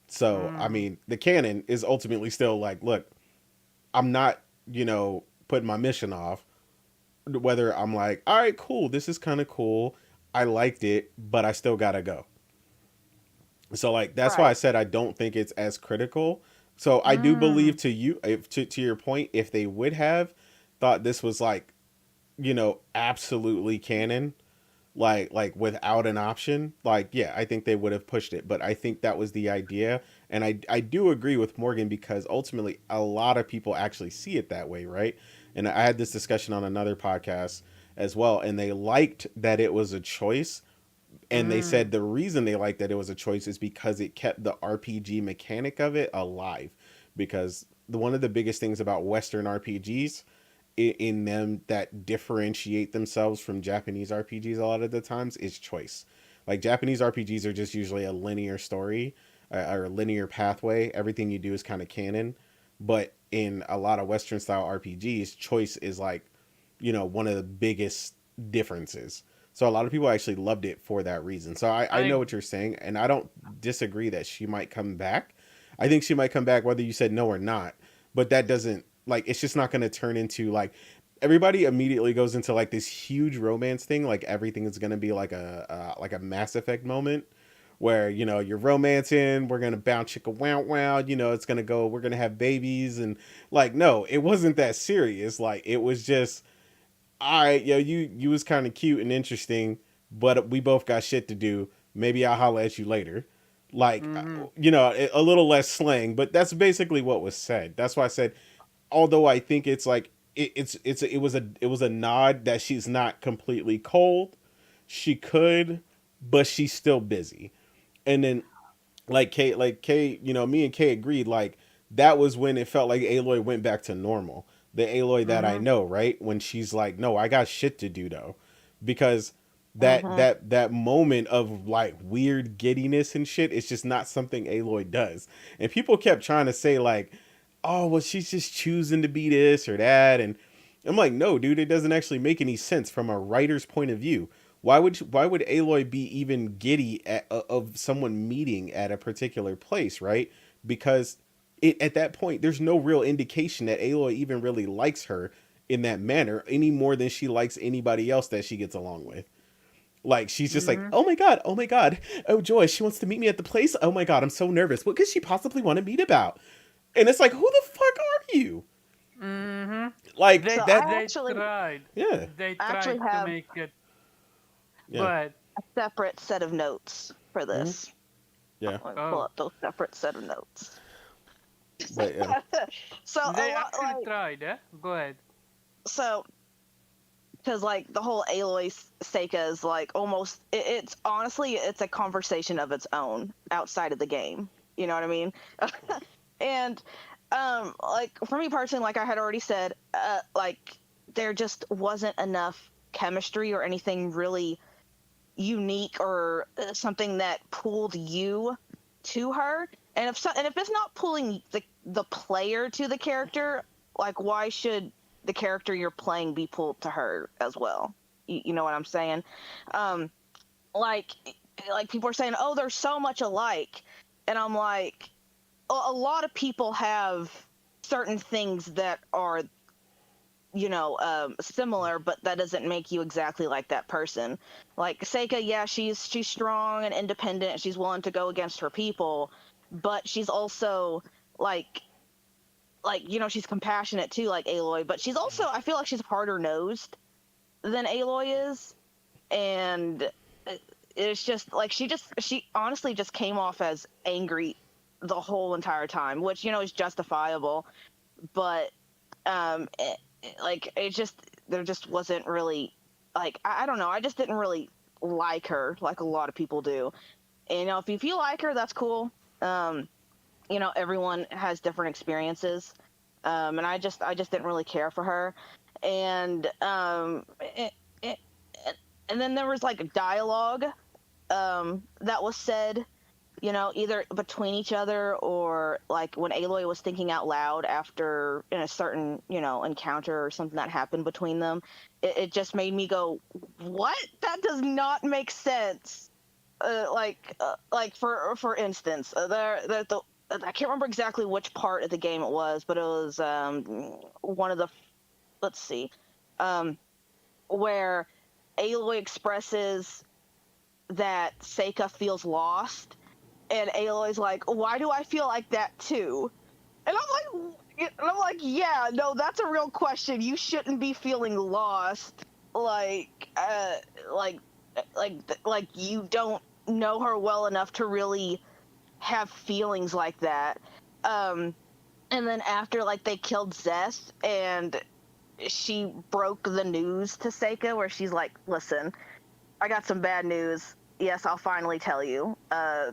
So, I Mm. mean, the canon is ultimately still like, "Look, I'm not, putting my mission off. Whether I'm like, all right, cool, this is kind of cool. I liked it, but I still gotta go." So like that's why I Right. said I don't think it's as critical. So I do believe Mm. to you, if to your point, if they would have thought this was like, absolutely canon, like without an option, like yeah, I think they would have pushed it. But I think that was the idea, and I do agree with Morgan because ultimately a lot of people actually see it that way, right? And I had this discussion on another podcast as well, and they liked that it was a choice, and they said Mm. the reason they liked that it was a choice is because it kept the RPG mechanic of it alive. Because one of the biggest things about Western RPGs in them that differentiate themselves from Japanese RPGs a lot of the times is choice. Like Japanese RPGs are just usually a linear story or a linear pathway. Everything you do is kind of canon. But in a lot of Western style RPGs, choice is like, one of the biggest differences. So a lot of people actually loved it for that reason. So I know I what you're saying, and I don't disagree that she might come back. I think she might come back whether you said no or not. But that doesn't like it's just not going to turn into like everybody immediately goes into like this huge romance thing. Like everything is going to be like a Mass Effect moment where you're romancing. We're gonna bounce chicka wow wow. It's gonna go. We're gonna have babies and like no, it wasn't that serious. Like it was just all right, yo, you was kind of cute and interesting, but we both got shit to do. Maybe I'll holler at you later. Like, mm-hmm. a little less slang, but that's basically what was said. That's why I said, although I think it's like it was a nod that she's not completely cold. She could, but she's still busy. And then like Kay, me and Kay agreed, like that was when it felt like Aloy went back to normal. The Aloy that I Mm-hmm. know, right? When she's like, no, I got shit to do though. Because that Mhm. that that moment of like weird giddiness and shit is just not something Aloy does. And people kept trying to say like, oh, well, she's just choosing to be this or that. And I'm like, no, dude, it doesn't actually make any sense from a writer's point of view. Why would Aloy be even giddy of someone meeting at a particular place, right? Because at that point, there's no real indication that Aloy even really likes her in that manner any more than she likes anybody else that she gets along with. Like, she's just like, oh my god, oh joy, she wants to meet me at the place. Oh my god, I'm so nervous. What could she possibly want to meet about? And it's like, who the fuck are you? Like They, So that. I they actually- tried. Yeah, They I actually tried to have- make it, Yeah. but A separate set of notes for this. yeah. I'm gonna pull Oh. up those separate set of notes. But yeah, So a they lot, actually like, tried. Eh? Go ahead. so because like the whole Aloy Seika is like almost it's honestly it's a conversation of its own outside of the game, you know what I mean? And like for me personally, like I had already said, like there just wasn't enough chemistry or anything really unique or something that pulled you to her. And if it's not pulling the player to the character, like why should the character you're playing be pulled to her as well? You know what I'm saying? Like people are saying, oh, they're so much alike, and I'm like, a lot of people have certain things that are, you know, similar, but that doesn't make you exactly like that person. Like Seika, yeah, she's strong and independent. She's willing to go against her people, but she's also like you know, she's compassionate too, like Aloy. But she's also, I feel like she's harder nosed than Aloy is, and it's just like she honestly just came off as angry the whole entire time, which, you know, is justifiable. But it just, there just wasn't really, like, I don't know, I just didn't really like her like a lot of people do. And, you know, if you like her, that's cool. You know, everyone has different experiences, and I just didn't really care for her. And and then there was like dialogue that was said, you know, either between each other or like when Aloy was thinking out loud after in a certain, you know, encounter or something that happened between them. It just made me go, what? That does not make sense. Like for instance, I can't remember exactly which part of the game it was, but it was one of the, let's see, where Aloy expresses that Seika feels lost, and Aloy's like, why do I feel like that too? And I'm like, yeah, no, that's a real question. You shouldn't be feeling lost. Like you don't know her well enough to really have feelings like that. And then after like they killed Zeth and she broke the news to Seika, where she's like, listen, I got some bad news. Yes, I'll finally tell you.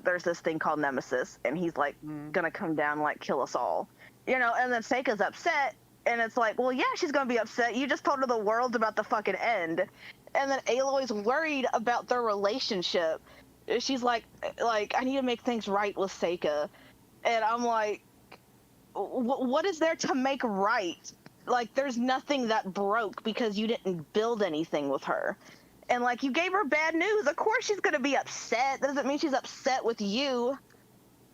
There's this thing called Nemesis, and he's like gonna come down and like kill us all. You know, and then Seika's upset, and it's like, well, yeah, she's gonna be upset. You just told her the world's about to fucking end. And then Aloy's worried about their relationship. She's like, I need to make things right with Seika. And I'm like, what is there to make right? Like, there's nothing that broke because you didn't build anything with her. And like, you gave her bad news. Of course she's gonna be upset. That doesn't mean she's upset with you.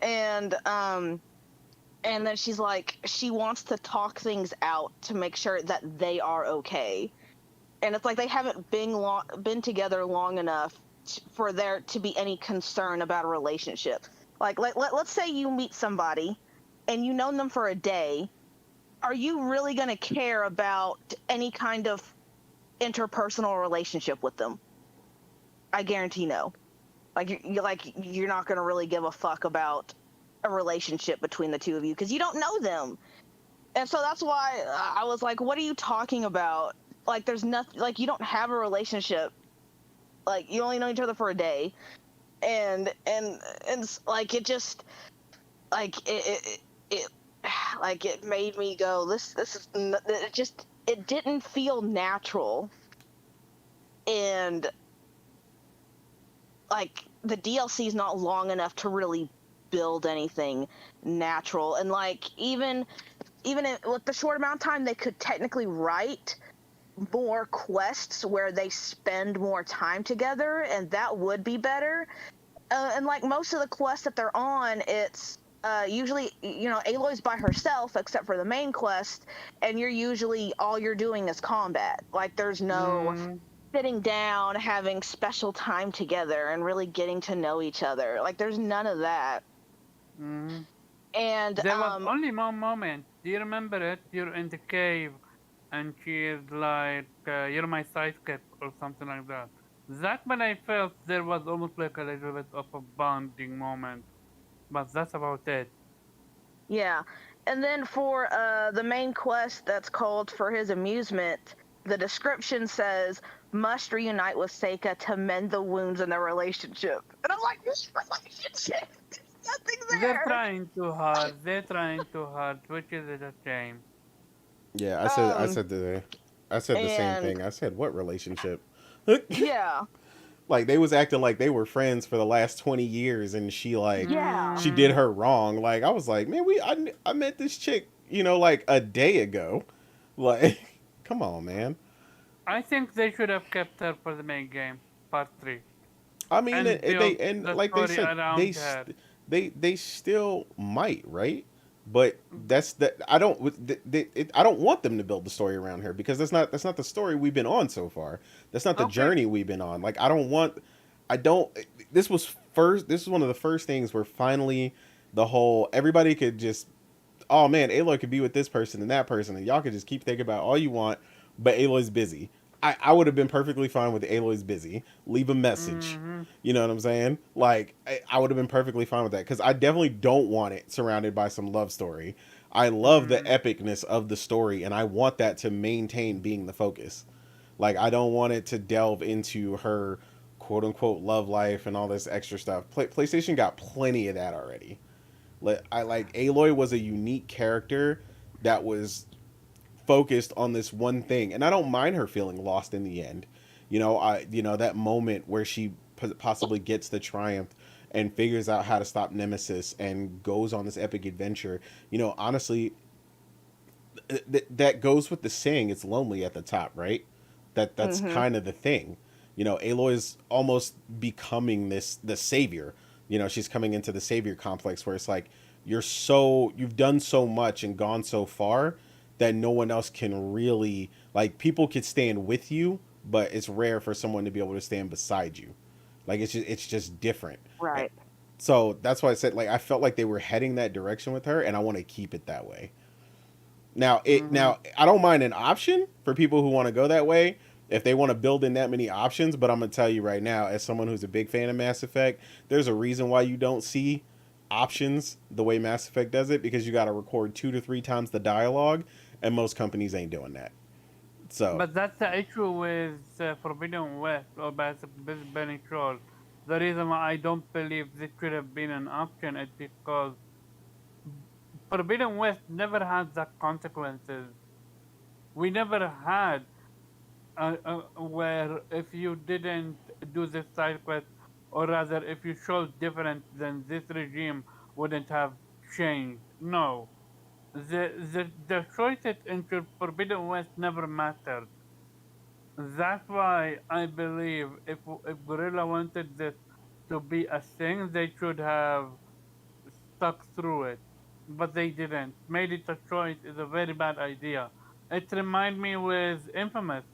And then she's like, she wants to talk things out to make sure that they are okay. And it's like they haven't been together long enough for there to be any concern about a relationship. Like, let's say you meet somebody and you've known them for a day. Are you really going to care about any kind of interpersonal relationship with them? I guarantee no. Like, you're not going to really give a fuck about a relationship between the two of you because you don't know them. And so that's why I was like, what are you talking about? Like, there's nothing, like, you don't have a relationship. Like, you only know each other for a day. And like, it just, like, it like, it made me go, this is, it didn't feel natural. And, like, the DLC is not long enough to really build anything natural. And, like, even with the short amount of time, they could technically write more quests where they spend more time together, and that would be better. And like most of the quests that they're on, it's usually, Aloy's by herself except for the main quest, and all you're doing is combat. Like there's no sitting down, having special time together, and really getting to know each other. Like there's none of that. Mhm. And There was only one moment. Do you remember it? You're in the cave, and she's like, "You're my sidekick" or something like that. That when I felt there was almost like a little bit of a bonding moment, but that's about it. yeah, and then for the main quest that's called For His Amusement, the description says must reunite with Seika to mend the wounds in their relationship. And I'm like, this relationship, nothing They're there. trying too hard. They're trying too hard, which is a shame. Yeah, I said the same And thing. I said, what relationship? yeah, Like they was acting like they were friends for the last 20 years, and she yeah, she did her wrong. Like I was like, man, I met this chick, like a day ago. Like, come on, man. I think they should have kept her for the main game, part 3, I mean, and built the like they story said, around her. they still might, right? But that's that. I don't I don't want them to build the story around her, because that's not the story we've been on so far. That's not the Okay. journey we've been on. Like I don't. This was one of the first things where finally the whole everybody could just, oh man, Aloy could be with this person and that person, and y'all could just keep thinking about all you want, but Aloy's busy. I would have been perfectly fine with Aloy's busy. Leave a message. You know what I'm saying? Like, I would have been perfectly fine with that, because I definitely don't want it surrounded by some love story. I love the epicness of the story, and I want that to maintain being the focus. Like, I don't want it to delve into her quote unquote love life and all this extra stuff. PlayStation got plenty of that already. Aloy was a unique character that was focused on this one thing, and I don't mind her feeling lost in the end. That moment where she possibly gets the triumph and figures out how to stop Nemesis and goes on this epic adventure. Honestly, that goes with the saying, it's lonely at the top, right? That's kind of the thing. Aloy's almost becoming the savior. She's coming into the savior complex, where it's like you've done so much and gone so far that no one else can really, like, people could stand with you, but it's rare for someone to be able to stand beside you. Like, it's just different. right. So that's why I said, like, I felt like they were heading that direction with her, and I want to keep it that way. Now I don't mind an option for people who want to go that way, if they want to build in that many options, but I'm gonna tell you right now, as someone who's a big fan of Mass Effect, there's a reason why you don't see options the way Mass Effect does it, because you got to record 2 to 3 times the dialogue, and most companies ain't doing that. So, But that's the issue with Forbidden West or Burning Shores. The reason why I don't believe this should have been an option is because Forbidden West never had the consequences. We never had where if you didn't do this side quest, or rather if you showed different, then this regime wouldn't have changed. No. The choices in Forbidden West never mattered. That's why I believe if Gorilla wanted this to be a thing, they should have stuck through it. But they didn't. Made it a choice is a very bad idea. It reminds me with Infamous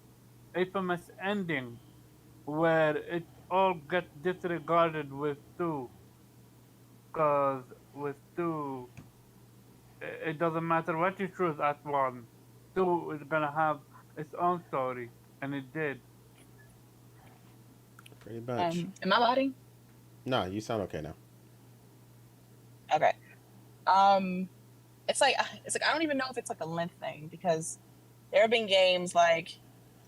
ending, where it all gets disregarded with 2. Cause with 2, it doesn't matter what you choose at 1. 2 is gonna have its own story, and it did. pretty much. Am I loading? No, you sound okay now. Okay. It's like I don't even know if it's like a length thing, because there have been games like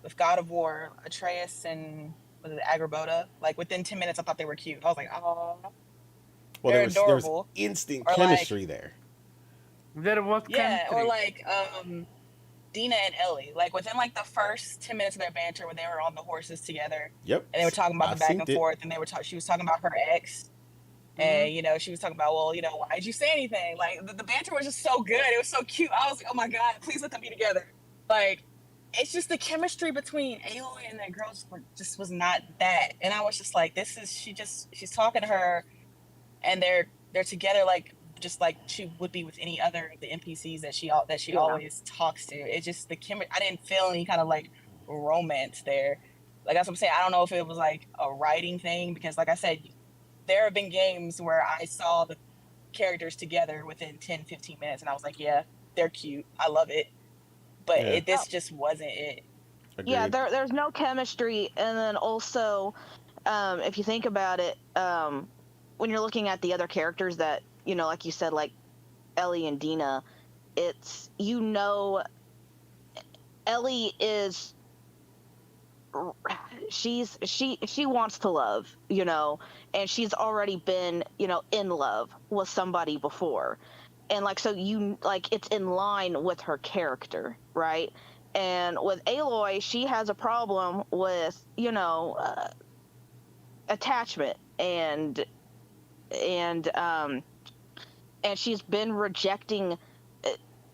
with God of War, Atreus and was it Agrabah? Like within 10 minutes, I thought they were cute. I was like, oh, Well, they're there was adorable. instant Or chemistry there. There was Yeah, chemistry. or like Dina and Ellie. Like within like the first 10 minutes of their banter, when they were on the horses together, Yep. and they were talking about I've the back seen and it. forth, and she was talking about her ex, And she was talking about, well, why did you say anything? Like the banter was just so good. It was so cute. I was like, oh my god, please let them be together. Like, it's just the chemistry between Aloy and that girl just was not that. And I was just like, she's talking to her, and they're together just like she would be with any other of the NPCs that she always talks to. It's just the chemistry. I didn't feel any kind of like romance there. Like that's what I'm saying. I don't know if it was like a writing thing, because like I said, there have been games where I saw the characters together within 10-15 minutes and I was like, yeah, they're cute, I love it. But this just wasn't it. Agreed. Yeah, there's no chemistry. And then also, if you think about it, when you're looking at the other characters that, like you said, like Ellie and Dina, it's, Ellie is, she wants to love, and she's already been, in love with somebody before. And like, so it's in line with her character, right? And with Aloy, she has a problem with, attachment and she's been rejecting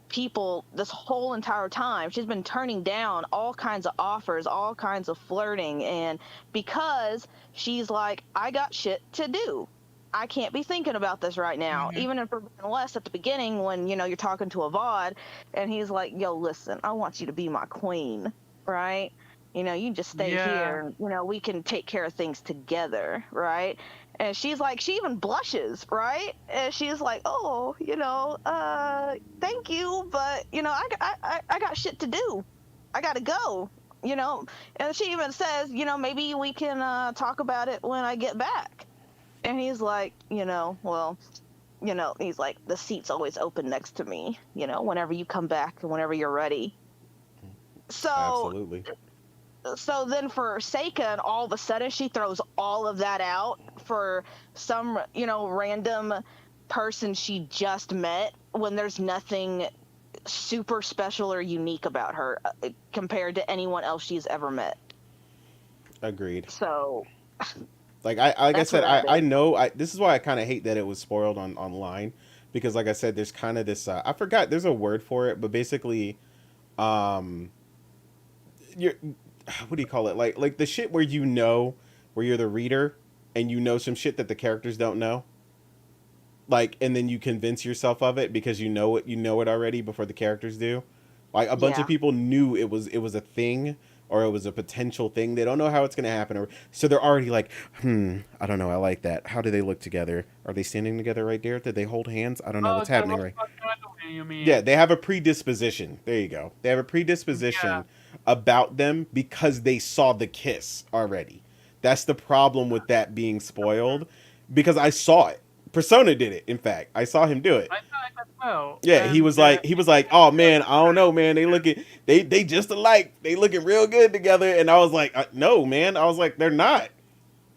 people this whole entire time. She's been turning down all kinds of offers, all kinds of flirting, and because she's like, I got shit to do. I can't be thinking about this right now. Mhm. Even in Forbidden West at the beginning, when you're talking to Avad and he's like, yo, listen, I want you to be my queen, right? You just stay here, and we can take care of things together, right? And she's like, she even blushes, right? And she's like, oh, thank you, but I got shit to do. I gotta go, And she even says, maybe we can talk about it when I get back. And he's like, well, he's like, the seat's always open next to me, whenever you come back and whenever you're ready. So Absolutely. So then for Seika, all of a sudden she throws all of that out for some, random person she just met, when there's nothing super special or unique about her compared to anyone else she's ever met. Agreed. So like I said, where I know this is why I kind of hate that it was spoiled online, because like I said, there's kind of this I forgot, there's a word for it, but basically you're, what do you call it, like the shit where where you're the reader and some shit that the characters don't know, like, and then you convince yourself of it because you know it already before the characters do. Like a bunch of people knew it was a thing, or it was a potential thing. They don't know how it's going to happen, or so they're already like, I don't know, I like that. How do they look together? Are they standing together right there? Did they hold hands? I don't know what's happening right. You mean? Yeah, they have a predisposition. There you go. They have a predisposition about them because they saw the kiss already. That's the problem with that being spoiled, because I saw it. Persona did it. In fact, I saw him do it. I saw it as well. Yeah, he was like, oh man, I don't know, man. They just alike. They looking real good together. And I was like, no, man. I was like, they're not.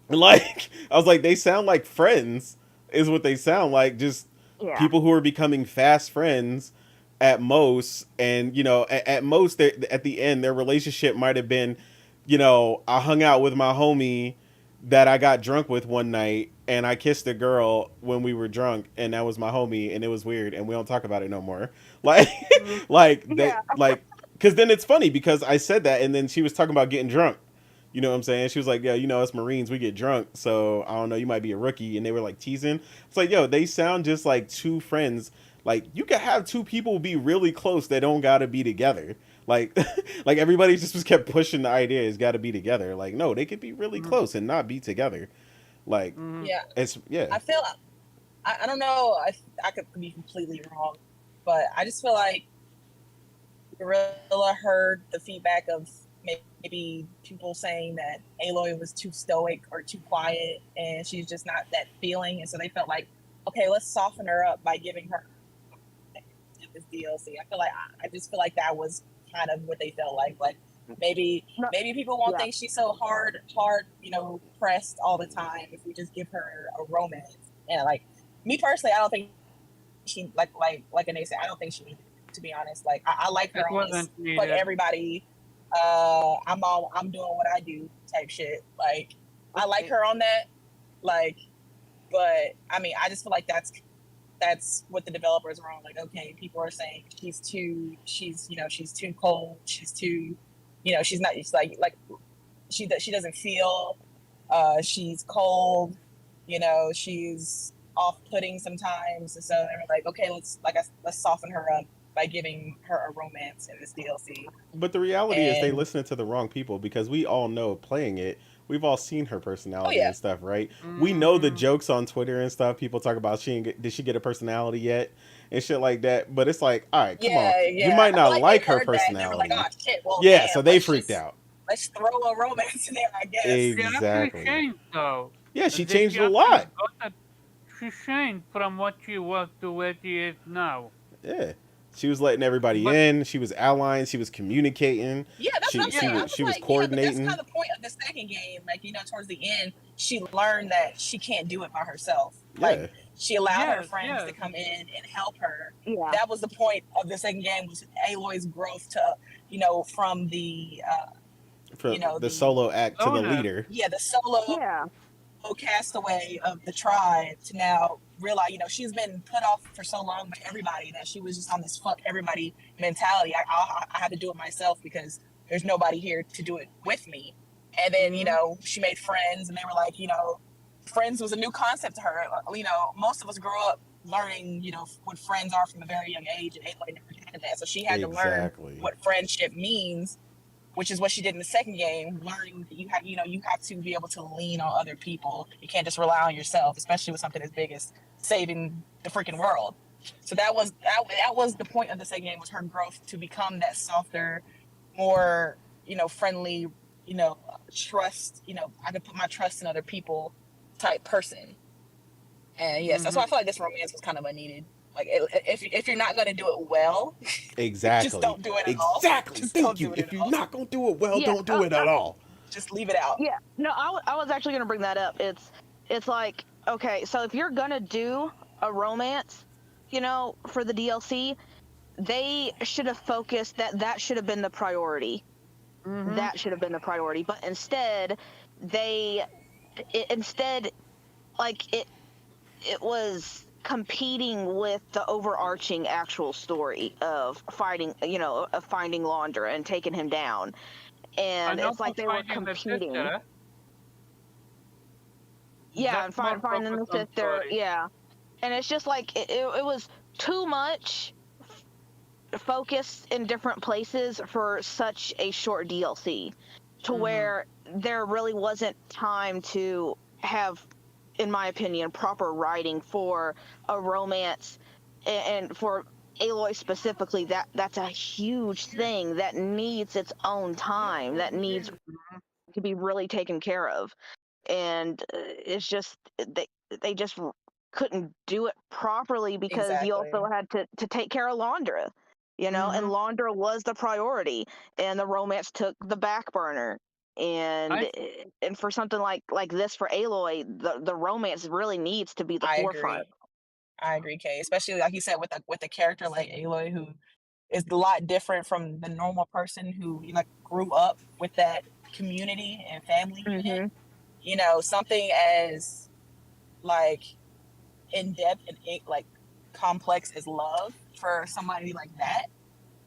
Like, I was like, they sound like friends, is what they sound like. Just people who are becoming fast friends at most. And, at most, at the end, their relationship might have been, I hung out with my homie that I got drunk with one night, and I kissed a girl when we were drunk, and that was my homie, and it was weird, and we don't talk about it no more. Like, because then it's funny, because I said that, and then she was talking about getting drunk. You know what I'm saying? She was like, yeah, us Marines, we get drunk, so I don't know, you might be a rookie. And they were like teasing. It's like, yo, they sound just like two friends. Like, you could have two people be really close that don't gotta be together. Like, like everybody just kept pushing the idea it's gotta be together. Like, no, they could be really close and not be together. Like, it's, I feel, I don't know, I could be completely wrong, but I just feel like Guerrilla heard the feedback of maybe people saying that Aloy was too stoic or too quiet, and she's just not that feeling, and so they felt like, okay, let's soften her up by giving her this DLC. I just feel like that was kind of what they felt like. Like maybe people won't think she's so hard, pressed all the time if we just give her a romance. And like me personally, I don't think she like Anais said, I don't think she needed it, to be honest. Like I like her on this, but everybody, I'm doing what I do type shit. Like I like her on that. Like But I mean, I just feel like that's what the developers are on. Like, okay, people are saying she's too cold. She's too, she's not. It's like she doesn't feel. She's cold. She's off-putting sometimes. And so they were like, okay, let's soften her up by giving her a romance in this DLC. But the reality is they And listening to the wrong people because we all know playing it. We've all seen her personality yeah. and stuff, right? We know the Mhm. jokes on Twitter and stuff. People talk about did she get a personality yet and shit like that. But it's like, all right, come on. Yeah, You yeah. might I feel not like like they her heard that and they were like, personality. oh shit, well Yeah, damn, so they freaked out. let's throw a romance in there, I guess. She actually Exactly. changed though. Yeah, she Did changed she a actually lot. got that? She changed from what she was to where she is now. Yeah. She was letting everybody But in. She was allying. She was communicating. Yeah, that's what I'm saying. I was She was like, yeah, but that's coordinating. kind of the point of the second game. Like, towards the end, she learned that she can't do it by herself. Yeah. Like, she allowed her yes, friends yes. to come in and help her. Yeah. That was the point of the second game, was Aloy's growth to, from the, From the the solo act to the Owner. leader. yeah, the solo Yeah. castaway of the tribe to now realize, she's been put off for so long by everybody that she was just on this fuck everybody mentality. I had to do it myself because there's nobody here to do it with me. And then, she made friends, and they were like, friends was a new concept to her. Most of us grow up learning, what friends are from a very young age, and Aloy never had that. So she had to learn Exactly. what friendship means, which is what she did in the second game, learning that you have to be able to lean on other people. You can't just rely on yourself, especially with something as big as saving the freaking world. So that was the point of the second game, was her growth to become that softer, more, friendly, trust, I can put my trust in other people type person. And yes, that's why I feel like this romance was kind of unneeded. Like, if you're not going to do it well, Exactly. just don't do it at all. Exactly. Just Thank don't you. do it If at you're all. not gonna do it well, Yeah. don't do it at all. Just leave it out. Yeah. No, I was actually gonna bring that up. It's like, okay, so if you're gonna do a romance, for the DLC, they should have focused that should have been the priority. That should have been the priority. But instead, like it was competing with the overarching actual story of fighting, of finding Laundra and taking him down. And it's like they were competing. Yeah, and finding the sister. Yeah. And it's just like it was too much focus in different places for such a short DLC, to where there really wasn't time to have, in my opinion, proper writing for a romance, and for Aloy specifically. That's a huge thing that needs its own time, that needs to be really taken care of. And it's just they just couldn't do it properly because you also had to take care of Laundra, and Laundra was the priority, and the romance took the back burner. And for something like this for Aloy, the romance really needs to be the forefront. I agree, Kay. Especially like you said, with a character like Aloy, who is a lot different from the normal person who grew up with that community and family unit. Something as like in depth and like complex as love for somebody like that.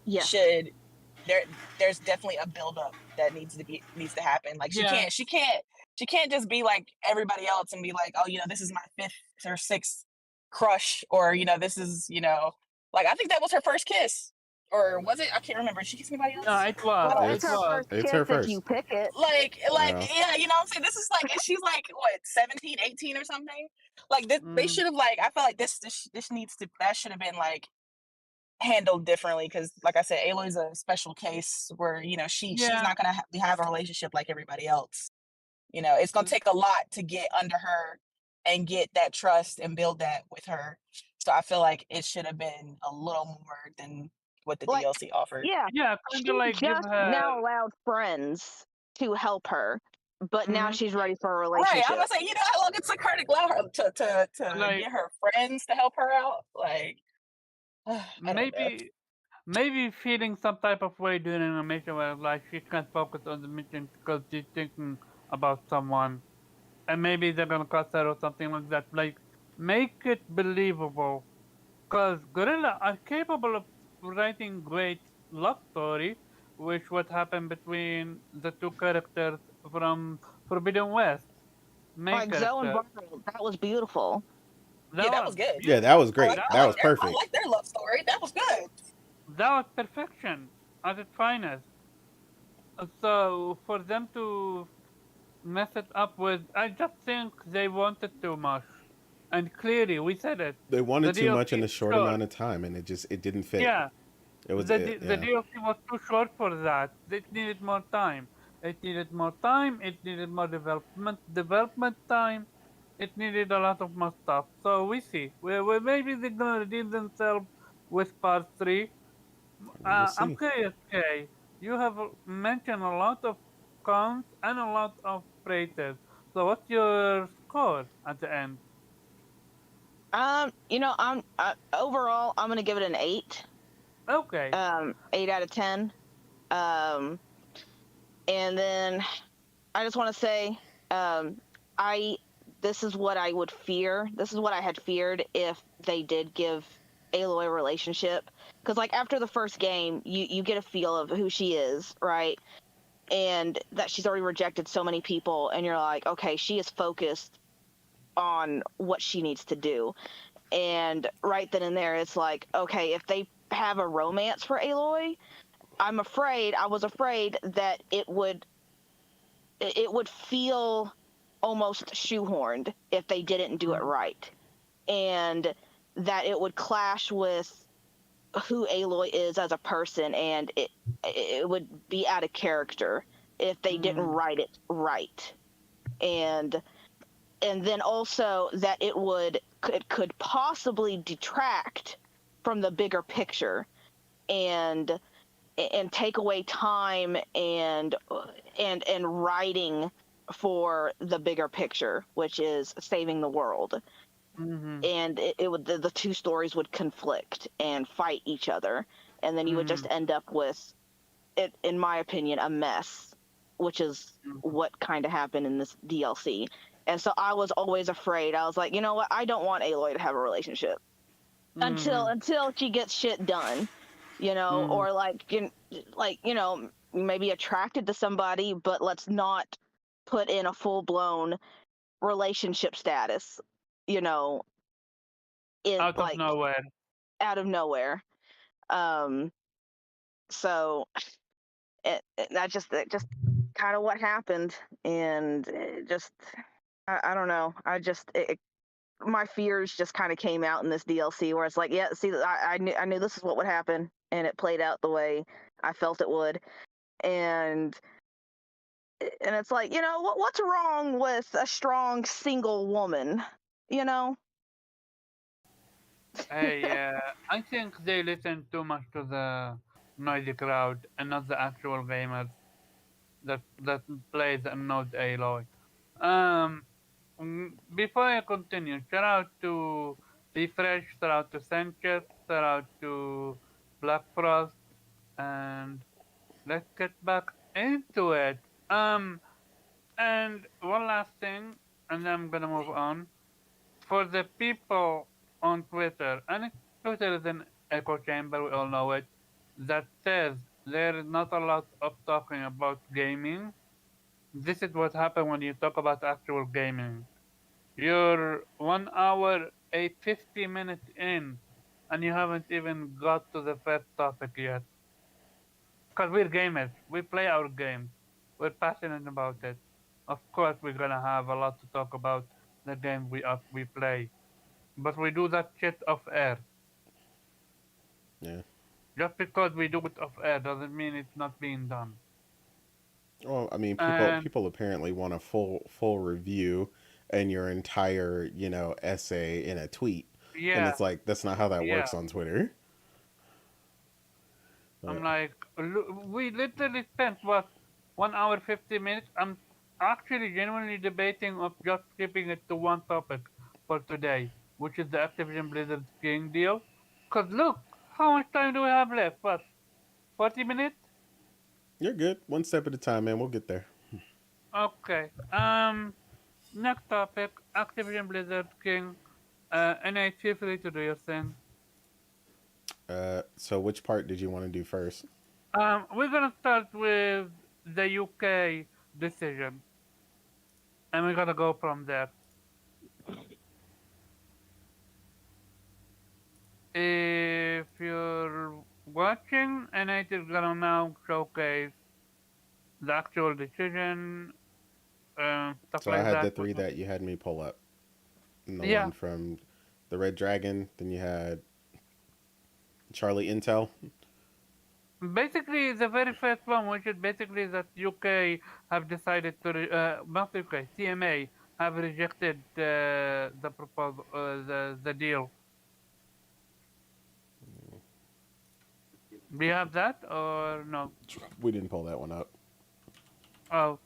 Yes. There's definitely a buildup that needs to happen. Like she can't just be like everybody else and be like, oh, this is my fifth or sixth crush, or this is like, I think that was her first kiss. Or was it? I can't remember. Did she kiss anybody else? No, it was. Well, It it's her was. first It's kiss her if first. you pick it. Like, Yeah. yeah, what I'm saying? This is like, she's like, what, 17, 18 or something? Like, they should have, like, I feel like this needs to, that should have been, like, handled differently, because, like I said, Aloy's a special case where, she's not going to have a relationship like everybody else. It's going to take a lot to get under her and get that trust and build that with her. So I feel like it should have been a little more than what the DLC offered. Yeah, Yeah, she kind of like give just her. now allowed friends to help her, but now she's ready for a Right, relationship. I'm gonna say, how long it took her to allow her to Like- get her friends to help her out? Like, I don't know. Maybe feeling some type of way during a mission where like she can't focus on the mission because she's thinking about someone and maybe they're gonna cut that or something like that. Like, make it believable, because Gorilla are capable of writing great love story, which what happened between the two characters from Forbidden West, main Like Zoe and character. Bartle, that was beautiful. That Yeah, that was was good. Yeah, that was I great. like, I That like was their, I perfect. like their love story. That was good. that was perfection at its finest. So for them to mess it up with, I just think they wanted too much, and clearly we said it. They wanted The too much DLC in a is short short. amount of time, and it didn't fit. Yeah, It was the yeah. DLC was too short for that. It needed more time. It needed more time. It needed more development time. It needed a lot of more stuff. So we see. We maybe they're gonna redeem themselves with part 3. We'll I'm see. curious, Kay. You have mentioned a lot of cons and a lot of praises. So what's your score at the end? I'm overall, I'm gonna give it an 8. Okay. 8 out of 10. And then I just want to say, I this is what I would fear. This is what I had feared if they did give Aloy a relationship, because like after the first game, you get a feel of who she is, right? And that she's already rejected so many people, and you're like, okay, she is focused on what she needs to do. And right then and there, it's like, okay, if they have a romance for Aloy, I was afraid that it would feel almost shoehorned if they didn't do it right, and that it would clash with who Aloy is as a person, and it would be out of character if they didn't write it right. And then also that it could possibly detract from the bigger picture, and take away time and writing for the bigger picture, which is saving the world. Mm-hmm. And it would the two stories would conflict and fight each other, and then you would just end up with it, in my opinion, a mess, which is what kind of happened in this DLC. And so I was always afraid. I was like, you know what? I don't want Aloy to have a relationship until she gets shit done, or maybe attracted to somebody, but let's not put in a full blown relationship status, in Out of like nowhere. out of nowhere. So that just kind of what happened, and it just I don't know. My fears just kind of came out in this DLC, where it's like, yeah, see, I knew this is what would happen, and it played out the way I felt it would, and it's like, what's wrong with a strong single woman, you know? Hey, I think they listen too much to the noisy crowd and not the actual gamers that plays and knows Aloy. Um, Before I continue, shout out to Refresh, shout out to Sanchez, shout out to Black Frost, and let's get back into it. And one last thing, and then I'm gonna move on. For the people on Twitter, and Twitter is an echo chamber, we all know it, that says there is not a lot of talking about gaming. This is what happens when you talk about actual gaming. You're 1 hour, 50 minutes in, and you haven't even got to the first topic yet. Because we're gamers. We play our games. We're passionate about it. Of course, we're gonna have a lot to talk about the game we play. But we do that shit off air. Yeah. Just because we do it off air doesn't mean it's not being done. Well, I mean, And people apparently want a full review and your entire essay in a tweet, and yeah, it's like that's not how that yeah. works on Twitter. I'm like, we literally spent what 1 hour 50 minutes. I'm actually genuinely debating of just keeping it to one topic for today, which is the Activision Blizzard skiing deal. Cause look, how much time do we have left? What, 40 minutes? You're good. One step at a time, man. We'll get there. Okay. Next topic: Activision Blizzard King. NA, feel free to do your thing. So which part did you want to do first? We're gonna start with the UK decision, and we're gonna go from there. If you're watching, and it is gonna now showcase the actual decision, stuff So I like had the that. three that you had me pull up. And the Yeah, one from the Red Dragon, then you had Charlie Intel. basically the very first one, which is basically that UK have decided to, not UK, CMA have rejected the proposal, the deal. Do you have that or no? We didn't pull that one up. Oh,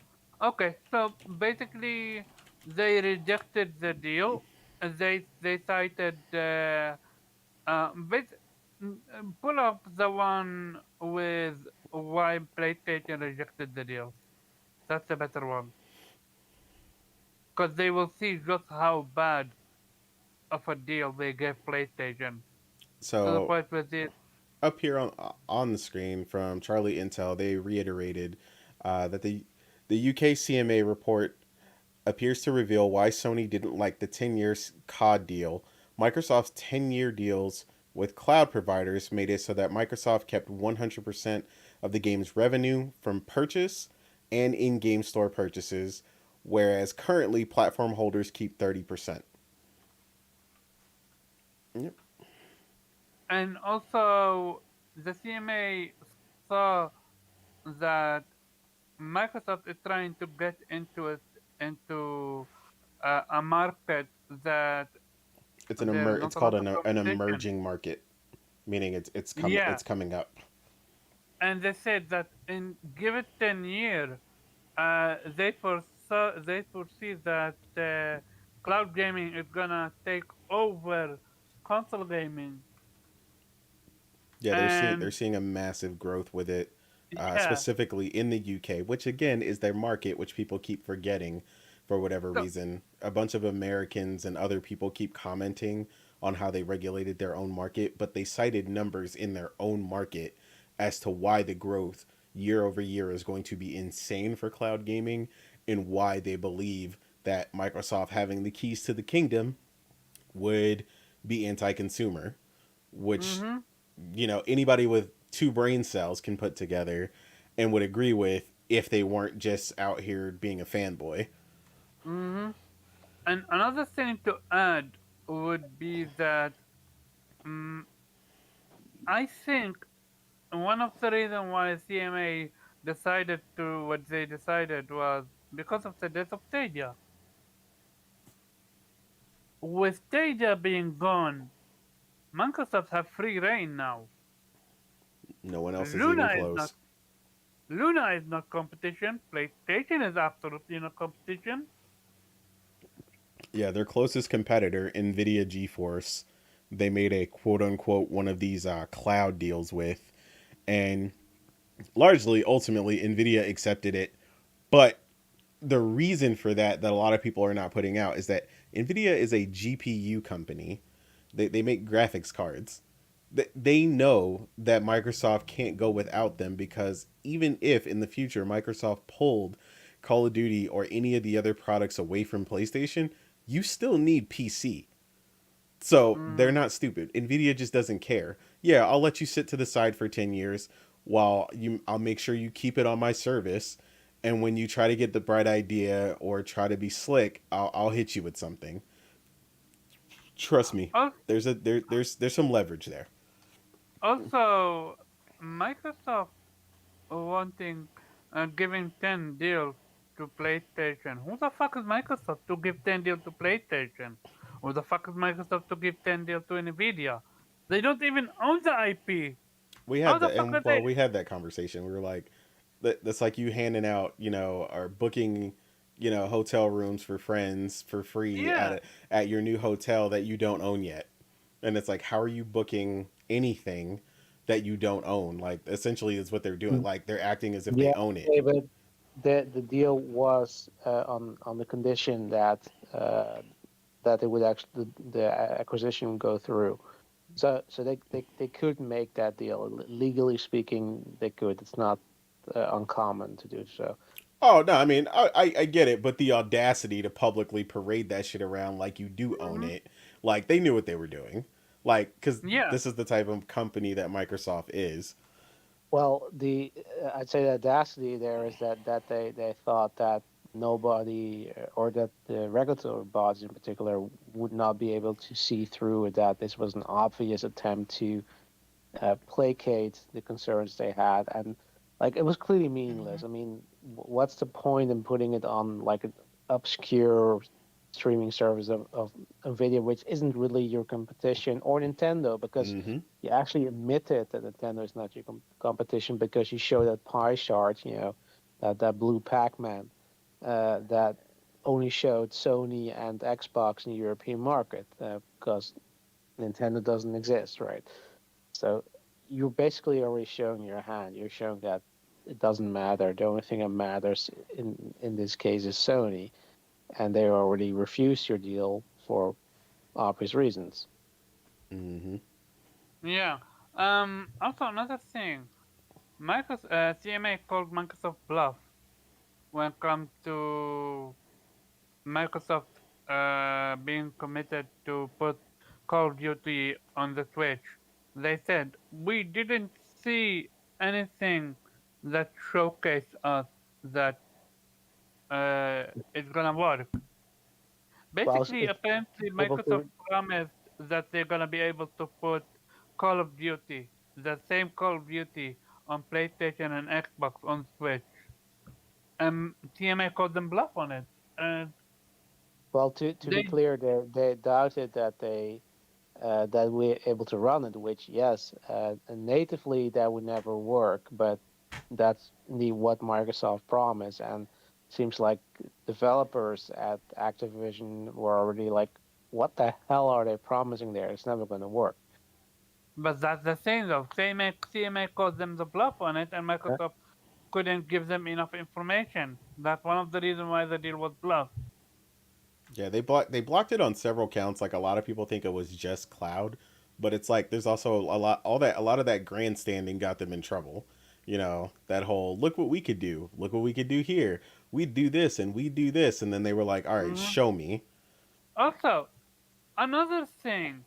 okay. So basically, they rejected the deal. They cited bas- pull up the one with why PlayStation rejected the deal. That's a better one because they will see just how bad of a deal they gave PlayStation. To the So point where they up here on the screen from Charlie Intel, they reiterated that the UK CMA report appears to reveal why Sony didn't like the 10-year COD deal. Microsoft's 10-year deals with cloud providers made it so that Microsoft kept 100% of the game's revenue from purchase and in-game store purchases, whereas currently platform holders keep 30%. Yep. and also the CMA saw that Microsoft is trying to get into a market that there is It's not a called lot of an competition. emerging market, meaning Yeah, it's coming up. and they said that in give it 10 years, they foresee that cloud gaming is gonna take over console gaming, Yeah, they're and seeing a massive growth with it, yeah. specifically in the UK, which again is their market, which people keep forgetting for whatever So reason. A bunch of Americans and other people keep commenting on how they regulated their own market, but they cited numbers in their own market as to why the growth year over year is going to be insane for cloud gaming and why they believe that Microsoft having the keys to the kingdom would be anti-consumer, which mhm. anybody with two brain cells can put together and would agree with if they weren't just out here being a fanboy. Mhm. And another thing to add would be that um, I think one of the reasons why CMA decided to what they decided was because of the death of Stadia. With Stadia being gone, Microsoft have free reign now. No one else is even Luna is not close. Luna is not competition. PlayStation is absolutely not competition. Yeah, their closest competitor, Nvidia GeForce, they made a quote unquote one of these cloud deals with, and largely, ultimately, Nvidia accepted it. But the reason for that a lot of people are not putting out is that Nvidia is a GPU company. They make graphics cards. They know that Microsoft can't go without them because even if in the future Microsoft pulled Call of Duty or any of the other products away from PlayStation, you still need PC. So they're Mm, not stupid. Nvidia just doesn't care. Yeah, I'll let you sit to the side for 10 years while I'll make sure you keep it on my service. And when you try to get the bright idea or try to be slick, I'll hit you with something. Trust me. al- There's some leverage there. Also, Microsoft wanting giving 10 deals to PlayStation. Who the fuck is Microsoft to give 10 deals to PlayStation? Who the fuck is Microsoft to give 10 deals to Nvidia? They don't even own the IP. We How had the that, fuck and are well, they? we had that conversation. We were like, that's like you handing out, or booking, hotel rooms for friends for free Yeah. at your new hotel that you don't own yet. And it's like, how are you booking anything that you don't own? Like, essentially, is what they're doing. Mm, Like, they're acting as if they Yeah, own it. David. the deal was on the condition that that it would actually the acquisition would go through. So they could make that deal. Legally speaking, they could. It's not uncommon to do so. Oh no, I mean I get it, but the audacity to publicly parade that shit around like you do own Mhm. it, like they knew what they were doing, like because Yeah. this is the type of company that Microsoft is. Well, I'd say the audacity there is that they thought that nobody or that the regulatory bodies in particular would not be able to see through it, that this was an obvious attempt to placate the concerns they had, and like it was clearly meaningless. I mean, what's the point in putting it on like an obscure streaming service of Nvidia, which isn't really your competition, or Nintendo, because Mm-hmm. you actually admitted that Nintendo is not your competition because you show that pie chart, that blue Pac-Man, that only showed Sony and Xbox in the European market because Nintendo doesn't exist, right? So you're basically already showing your hand. You're showing that it doesn't matter. The only thing that matters in this case is Sony, and they already refused your deal for obvious reasons. Mm-hmm. Yeah. Also, another thing, CMA called Microsoft bluff when it comes to Microsoft being committed to put Call of Duty on the Switch. They said we didn't see anything that showcased us that it's gonna work. Well, Basically, apparently, able Microsoft to, promised that they're gonna be able to put Call of Duty, the same Call of Duty, on PlayStation and Xbox on Switch. TMA called them bluff on it. And well, to be they clear, they doubted that that we're able to run it. Which yes, natively that would never work, but that's indeed what Microsoft promised, and seems like developers at Activision were already like, what the hell are they promising there? It's never going to work. But that's the thing though. CMA called them the bluff on it, and Huh? Microsoft couldn't give them enough information. That's one of the reasons why the deal was bluff. Yeah, they blocked it on several counts. Like a lot of people think it was just cloud, but it's like there's also a lot of that grandstanding got them in trouble. You know, that whole look what we could do, look what we could do here. We do this and we do this, and then they were like, all right, Mhm. show me. Also, another thing,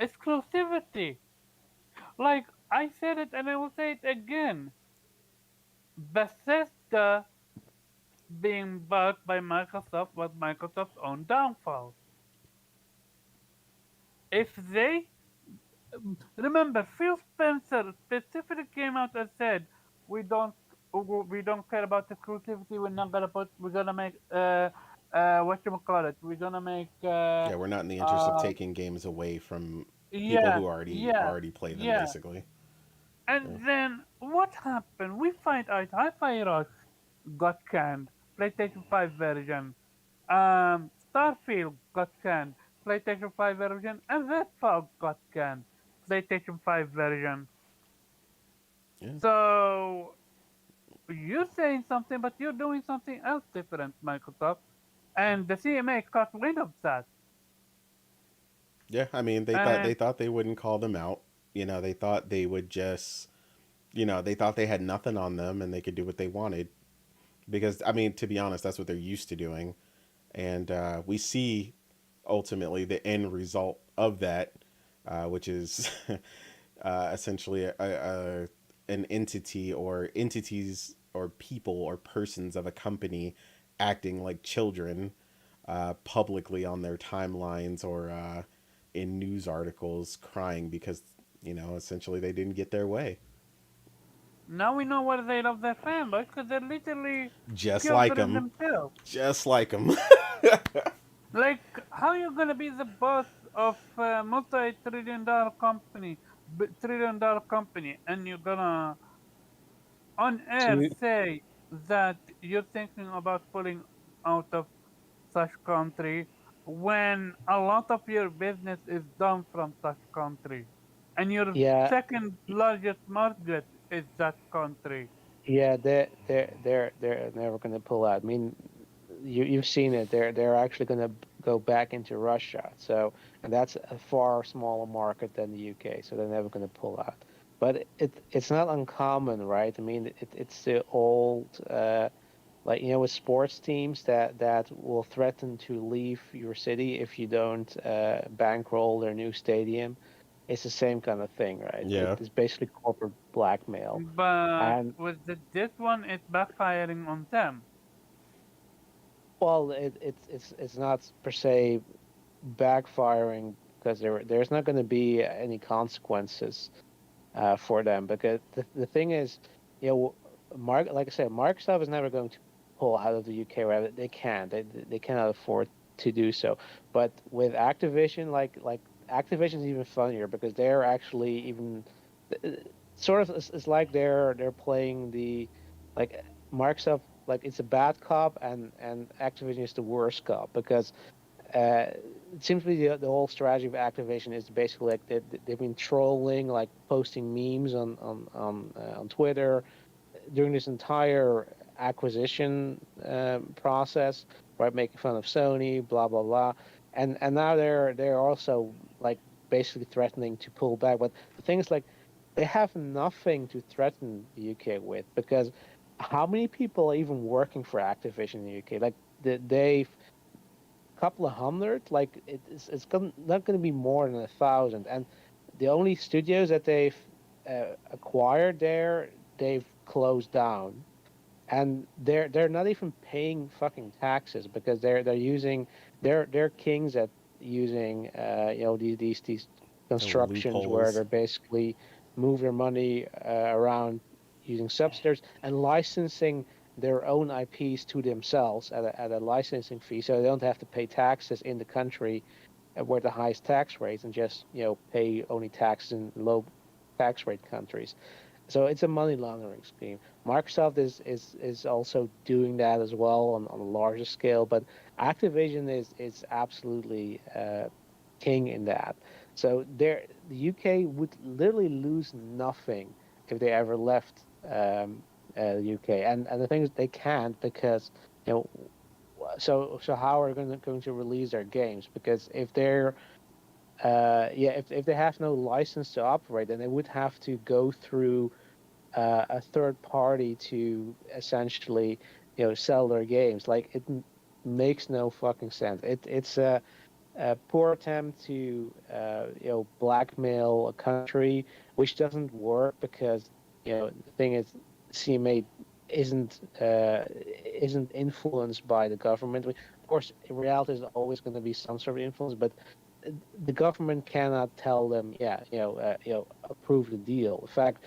exclusivity. Like I said it, and I will say it again. Bethesda being bought by Microsoft was Microsoft's own downfall. If they remember, Phil Spencer specifically came out and said, "We don't, we don't care about exclusivity. We're not gonna put. We're gonna make what you call it. We're gonna make Yeah, we're not in the interest of taking games away from people yeah, who already play them, yeah." basically. Yeah. And then what happened? We find out Hi-Fi Rush got canned, PlayStation 5 version. Starfield got canned, PlayStation 5 version, and Redfall got canned, PlayStation 5 version. Yeah. So you're saying something, but you're doing something else different, Microsoft, and the CMA got rid of that. Yeah, I mean, And they thought they wouldn't call them out. You know, they thought they would just, you know, they thought they had nothing on them and they could do what they wanted. Because I mean, to be honest, that's what they're used to doing, and we see ultimately the end result of that, which is essentially an entity or entities or people or persons of a company acting like children publicly on their timelines or in news articles crying because, you know, essentially they didn't get their way. now we know why they love their fanboys, because they're literally Just like children them. themselves. Just like them. Like, how you gonna be the boss of a multi-trillion-dollar company, trillion-dollar company, and you're gonna on air To say that you're thinking about pulling out of such country when a lot of your business is done from such country, and your yeah, second largest market is that country? Yeah, they're never going to pull out. I mean, you've seen it. They're actually going to go back into Russia. So, and that's a far smaller market than the UK. So they're never going to pull out. But it's not uncommon, right? I mean, it's the old like with sports teams that will threaten to leave your city if you don't bankroll their new stadium. It's the same kind of thing, right? Yeah. It's basically corporate blackmail. But And with this one, it's backfiring on them. well, it's not per se backfiring because there's not going to be any consequences for them because the thing is, like I said, Microsoft is never going to pull out of the UK. Right? They can't. They cannot afford to do so. But with Activision, like Activision is even funnier because they're actually even sort of it's like they're playing the like Microsoft, like it's a bad cop and Activision is the worst cop because it seems to be the whole strategy of Activision is basically like they've been trolling, like posting memes on Twitter during this entire acquisition process, right? Making fun of Sony, blah blah blah, and now they're also like basically threatening to pull back. But the thing is, like, they have nothing to threaten the UK with because how many people are even working for Activision in the UK? Like they've couple of hundred, like not going to be more than 1,000. And the only studios that they've acquired there, they've closed down, and they're not even paying fucking taxes because they're using they're kings at using these constructions where loopholes. they're basically move their money around using subsidies and licensing their own IPs to themselves at a licensing fee, so they don't have to pay taxes in the country where the highest tax rates and just pay only taxes in low tax rate countries. So it's a money laundering scheme. Microsoft is also doing that as well on a larger scale, but Activision is absolutely king in that. So the UK would literally lose nothing if they ever left the UK, and the thing is they can't because you know. So how are they going to release their games? Because if they're if they have no license to operate, then they would have to go through a third party to essentially sell their games. Like makes no fucking sense. It's a poor attempt to blackmail a country, which doesn't work because the thing is CMA isn't influenced by the government. Of course, in reality, there's always going to be some sort of influence, but the government cannot tell them, approve the deal. In fact,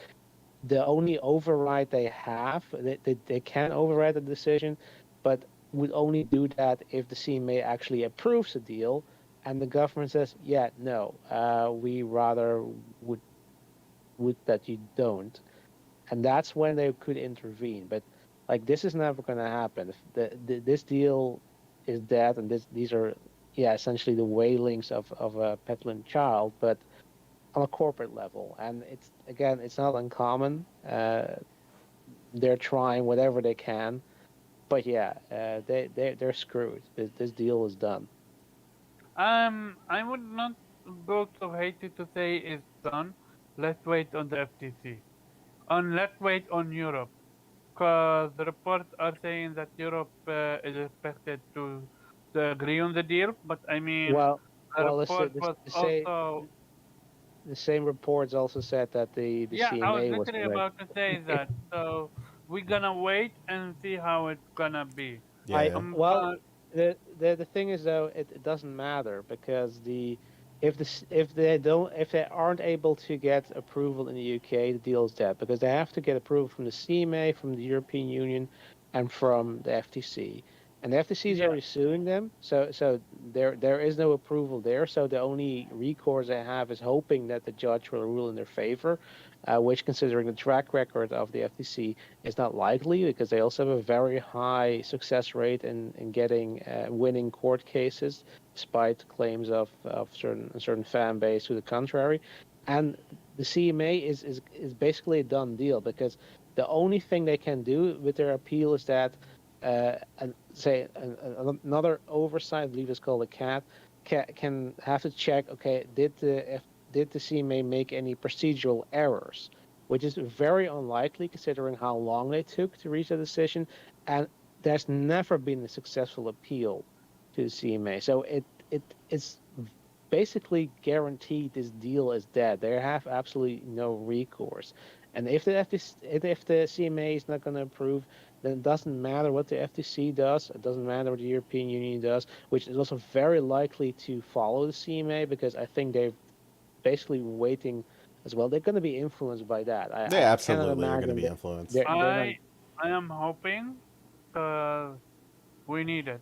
the only override they have, they can override the decision, but would only do that if the CMA actually approves the deal, and the government says, yeah, no, we rather would that you don't, and that's when they could intervene. But like this is never going to happen. This deal is dead, and these are essentially the wailings of a petulant child, but on a corporate level. And it's not uncommon. They're trying whatever they can, but they're screwed. This deal is done. I would not go so hasty to say it's done. Let's wait on the FTC. Let's wait on Europe, because the reports are saying that Europe is expected to agree on the deal. But I mean, Well, the well, report was also. the same reports also said that the Yeah, I was CMA was literally correct. about to say that. So we're gonna wait and see how it's gonna be. Yeah, yeah. Well, But the thing is though, it doesn't matter because if they aren't able to get approval in the UK, the deal is dead because they have to get approval from the CMA, from the European Union, and from the FTC. And the FTC is yeah, already suing them, so there is no approval there. So the only recourse they have is hoping that the judge will rule in their favor, which, considering the track record of the FTC, is not likely because they also have a very high success rate in getting winning court cases, despite claims of certain fan base to the contrary. And the CMA is basically a done deal because The only thing they can do with their appeal is that, another oversight, I believe it's called a CAT, can have to check. Okay, did the CMA make any procedural errors? Which is very unlikely considering how long they took to reach a decision, and there's never been a successful appeal to the CMA. So it's basically guaranteed this deal is dead. They have absolutely no recourse. And if the CMA is not going to approve, then it doesn't matter what the FTC does. It doesn't matter what the European Union does, which is also very likely to follow the CMA because I think they're basically waiting as well. They're going to be influenced by that. They I absolutely cannot are going to imagine be influenced. they're not. I am hoping because we need it.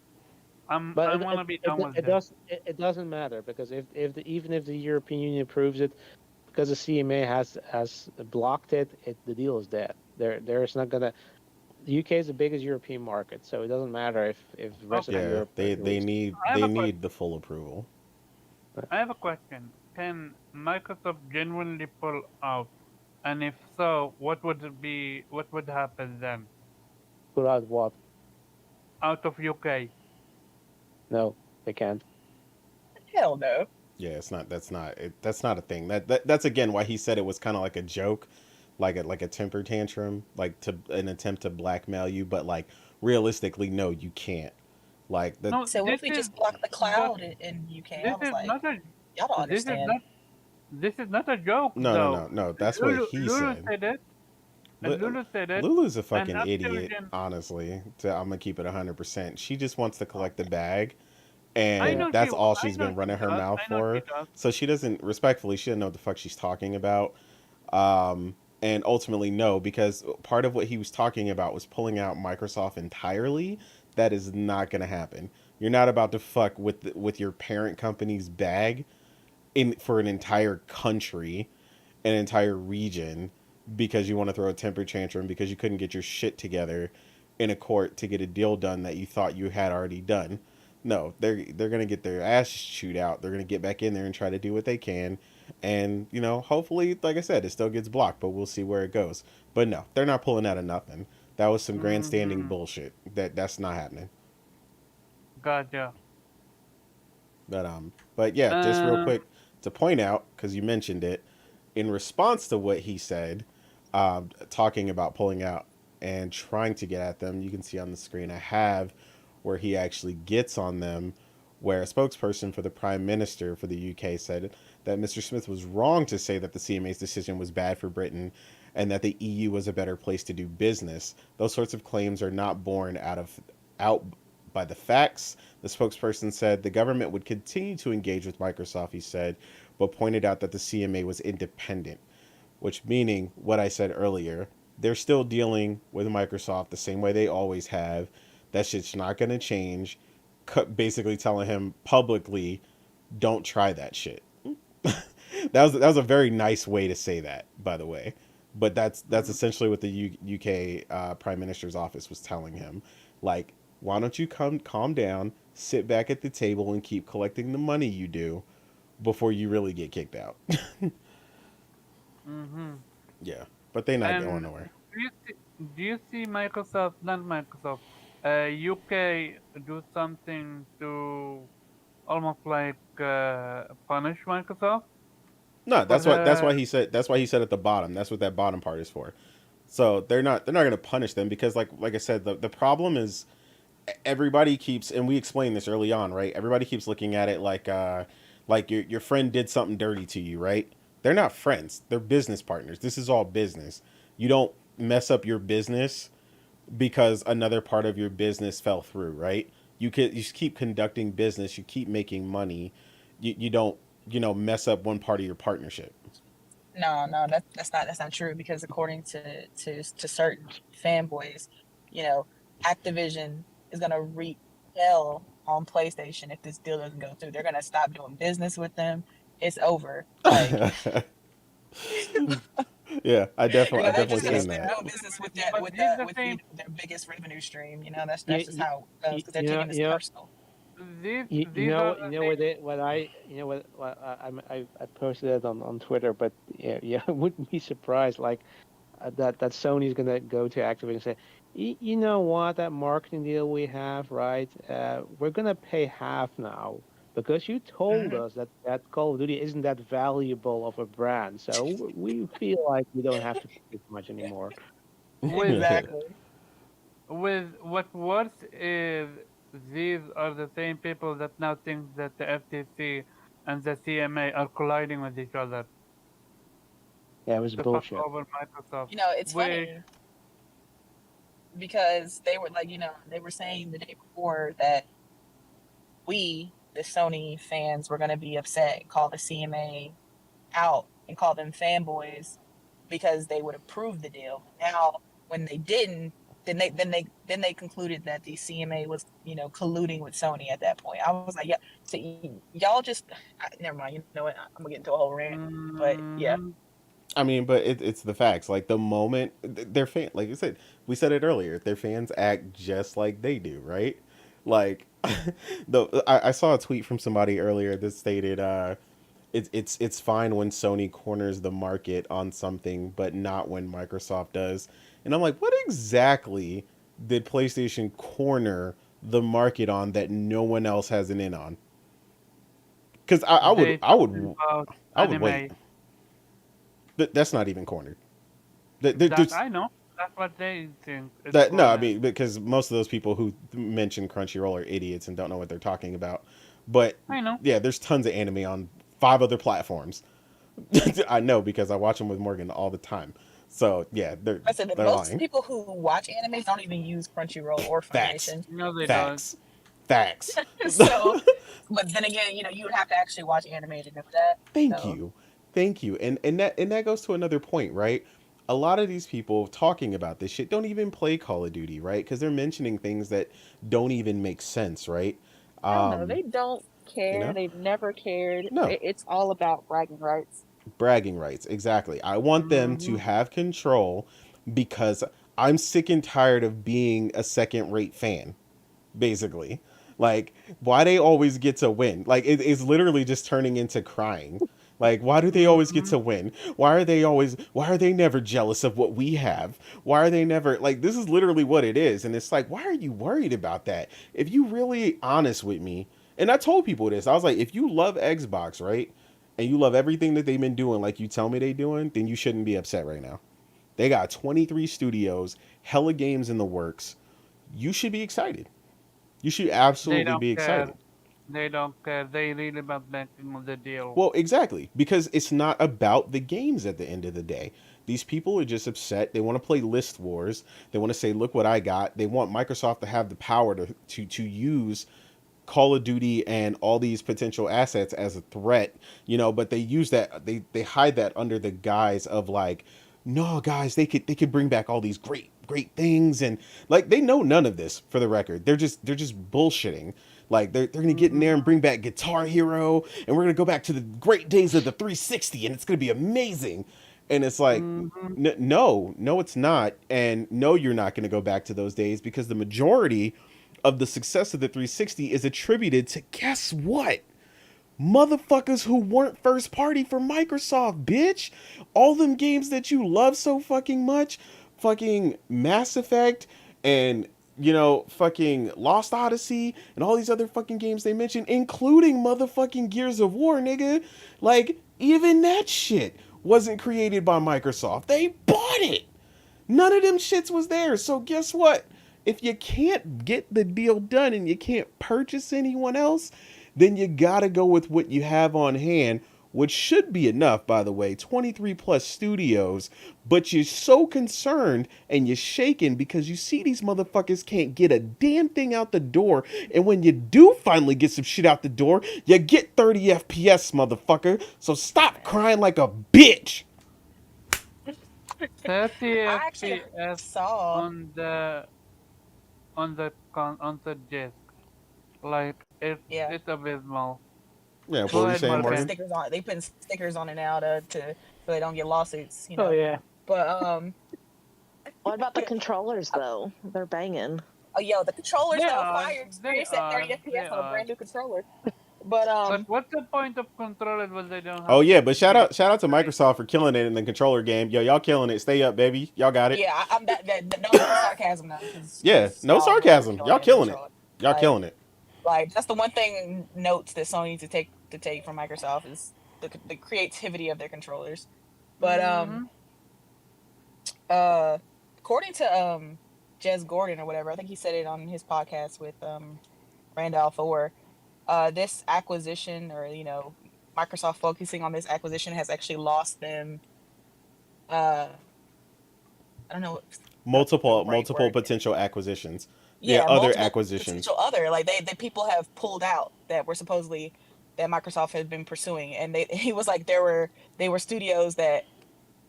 I But want to be done with it this. doesn't matter because even if the European Union approves it, because the CMA has blocked it, the deal is dead. There's not gonna. The UK is the biggest European market, so it doesn't matter if the rest of Yeah, Europe they agrees. need I have they a need the full approval. I have a question. Can Microsoft genuinely pull out? And if so, what would it be? What would happen then? Put out what? Out of UK? No, they can't. Hell no. Yeah, that's not a thing. That's again why he said it was kind of like a joke, like a temper tantrum, like to an attempt to blackmail you. But like realistically, no, you can't. Like that. No, So what this if we is just block the cloud the, in UK? this I was is like, not a y'all don't this is understand. not this is not a joke though. No. That's what he Lulu said. said it. And Lulu said it. Lulu's a And fucking idiot, Activision. honestly. I'm gonna keep it 100%. She just wants to collect the bag, I and know that's all I she's know been running she her does. mouth I know for. she does. So she doesn't, respectfully, she doesn't know what the fuck she's talking about. And ultimately, no, because part of what he was talking about was pulling out Microsoft entirely. That is not gonna happen. You're not about to fuck with your parent company's bag for an entire country, an entire region, because you want to throw a temper tantrum because you couldn't get your shit together in a court to get a deal done that you thought you had already done. No, they're gonna get their asses chewed out. They're gonna get back in there and try to do what they can, and hopefully, like I said, it still gets blocked, but we'll see where it goes. But no, they're not pulling out of nothing. That was some grandstanding bullshit. That's not happening. Gotcha. But yeah, just real Uh, quick to point out, because you mentioned it, in response to what he said, talking about pulling out and trying to get at them, you can see on the screen I have where he actually gets on them, where a spokesperson for the Prime Minister for the UK said that Mr. Smith was wrong to say that the CMA's decision was bad for Britain and that the EU was a better place to do business. Those sorts of claims are not borne out by the facts. The spokesperson said the government would continue to engage with Microsoft, he said, but pointed out that the CMA was independent, which meaning what I said earlier, they're still dealing with Microsoft the same way they always have. That shit's not going to change. Basically telling him publicly, don't try that shit. that was a very nice way to say that, by the way. But that's essentially what the UK Prime Minister's office was telling him. Like, why don't you calm down, sit back at the table, and keep collecting the money you do before you really get kicked out. Yeah, but they're not going nowhere. Do you see Microsoft, not Microsoft, UK do something to almost like punish Microsoft? No, that's why he said at the bottom. That's what that bottom part is for. So they're not going to punish them because like I said, the problem is everybody keeps, and we explained this early on, right? Everybody keeps looking at it like your friend did something dirty to you, right? They're not friends. They're business partners. This is all business. You don't mess up your business because another part of your business fell through, right? You just keep conducting business. You keep making money. You don't mess up one part of your partnership. No, that's not true because according to certain fanboys, Activision is gonna reap hell on PlayStation if this deal doesn't go through. They're gonna stop doing business with them. It's over. Like, yeah, I definitely seen that. doing business with their biggest revenue stream. That's just how it goes because they're taking this personal. I posted it on Twitter, but yeah, I wouldn't be surprised. Like that Sony's gonna go to Activision and say, you know what, that marketing deal we have, right? We're gonna pay half now because you told Mhm. us that Call of Duty isn't that valuable of a brand, so we feel like we don't have to pay as much anymore. With Exactly. what worse is, these are the same people that now think that the FTC and the CMA are colliding with each other Yeah, it was to fuck bullshit. over Microsoft. It's We funny because they were like, they were saying the day before that we, the Sony fans, were going to be upset and call the CMA out and call them fanboys because they would approve the deal. Now, when they didn't, then they concluded that the CMA was colluding with Sony at that point. I was like, yeah, so y'all just never mind. You know what? I'm gonna get into a whole rant, but yeah, Mhm. I mean, but it's the facts. Like the moment their fan, like you said, we said it earlier. Their fans act just like they do, right? Like, I saw a tweet from somebody earlier that stated, it's fine when Sony corners the market on something, but not when Microsoft does. And I'm like, what exactly did PlayStation corner the market on that no one else has an in on? Because They talking about I would wait. anime. That's not even cornered. That There's I know. That's what they think it's that no, I corner. mean because most of those people who mention Crunchyroll are idiots and don't know what they're talking about. But I know. yeah, there's tons of anime on 5 other platforms. I know because I watch them with Morgan all the time. So yeah, I said that they're most lying. people who watch anime don't even use Crunchyroll or Facts, Funimation. No, they don't. facts. So, but then again, you would have to actually watch anime to know that. Thank So, you, thank you, and that goes to another point, right? A lot of these people talking about this shit don't even play Call of Duty, right? Because they're mentioning things that don't even make sense, right? Hell no, Um, they don't you care. know, They've never cared. no. It's all about bragging rights. Bragging rights, exactly. I want them to Mhm. have control because I'm sick and tired of being a second rate fan, basically. Like, why they always get to win? Like, it's literally just turning into crying. Like, why do they always get Mhm. to win? Why are they never jealous of what we have? Why are they never, like, this is literally what it is. And it's like, why are you worried about that? If you really honest with me, and I told people this, I was like, if you love Xbox, right? And you love everything that they've been doing, like you tell me they doing, then you shouldn't be upset right now. They got 23 studios, hella games in the works. You should be excited. You should They absolutely don't be care. excited. They don't care. They really about making the deal. Well, exactly, because it's not about the games at the end of the day. These people are just upset. They want to play list wars. They want to say, "Look what I got." They want Microsoft to have the power to use Call of Duty and all these potential assets as a threat, but they use that they hide that under the guise of like, no guys, they could bring back all these great things, and like they know none of this for the record. They're just bullshitting. Like they're gonna get in there and Mhm. bring back Guitar Hero, and we're gonna go back to the great days of the 360, and it's gonna be amazing. And it's like, Mhm. no, it's not, and no, you're not gonna go back to those days because the majority of the success of the 360 is attributed to guess what? Motherfuckers who weren't first party for Microsoft, bitch. All them games that you love so fucking much, fucking Mass Effect and fucking Lost Odyssey and all these other fucking games they mentioned, including motherfucking Gears of War, nigga. Like, even that shit wasn't created by Microsoft. They bought it. None of them shits was there. So guess what? If you can't get the deal done and you can't purchase anyone else, then you gotta go with what you have on hand, which should be enough, by the way. 23 plus studios, but you're so concerned and you're shaking because you see these motherfuckers can't get a damn thing out the door. And when you do finally get some shit out the door, you get 30 FPS, motherfucker. So stop crying like a bitch. 30 I actually FPS saw. on the disc. Like Yeah, it's abysmal. Yeah, what Go were you ahead, saying, they put Morgan? Morgan. stickers on. They put stickers on it now so they don't get lawsuits. Oh yeah. But What about the controllers though? They're banging. oh yo, the controllers They though, are. fire They experience at are. 30 They FPS on a are. brand new controller. But But what's the point of controller when they don't have? Oh yeah, but shout out to Microsoft for killing it in the controller game. Yo, y'all killing it. Stay up, baby. Y'all got it. yeah, I'm no sarcasm now. Yeah, no y'all really sarcasm. Y'all in killing it. controller. Y'all Like, killing it. Like that's the one thing notes that Sony needs to take from Microsoft is the creativity of their controllers. But according to Jez Gordon or whatever, I think he said it on his podcast with Randolph Thor. This acquisition, or Microsoft focusing on this acquisition, has actually lost them. I don't know. Multiple word. potential acquisitions. Yeah, other acquisitions. Potential other, like they people have pulled out that were supposedly that Microsoft had been pursuing, and he was like they were studios that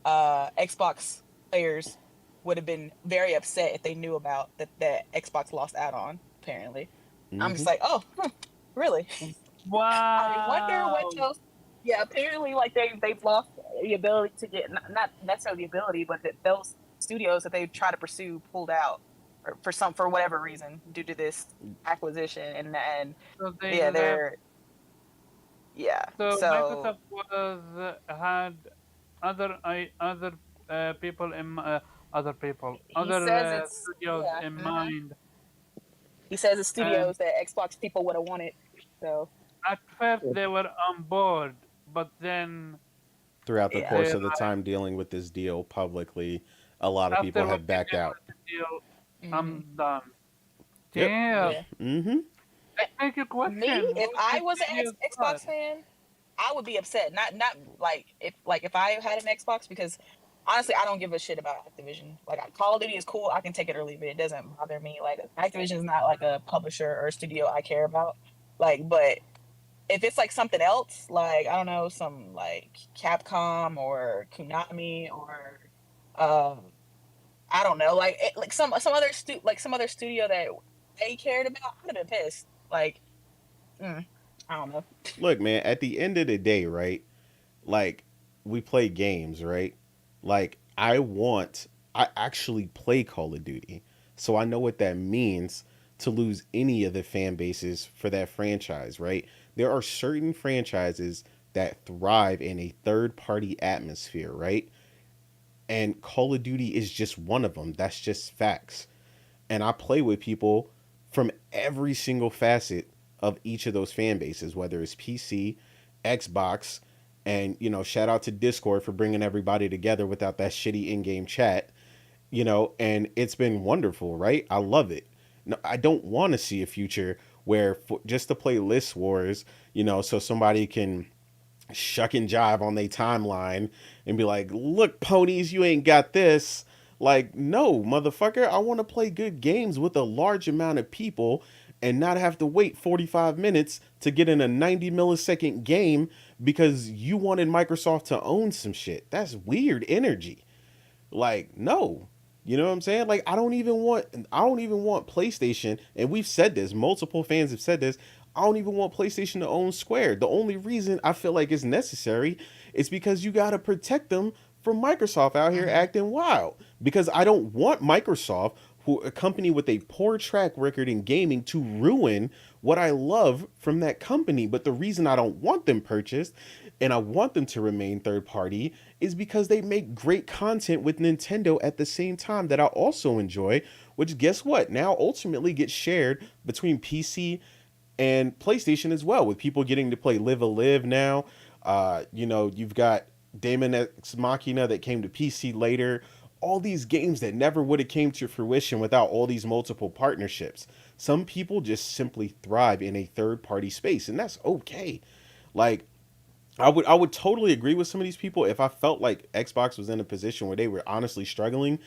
Xbox players would have been very upset if they knew about that Xbox lost out on. Apparently, I'm just like, oh, really? Wow. I wonder what those. Yeah, apparently, like they've lost the ability to get not necessarily the ability, but that those studios that they try to pursue pulled out for whatever reason due to this acquisition, and So yeah, they're So so Microsoft had other people in other people he other says it's studios in mind. He says it's studios that Xbox people would have wanted. So At first they were on board, but then throughout the Yeah. course of the time dealing with this deal publicly, a lot of people after have backed looking at out. the deal, mhm. I'm done. Yep. Damn. Yeah. Mm-hmm. I think you question. Me, if what I the was an studios Xbox thought. fan, I would be upset. Not like if I had an Xbox, because honestly, I don't give a shit about Activision. Like Call of Duty is cool, I can take it or leave it. It doesn't bother me. Like Activision is not like a publisher or a studio I care about. Like, but if it's like something else, like I don't know, some like Capcom or Konami or I don't know, like like some other studio that they cared about, I'd have been pissed. Like, I don't know. Look, man, at the end of the day, right? Like, we play games, right? Like, I actually play Call of Duty. So I know what that means to lose any of the fan bases for that franchise, right? There are certain franchises that thrive in a third party atmosphere, right? And Call of Duty is just one of them. That's just facts. And I play with people from every single facet of each of those fan bases, whether it's PC, Xbox, and shout out to Discord for bringing everybody together without that shitty in-game chat, and it's been wonderful, right? I love it. No, I don't want to see a future where just to play list wars, so somebody can shuck and jive on their timeline and be like, look, ponies, you ain't got this. Like, no, motherfucker, I want to play good games with a large amount of people and not have to wait 45 minutes to get in a 90 millisecond game because you wanted Microsoft to own some shit. That's weird energy. Like, no. You know what I'm saying? Like, I don't even want PlayStation, and we've said this, multiple fans have said this, I don't even want PlayStation to own Square. The only reason I feel like it's necessary is because you got to protect them from Microsoft out here acting wild. Because I don't want Microsoft, a company with a poor track record in gaming, to ruin what I love from that company. But the reason I don't want them purchased and I want them to remain third party is because they make great content with Nintendo at the same time that I also enjoy, which guess what? Now ultimately gets shared between PC and PlayStation as well, with people getting to play Live a Live now. You've got Daemon X Machina that came to PC later. All these games that never would have came to fruition without all these multiple partnerships. Some people just simply thrive in a third-party space, and that's okay. Like, I would totally agree with some of these people if I felt like Xbox was in a position where they were honestly struggling.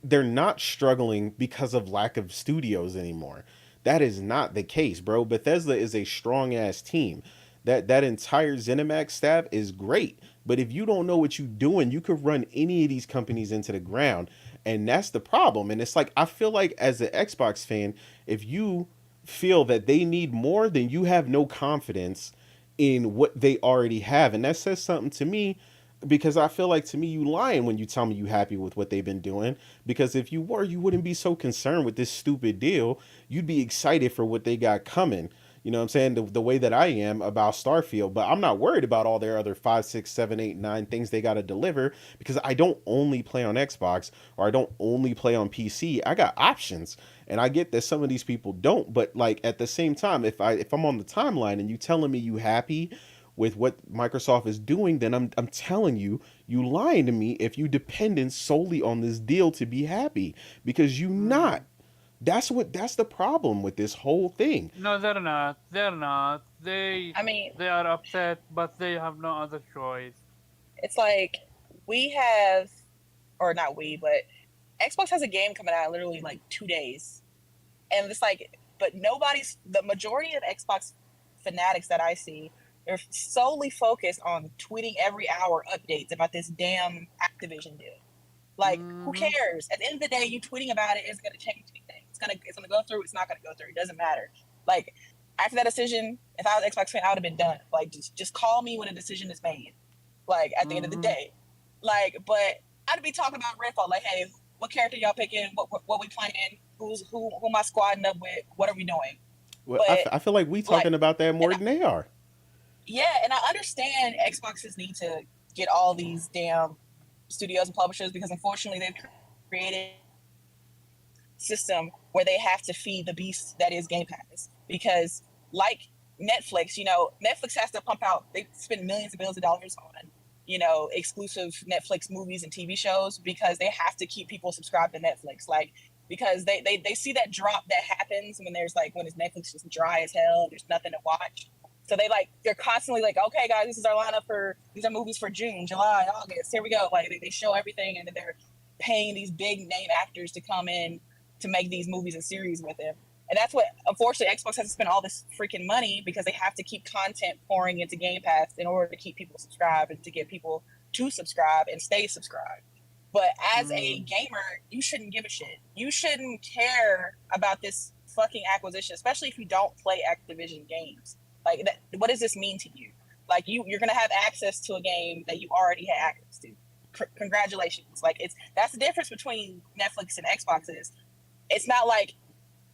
They're not struggling because of lack of studios anymore. That is not the case, bro. Bethesda is a strong ass team. That entire ZeniMax staff is great. But if you don't know what you're doing, you could run any of these companies into the ground. And that's the problem. And it's like, I feel like as an Xbox fan, if you feel that they need more, then you have no confidence in what they already have. And that says something to me, because I feel like, to me, you lying when you tell me you happy with what they've been doing. Because if you were, you wouldn't be so concerned with this stupid deal. You'd be excited for what they got coming. You know what I'm saying? The way that I am about Starfield, but I'm not worried about all their other 5, 6, 7, 8, 9 things they got to deliver because I don't only play on Xbox or I don't only play on PC. I got options. And I get that some of these people don't, but like at the same time, if I'm on the timeline and you telling me you happy with what Microsoft is doing, then I'm telling you, you lying to me if you dependent solely on this deal to be happy because you not. That's the problem with this whole thing. No, they're not. They're not. They I mean, they are upset, but they have no other choice. it's like we have, or not we, but Xbox has a game coming out in literally like 2 days. And it's like, but the majority of Xbox fanatics that I see, they're solely focused on tweeting every hour updates about this damn Activision deal. Like, who cares? At the end of the day, you tweeting about it isn't going to change anything. It's gonna go through. It's not going to go through. It doesn't matter. Like, after that decision, if I was an Xbox fan, I would have been done. Like, just call me when a decision is made. Like, at the end of the day. Like, but I'd be talking about Redfall. Like, hey, what character y'all picking? What we playing? Who am I squadding up with? What are we doing? Well, I feel like we talking about that more than they are. Yeah, and I understand Xboxes need to get all these damn studios and publishers because unfortunately they've created a system where they have to feed the beast that is Game Pass. Because like Netflix, Netflix has to pump out, they spend millions and billions of dollars on, exclusive Netflix movies and TV shows because they have to keep people subscribed to Netflix. Like, because they see that drop that happens when Netflix is dry as hell and there's nothing to watch. So they're constantly like, okay, guys, this is our lineup these are movies for June, July, August. Here we go. Like they show everything, and then they're paying these big name actors to come in to make these movies and series with them. And that's what, unfortunately, Xbox has to spend all this freaking money because they have to keep content pouring into Game Pass in order to keep people subscribed and to get people to subscribe and stay subscribed. But as a gamer, you shouldn't give a shit. You shouldn't care about this fucking acquisition, especially if you don't play Activision games. Like, what does this mean to you? Like, you're gonna have access to a game that you already had access to. Congratulations! Like, that's the difference between Netflix and Xbox is, it's not like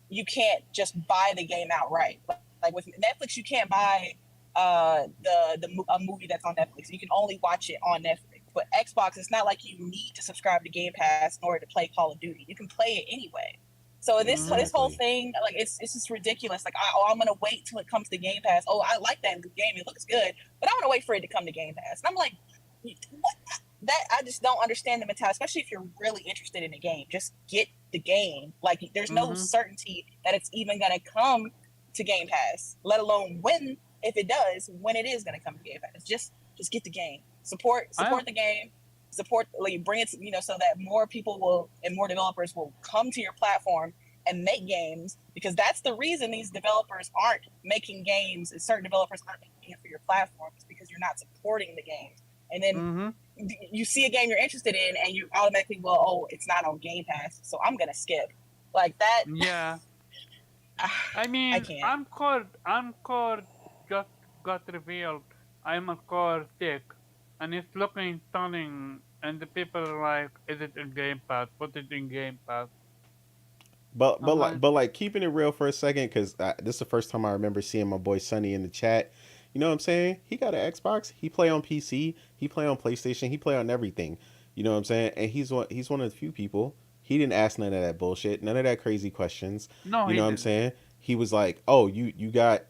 you can't just buy the game outright. Like with Netflix, you can't buy a movie that's on Netflix. You can only watch it on Netflix. But Xbox, it's not like you need to subscribe to Game Pass in order to play Call of Duty. You can play it anyway. So this whole thing, like it's just ridiculous. Like, I'm gonna wait till it comes to Game Pass. Oh, I like that game; it looks good, but I'm gonna wait for it to come to Game Pass. And I'm like, what? That I just don't understand the mentality. Especially if you're really interested in a game, just get the game. Like, there's no certainty that it's even gonna come to Game Pass, let alone if it does, when it is gonna come to Game Pass. Just get the game. Support the game. Bring it to, so that more people and more developers will come to your platform and make games, because that's the reason these developers aren't making games, and certain developers aren't making it for your platforms, because you're not supporting the games. And then you see a game you're interested in and you automatically, it's not on Game Pass, so I'm gonna skip. Like that. Yeah. I mean, I can't. Encore just got revealed. I'm Encore 6. And it's looking stunning, and the people are like, "Is it in Game Pass? Put it in Game Pass." But like keeping it real for a second, because this is the first time I remember seeing my boy Sonny in the chat. You know what I'm saying? He got an Xbox. He play on PC. He play on PlayStation. He play on everything. You know what I'm saying? And he's one of the few people. He didn't ask none of that bullshit, none of that crazy questions. No, you know what I'm saying? He was like, "Oh, you got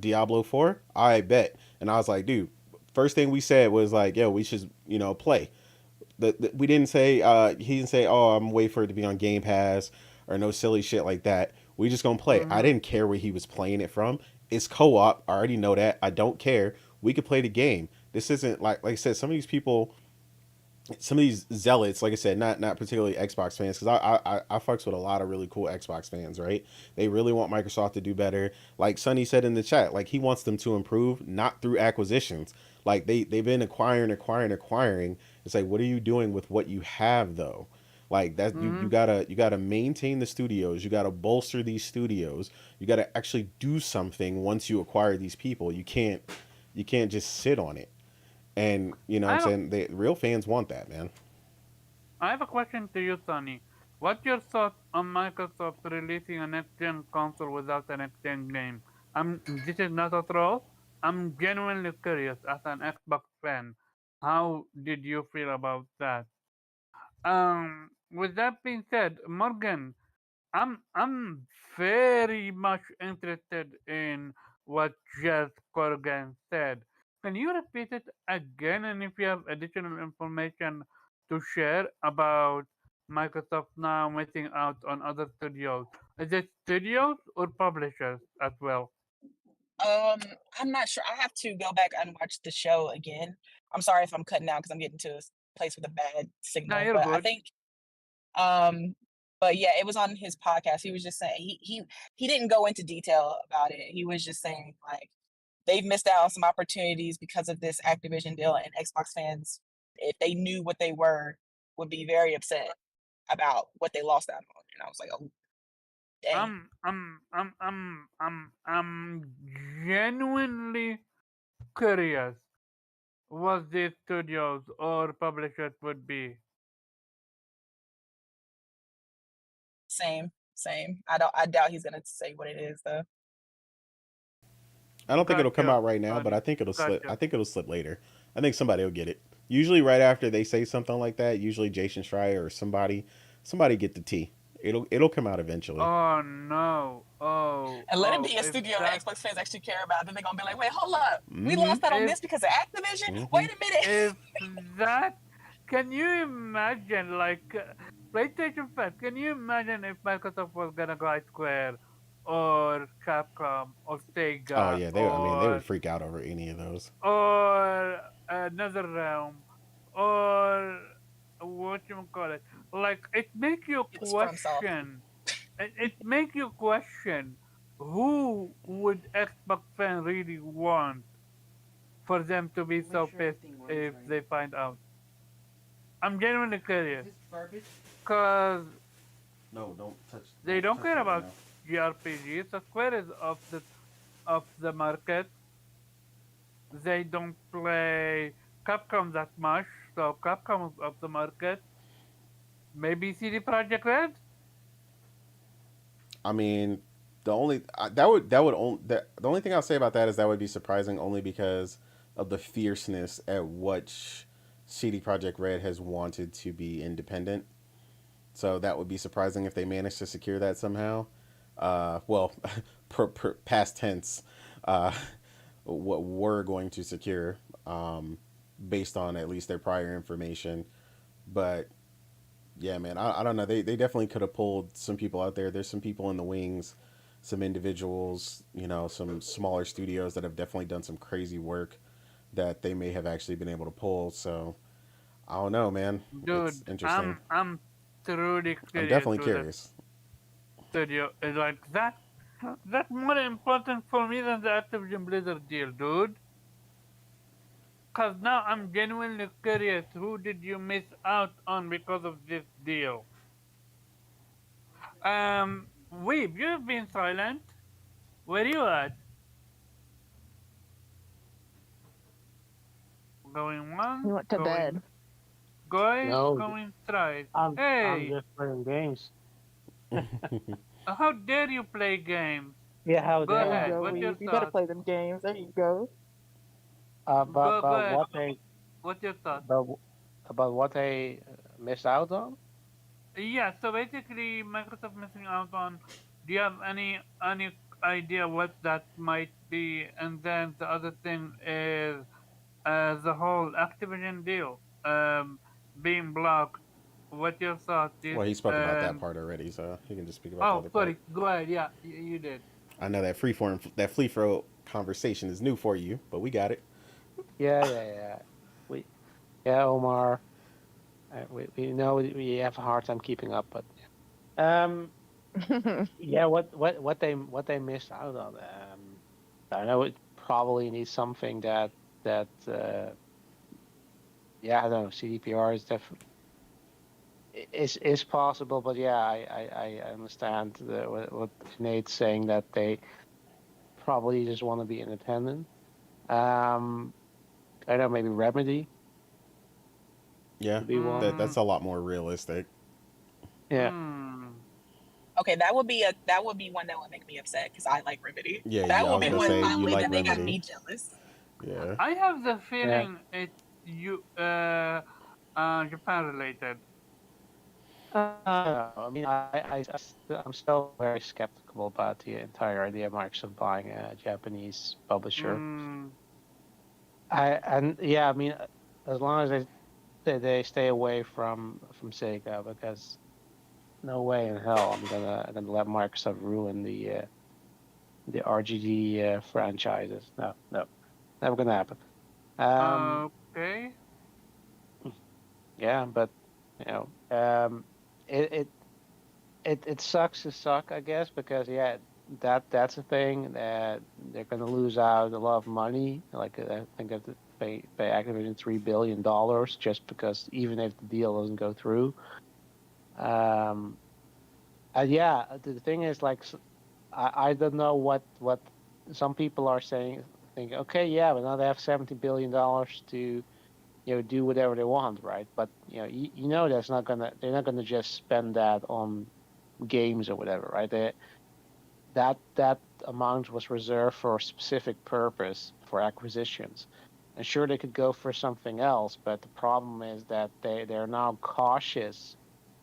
Diablo 4? I bet." And I was like, dude, first thing we said was like, yo, we should, play. We didn't say, he didn't say, oh, I'm waiting for it to be on Game Pass or no silly shit like that. We just gonna play. I didn't care where he was playing it from. It's co-op. I already know that. I don't care. We could play the game. This isn't like I said, some of these people, some of these zealots, like I said, not particularly Xbox fans, because I fucks with a lot of really cool Xbox fans, right? They really want Microsoft to do better. Like Sonny said in the chat, like he wants them to improve, not through acquisitions. Like they've been acquiring. It's like, what are you doing with what you have though? Like that, you gotta maintain the studios. You gotta bolster these studios. You gotta actually do something once you acquire these people. You can't just sit on it. And, you know what I'm saying? Real fans want that, man. I have a question to you, Sonny. What's your thought on Microsoft releasing a next-gen console without a next-gen game? This is not a troll. I'm genuinely curious as an Xbox fan. How did you feel about that? With that being said, Morgan, I'm very much interested in what Jez Corrigan said. Can you repeat it again? And if you have additional information to share about Microsoft now missing out on other studios, is it studios or publishers as well? Um, I'm not sure. I have to go back and watch the show again. I'm sorry if I'm cutting out because I'm getting to a place with a bad No, signal. you're But I good. think, um, but yeah, it was on his podcast. He was just saying he didn't go into detail about it. He was just saying like they've missed out on some opportunities because of this Activision deal, and Xbox fans, if they knew what they were, would be very upset about what they lost out on. And I was like, oh dang, I'm genuinely curious what these studios or publishers would be. same. I doubt he's gonna say what it is though. I don't think it'll come Gotcha, out right now, but buddy. I think it'll slip. I Gotcha. think it'll slip later. I think somebody will get it. Usually, right after they say something like that, usually Jason Schreier or somebody get the tea. It'll come out eventually. Oh no. And let it Oh, be a if studio that that Xbox fans actually care about. Then they're gonna be like, wait, hold up. We Mm-hmm. lost out on if this because of Activision? Mm-hmm. Wait a minute. if that can you imagine like PlayStation fans, can you imagine if Microsoft was gonna buy Square or Capcom or Oh Sega yeah, they would or freak out over any of those. Another Realm or what you call it? Like it makes you It was FromSoft. question. It makes you question who would Xbox fan really want for them to be so pissed if they find out. I'm genuinely curious because No, don't touch. they don't care about JRPGs. The Square is of the market. They don't play Capcom that much, so Capcom is of the market. Maybe CD Projekt Red. I mean, the only thing I'll say about that is that would be surprising only because of the fierceness at which CD Projekt Red has wanted to be independent. So that would be surprising if they managed to secure that somehow. Well, past tense, uh, what we're going to secure, based on at least their prior information. But yeah, man, I don't know. They definitely could have pulled some people out there. There's some people in the wings, some individuals, some smaller studios that have definitely done some crazy work that they may have actually been able to pull. So I don't know, man. It's Dude, interesting. I'm truly I'm curious definitely to that curious. studio. Is like that. That's more important for me than the Activision Blizzard deal, dude. Cause now I'm genuinely curious. Who did you miss out on because of this deal? Weeb, you've been silent. Where you at? Going He once, went to bed. No, going thrice. I'm Hey, just playing games. how dare you play games? Yeah, how Go There dare you I? ahead. go, What's your Weeb. You better thought? play them games. There you go. But Go but ahead. what they What's your thought? about what they missed out on? Yeah. So basically, Microsoft missing out on. Do you have any idea what that might be? And then the other thing is the whole Activision deal being blocked. What's your thought? Well, he spoke about that part already, so he can just speak about the Oh, other part. sorry. Go ahead. Yeah, you did. I know that that free throw conversation is new for you, but we got it. Yeah. We Omar. We know we have a hard time keeping up, but yeah. What they missed out on? I know it probably needs something that yeah, I don't know. CDPR is definitely is possible, but yeah, I understand what Nate's saying, that they probably just want to be independent. I don't know, maybe Remedy Yeah, would be one. that's a lot more realistic. Yeah. Okay, that would be one that would make me upset because I like Remedy. Yeah, That I would was be gonna one say you finally like that they got Remedy. me jealous. Yeah. I have the feeling it's Japan related. I mean, I'm still very skeptical about the entire idea of Microsoft buying a Japanese publisher. Mm, I mean, as long as they stay away from Sega, because no way in hell I'm gonna let Microsoft ruin the RGD franchises. No, never gonna happen. okay. Yeah, but you know, it it sucks to suck, I guess, because yeah, that's a thing that they're gonna lose out a lot of money. Like I think they have to pay Activision $3 billion just because even if the deal doesn't go through. And yeah, the thing is like I don't know what some people are saying. Think okay, yeah, but now they have $70 billion to do whatever they want, right? But you know they're not gonna just spend that on games or whatever, right? That amount was reserved for a specific purpose for acquisitions. And sure, they could go for something else, but the problem is that they're now cautious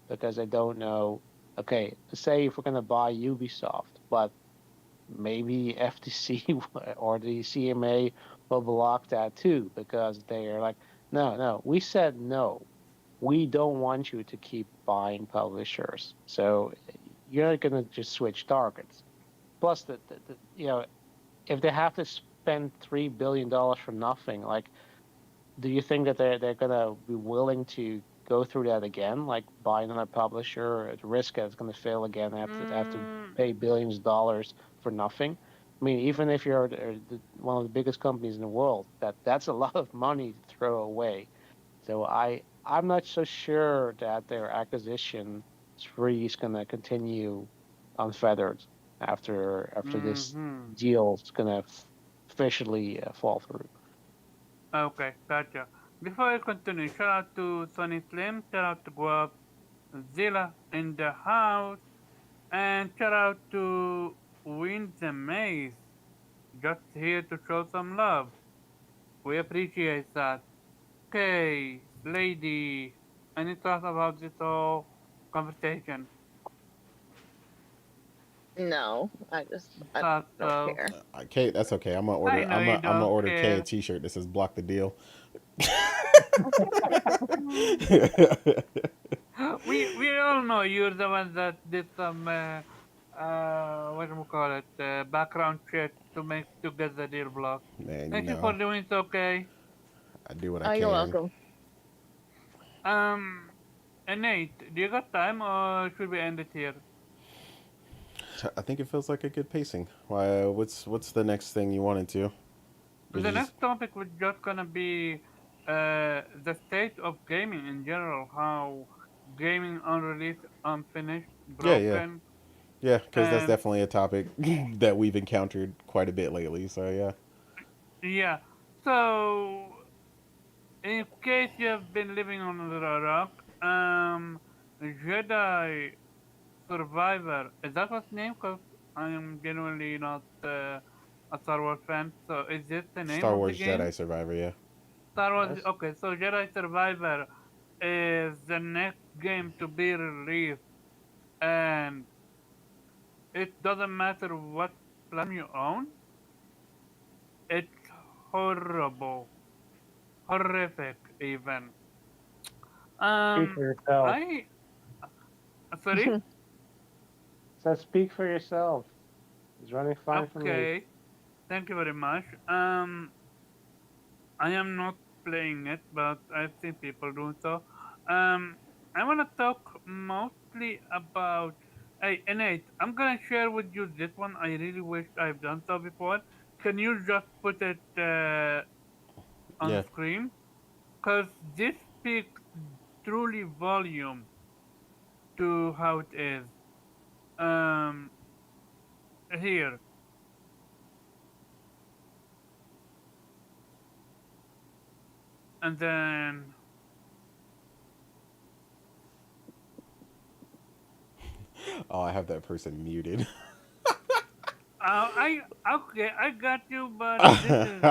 because they don't know. Okay, say if we're gonna buy Ubisoft, but maybe FTC or the CMA will block that too because they're like, no, we said no. We don't want you to keep buying publishers. So you're not going to just switch targets. Plus, if they have to spend $3 billion for nothing, like, do you think that they're going to be willing to go through that again, like buy another publisher at risk that it's going to fail again, have to pay billions of dollars for nothing? I mean, even if you're one of the biggest companies in the world, that's a lot of money to throw away. So I'm not so sure that their acquisition spree is going to continue unfettered after this deal is going to officially fall through. Okay, gotcha. Before I continue, shout out to Sonny Slim, shout out to Guap, Zilla in the house, and shout out to Win the Maze, just here to show some love. We appreciate that. Okay, lady, any thoughts about this whole conversation? No, I Thought don't so. care. Kate, that's okay. I'm gonna I order. know you I'm gonna don't order Kay a care. T-shirt that says "Block the Deal." we all know you're the one that did some what do we call it background check to get the deal blocked. Man, Thank you for doing it. Okay. I do what I Oh, you're can. welcome. And Nate, do you got time or should we end it here? I think it feels like a good pacing. Why? What's the next thing you wanted to? The next topic was just gonna be the state of gaming in general, how gaming unreleased, unfinished, broken. Yeah, because that's And definitely a topic that we've encountered quite a bit lately. So yeah. yeah, so in case you have been living on a rock, Jedi Survivor, is that what's name? Because I am genuinely not a Star Wars fan. So is this the name Star of the Wars game? Jedi Survivor, yeah. Star Wars. Yes. Okay, so Jedi Survivor is the next game to be released, and it doesn't matter what platform you own. It's horrible, horrific, even. Speak for yourself. I sorry. So speak for yourself. It's running fine for me. Okay, thank you very much. I am not playing it, but I've seen people doing so. I want to talk mostly about. Hey, Nate, I'm gonna share with you this one. I really wish I've done so before. Can you just put it on Yeah. screen? Cause this speaks truly volume to how it is. Um, here. And then Oh, I have that person muted. Okay, I got you, but this is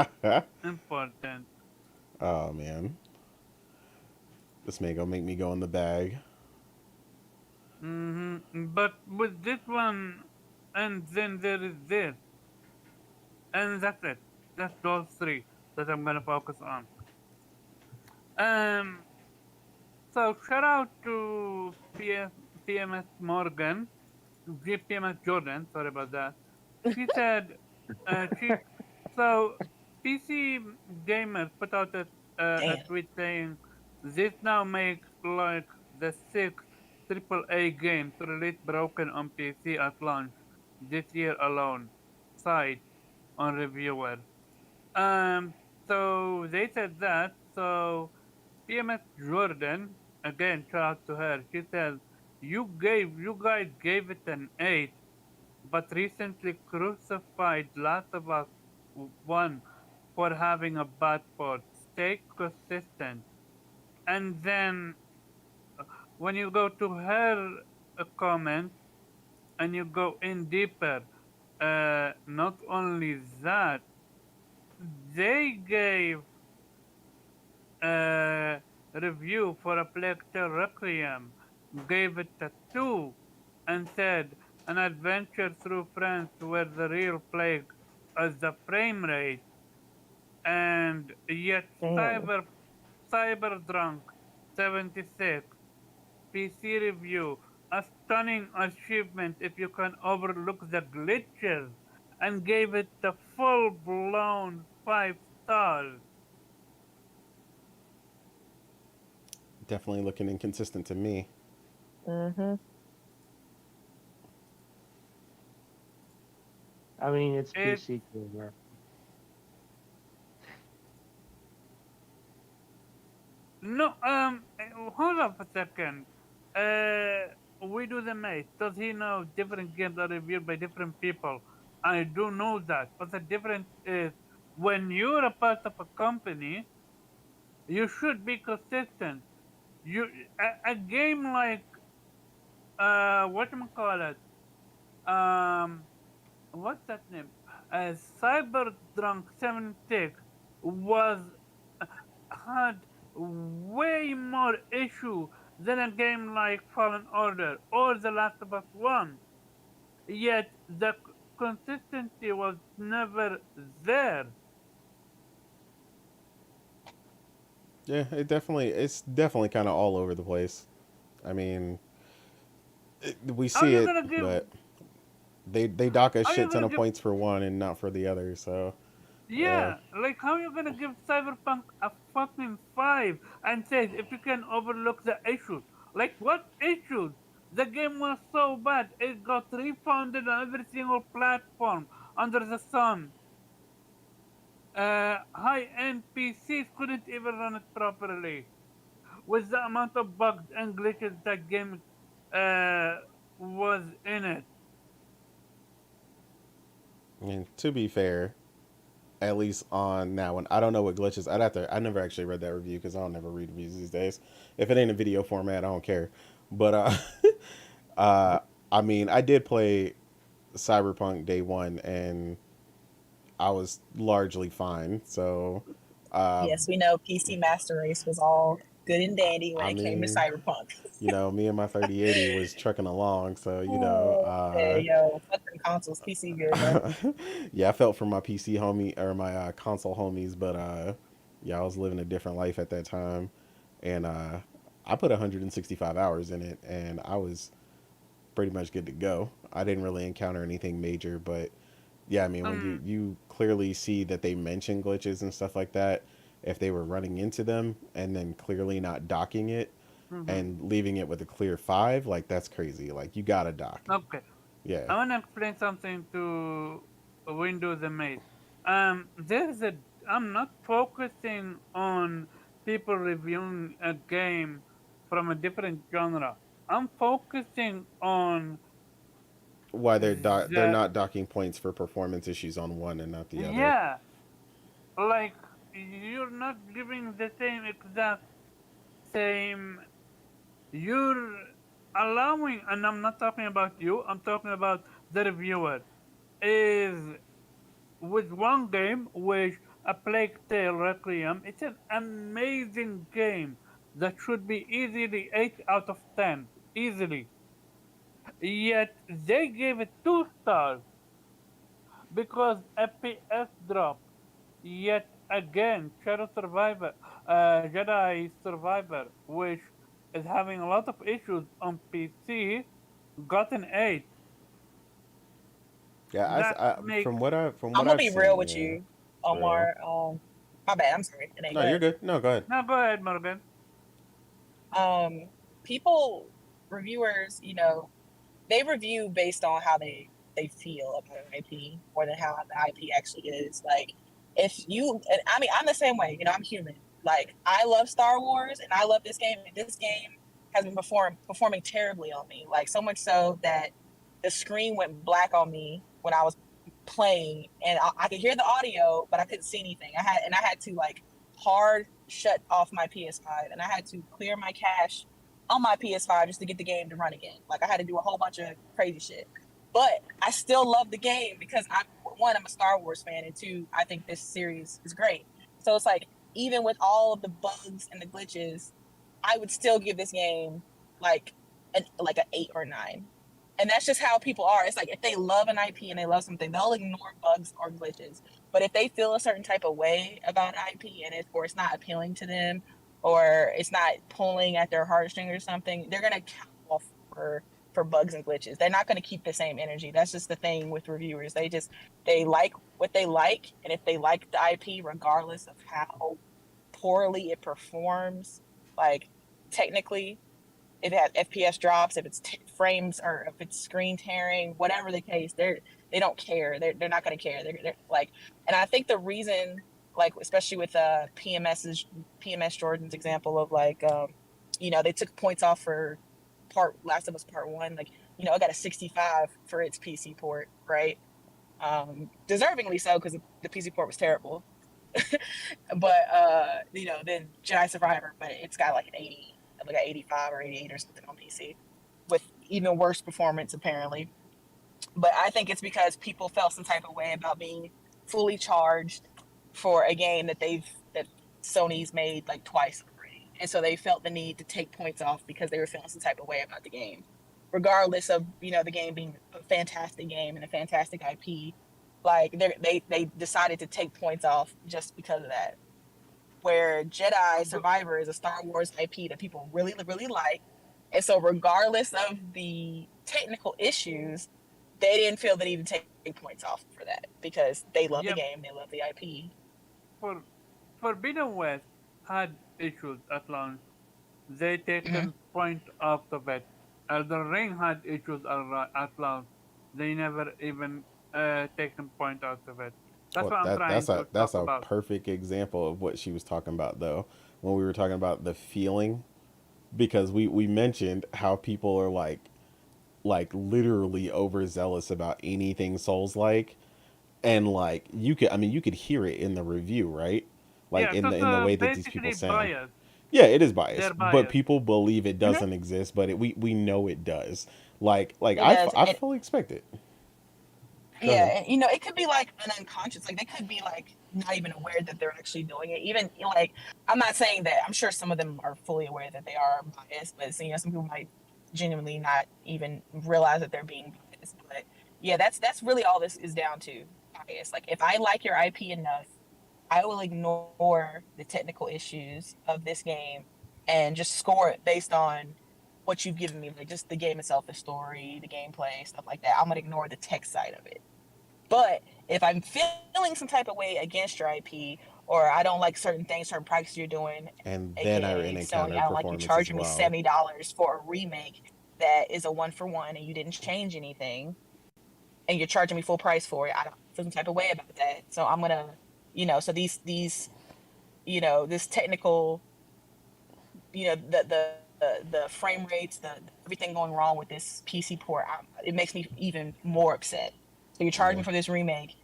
important. Oh man, this may go make me go in the bag. But with this one, and then there is this, and that's it. That's those three that I'm gonna focus on. Um, so shout out to PMS Morgan, PMS Jordan. Sorry about that. She said, she so PC gamers put out a Damn. tweet saying this now makes like the sixth AAA game to release broken on PC at launch this year alone. Side on reviewer. Um, so they said that. So PMS Jordan, again, shout out to her. She says, you guys gave it an 8, but recently crucified Last of Us 1 for having a bad port. Stay consistent. And then when you go to her comment and you go in deeper, not only that, they gave a review for a Plague Tale Requiem, gave it a 2, and said an adventure through France where the real plague is the frame rate, and yet Damn. Cyberdrunk 76 PC review, a stunning achievement if you can overlook the glitches, and gave it the full blown 5 stars. Definitely looking inconsistent to me. Mm-hmm. I mean, it's It PC gamer. No, hold up a second. We do the math. Does he know different games are reviewed by different people? I do know that, but the difference is when you're a part of a company, you should be consistent. You a game like what you call it? Um, what's that name? Cyberdrunk 76 was had way more issue than a game like Fallen Order or The Last of Us 1. Yet the consistency was never there. Yeah, it's definitely kind of all over the place. I mean, we How see you it, gonna give? but they dock a How you shit ton gonna of give? points for one and not for the other. So yeah, Yeah, like how you gonna give Cyberpunk a fucking 5 and say if you can overlook the issues? Like what issues? The game was so bad it got refunded on every single platform under the sun. High-end PCs couldn't even run it properly. With the amount of bugs and glitches that game uh, was in it. I mean, to be fair, at least on that one, I don't know what glitches. I never actually read that review because I don't never read reviews these days. If it ain't a video format, I don't care. But uh, I mean, I did play Cyberpunk day one, and I was largely fine. So, uh, Yes, we know PC Master Race was all good and dandy when I it came to mean, Cyberpunk. me and my 3080 was trucking along. So, Oh, hey, yo, fuck them consoles. PC good, bro. yeah, I felt for my PC homie or my console homies, but yeah, I was living a different life at that time, and I put 165 hours in it, and I was pretty much good to go. I didn't really encounter anything major, but yeah, I mean, when Um, you clearly see that they mention glitches and stuff like that, if they were running into them and then clearly not docking it mhm. and leaving it with a clear 5, like that's crazy. Like you gotta dock. Okay. Yeah. I want to explain something to Windows and Mate. There's a. I'm not focusing on people reviewing a game from a different genre. I'm focusing on Why they're the. not docking points for performance issues on one and not the other. Yeah, like you're not giving the same exact same. You're allowing, and I'm not talking about you, I'm talking about the reviewer, is with one game, which A Plague Tale Requiem, it's an amazing game that should be easily 8 out of 10. Easily. Yet they gave it 2 stars because FPS dropped. Yet again, Jedi Survivor, which is having a lot of issues on PC, got an 8. Yeah, That makes from I'm what gonna I've be real seen, with yeah, you, real. Omar. My bad. I'm sorry. Go No, you're ahead. good. No, go ahead. No, go ahead, Morgan. People, reviewers, they review based on how they feel about an IP more than how the IP actually is. Like, if you, and I mean, I'm the same way. I'm human. Like, I love Star Wars and I love this game, and this game has been performing terribly on me. Like, so much so that the screen went black on me when I was playing, and I could hear the audio, but I couldn't see anything. I had to like hard shut off my PS5, and I had to clear my cache on my PS5 just to get the game to run again. Like, I had to do a whole bunch of crazy shit. But I still love the game because I'm a Star Wars fan, and two, I think this series is great. So it's like, even with all of the bugs and the glitches, I would still give this game like an 8 or 9. And that's just how people are. It's like, if they love an IP and they love something, they'll ignore bugs or glitches. But if they feel a certain type of way about an IP and it's not appealing to them, or it's not pulling at their heartstring or something, they're gonna count off for bugs and glitches. They're not gonna keep the same energy. That's just the thing with reviewers. They like what they like, and if they like the IP, regardless of how poorly it performs, like technically, if it has FPS drops, if it's frames, or if it's screen tearing, whatever the case, they don't care. They're not going to care. They're like, and I think the reason, like, especially with PMS Jordan's example of like, they took points off for Last of Us Part 1. Like, it got a 65 for its PC port, right? Deservingly so, because the PC port was terrible. But then Jedi Survivor, but it's got like an 80, like an 85 or 88 or something on PC, with even worse performance apparently. But I think it's because people felt some type of way about being fully charged for a game that Sony's made like twice already, and so they felt the need to take points off because they were feeling some type of way about the game, regardless of the game being a fantastic game and a fantastic IP. Like, they decided to take points off just because of that. Where Jedi Survivor is a Star Wars IP that people really, really like. And so, regardless of the technical issues, they didn't feel the need to take points off for that because they love the Yep. game, they love the IP. For Forbidden West had issues at launch. They taken point out of it. Elden Ring had issues at launch. They never even taken point out of it. That's Well, what I'm trying to that's talk a about. perfect example of what she was talking about, though, when we were talking about the feeling, because we mentioned how people are like literally overzealous about anything Souls like, and like you could hear it in the review, right? Like, Yeah, so in the way that these people basically sound. biased. Yeah, it is They're biased, but biased. people believe it doesn't exist, but we know it does. Like It does. I fully expect it. Go Yeah, ahead. and it could be like an unconscious, like they could be like not even aware that they're actually doing it. Even like, I'm not saying that, I'm sure some of them are fully aware that they are biased, but some people might genuinely not even realize that they're being biased. But yeah, that's really all this is down to, bias. Like, if I like your IP enough, I will ignore the technical issues of this game and just score it based on what you've given me, like just the game itself, the story, the gameplay, stuff like that. I'm gonna ignore the tech side of it. But if I'm feeling some type of way against your IP, or I don't like certain things, certain practices you're doing, And then I aka Sony, encounter I don't like you performance as charging me well. $70 for a remake that is a 1-for-1 and you didn't change anything, and you're charging me full price for it. I don't feel some type of way about that. So I'm gonna, so these this technical, the frame rates, the everything going wrong with this PC port, it makes me even more upset. So you're charging Yeah. me for this remake,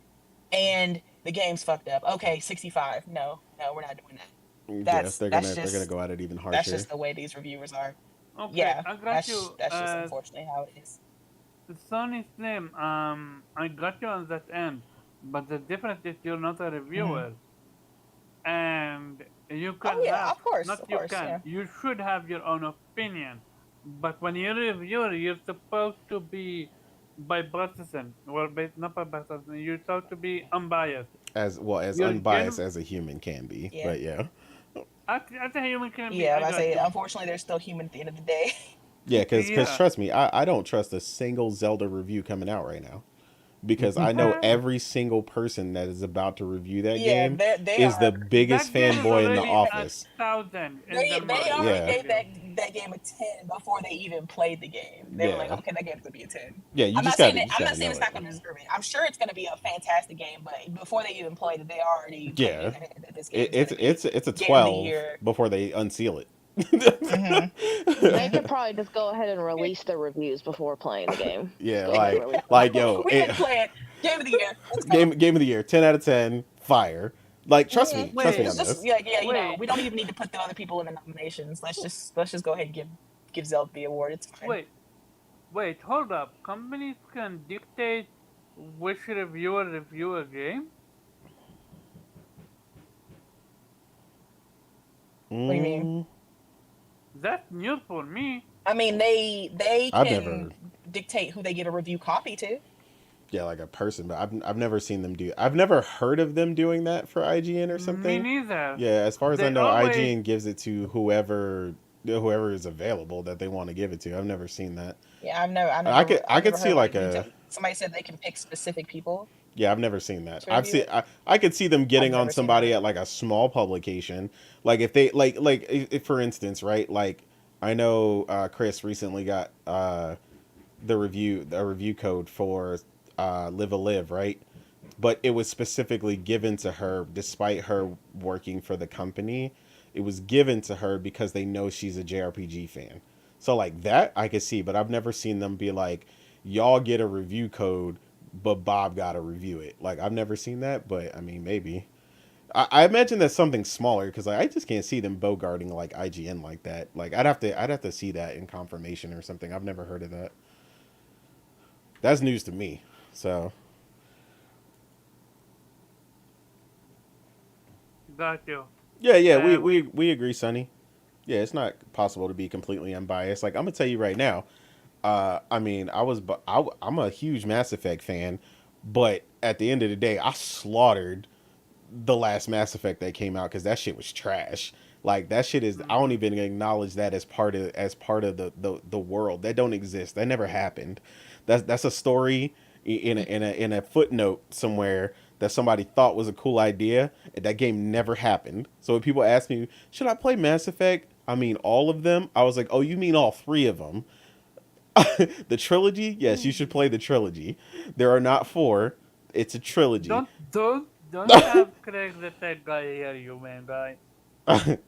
and the game's fucked up. Okay, 65. No, we're not doing that. Yes, That's they're gonna just go at it even that's harsher. just the way these reviewers are. Okay, Yeah, I got you. that's just unfortunately how it is. Sony Slim, I got you on that end, but the difference is you're not a Hmm. reviewer, and you Oh can yeah, have, not of you course, can, yeah. you should have your own opinion. But when you're a reviewer, you're supposed to be bipartisan, well, not bipartisan. You're supposed to be unbiased. As You're unbiased gen as a human can be. Yeah. But yeah. as a human can be. Yeah, I but I got say you. unfortunately they're still human at the end of the day. Yeah, because Yeah. trust me, I don't trust a single Zelda review coming out right now. Because I know Eh, every single person that is about to review that Yeah, game they is the are biggest that game is fanboy in the already a office. 1,000 in the they already Yeah, market gave review. that game a 10 before they even played the game. They were like, yeah, okay, that game's gonna be a 10. yeah. You just got to, you just I'm got not to saying know it's it. not gonna deserve it. I'm sure it's gonna be a fantastic game, but before they even played it, they already put it in Yeah, their head that this game is gonna be it's a game of the 12 year. before they unseal it. Hmm. They Hmm. could probably just go ahead and release the reviews before playing the game. Yeah, Go ahead and like release them. like yo, We didn't play it. Game of the year. Let's go. game of the year, 10 out of 10, fire. Like Hmm. trust me Wait, on It's just this. yeah, wait, we don't even need to put the other people in the nominations. Let's just go ahead and give Zelda the award. It's fine. wait, wait, hold up. Companies can dictate which reviewer review a game? What do you mean? Mm, That's new for me. I mean, they I've can never, dictate who they give a review copy to. yeah, like a person, but I've never seen them do. I've never heard of them doing that for IGN or Me something. neither. Yeah, as far as I They know, always, IGN gives it to whoever is available that they want to give it to. I've never seen that. Yeah, I I've could never see heard like like a somebody said they can pick specific people yeah, I've never seen that. to review it. I could see them I've getting on never seen somebody that. at like a small publication, like if they like if, for instance, right? Like I know Chris recently got the review code for Live a Live, right? But it was specifically given to her despite her working for the company. It was given to her because they know she's a JRPG fan. So like that I could see, but I've never seen them be like, y'all get a review code, but Bob got to review it. Like I've never seen that, but I mean maybe. I imagine that's something smaller because like, I just can't see them bogarting like IGN like that. Like I'd have to see that in confirmation or something. I've never heard of that. That's news to me. So got you. yeah, We, we agree, Sonny. Yeah, it's not possible to be completely unbiased. Like I'm gonna tell you right now. I mean, I'm a huge Mass Effect fan, but at the end of the day, I slaughtered the last Mass Effect that came out because that shit was trash. Like that shit is. I don't mm, even acknowledge that as part of the world that don't exist. That never happened. That's a story in a footnote somewhere that somebody thought was a cool idea. That game never happened. So when people ask me, should I play Mass Effect? I mean, all of them. I was like, oh, you mean all three of them? The trilogy? Yes, you should play the trilogy. There are not four. It's a trilogy. don't have Craig the Tech guy here, you man guy.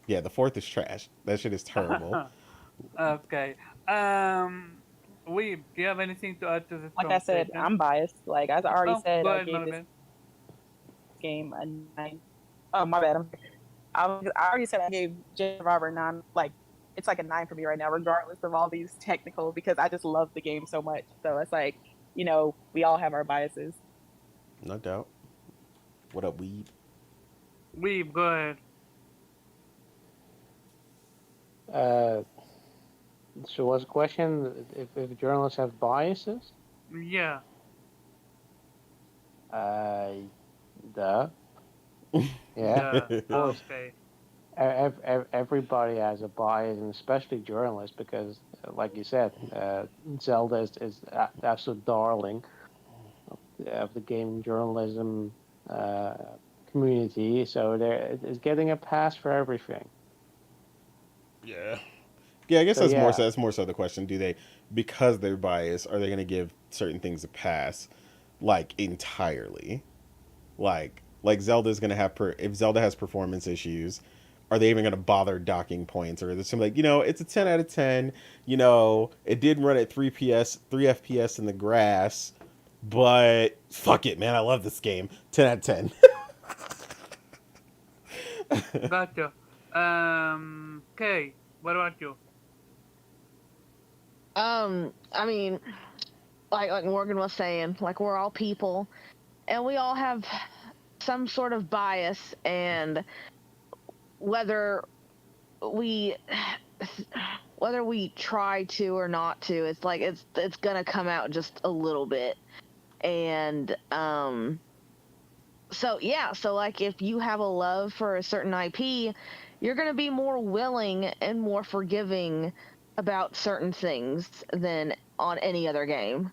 Yeah, the fourth is trash. That shit is terrible. Okay. We, do you have anything to add to this Like I said, conversation? I'm biased. Like I already Oh, said, go I ahead, gave this Melvin. game a 9. Oh my bad. I already said I gave Jet Survivor 9. Like it's like a 9 for me right now, regardless of all these technical, because I just love the game so much. So it's like, we all have our biases. No doubt. What up, weed? Weeb, go ahead. So what's the question? If journalists have biases? Yeah. Duh. Yeah, Yeah. of course. Okay. Everybody has a bias, and especially journalists, because, like you said, Zelda is the absolute darling of the gaming journalism community. So it's getting a pass for everything. Yeah. Yeah, I guess So yeah, that's more so the question. Do they, because they're biased, are they going to give certain things a pass, like entirely? Like Zelda's going to have if Zelda has performance issues, are they even going to bother docking points, or is it something like, it's a 10 out of 10. It did run at 3 FPS in the grass, but fuck it, man, I love this game. 10 out of 10. Gotcha. Okay. What about you? I mean, like Morgan was saying, like we're all people, and we all have some sort of bias, and whether we whether we try to or not to, it's like it's gonna come out just a little bit, and so yeah, so like if you have a love for a certain IP, you're going to be more willing and more forgiving about certain things than on any other game.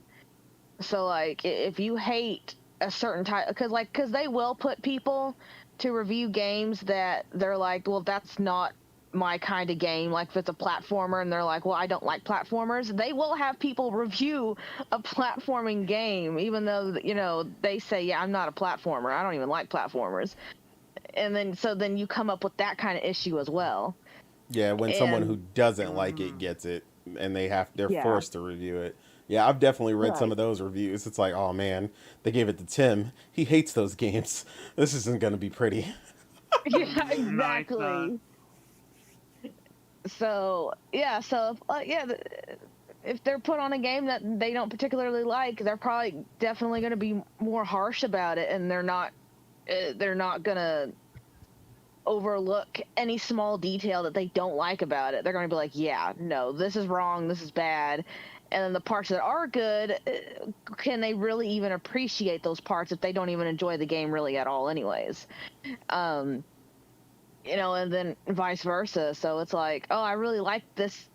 So like if you hate a certain type, because they will put people to review games that they're like, well, that's not my kind of game. Like if it's a platformer and they're like, well, I don't like platformers, they will have people review a platforming game, even though they say, yeah, I'm not a platformer, I don't even like platformers. And then you come up with that kind of issue as well. Yeah, when someone who And doesn't like it gets it and they're yeah, forced to review it. Yeah, I've definitely read some right. of those reviews. It's like, oh man, they gave it to Tim. He hates those games. This isn't going to be pretty. Yeah, No, it's not. exactly. So yeah, so if they're put on a game that they don't particularly like, they're probably definitely going to be more harsh about it, and they're not going to overlook any small detail that they don't like about it. They're going to be like, yeah, no, this is wrong, this is bad. And then the parts that are good, can they really even appreciate those parts if they don't even enjoy the game really at all anyways? um and then vice versa. So it's like, oh, I really like this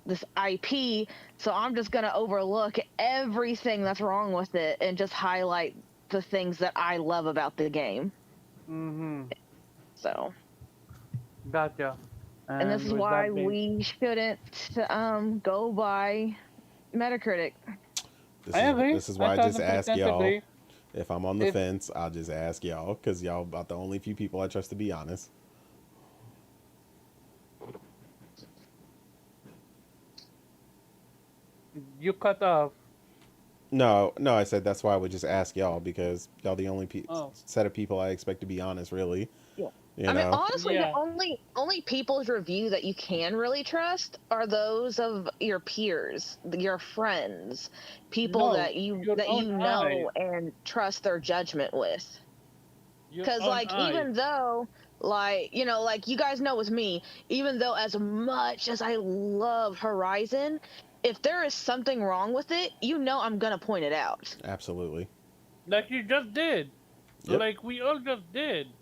IP, so I'm just gonna overlook everything that's wrong with it and just highlight the things that I love about the game. Mm-hmm. So, Gotcha. and this And is with why that being, we shouldn't go by Metacritic. This I is agree. this is I why I just ask 1000% y'all. agree. If I'm on the If fence, I'll just ask y'all because y'all about the only few people I trust to be honest. you cut off, No, no, I said that's why I would just ask y'all because y'all the only oh set of people I expect to be honest, really. Yeah. You I mean, know. honestly, the yeah, only people's review that you can really trust are those of your peers, your friends, people no, that you your that own you eyes, know and trust their judgment with. your Because own like eyes. even though like you guys know with me, even though as much as I love Horizon, if there is something wrong with it, I'm gonna point it out. Absolutely. Like you just did, Yep. like we all just did.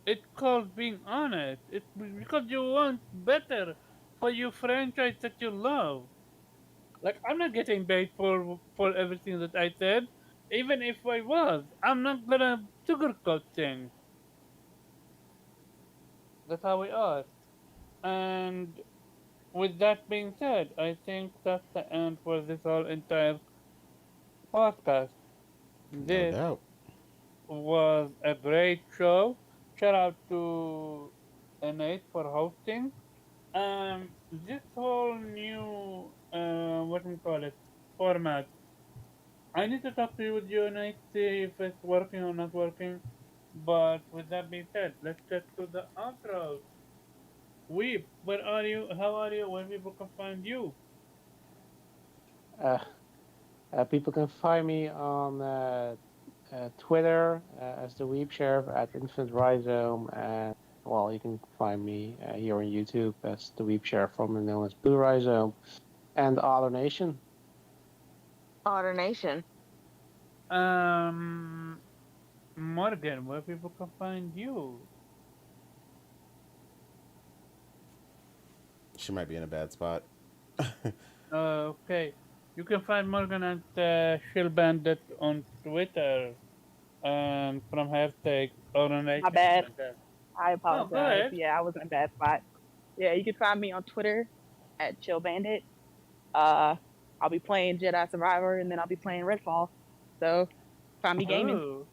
It's called being honest. It's because you want better for your franchise that you love. Like I'm not getting paid for everything that I said. Even if I was, I'm not gonna sugarcoat things. That's how we are. And with that being said, I think that's the end for this whole entire podcast. No This doubt. was a great show. Shout out to Nate for hosting. This whole new what do we call it format. I need to talk to you with you, Nate, see if it's working or not working. But with that being said, let's get to the outro. Weep, where are you? How are you? Where people can find you? Uh, People can find me on Twitter as the Weep Sheriff at Infinite Rhizome, and well, you can find me here on YouTube as the Weep Sheriff, formerly known as Blue Rhizome, and Other Nation. Otter Nation. Um, Morgan, where people can find you? She might be in a bad spot. Okay, you can find Morgan at Shill Bandit on Twitter and from hashtag My Automation. bad. I Oh, go apologize. ahead. Yeah, I was in a bad spot. Yeah, you can find me on Twitter at Chill Bandit. Uh, I'll be playing Jedi Survivor and then I'll be playing Redfall. So find me gaming. Oh,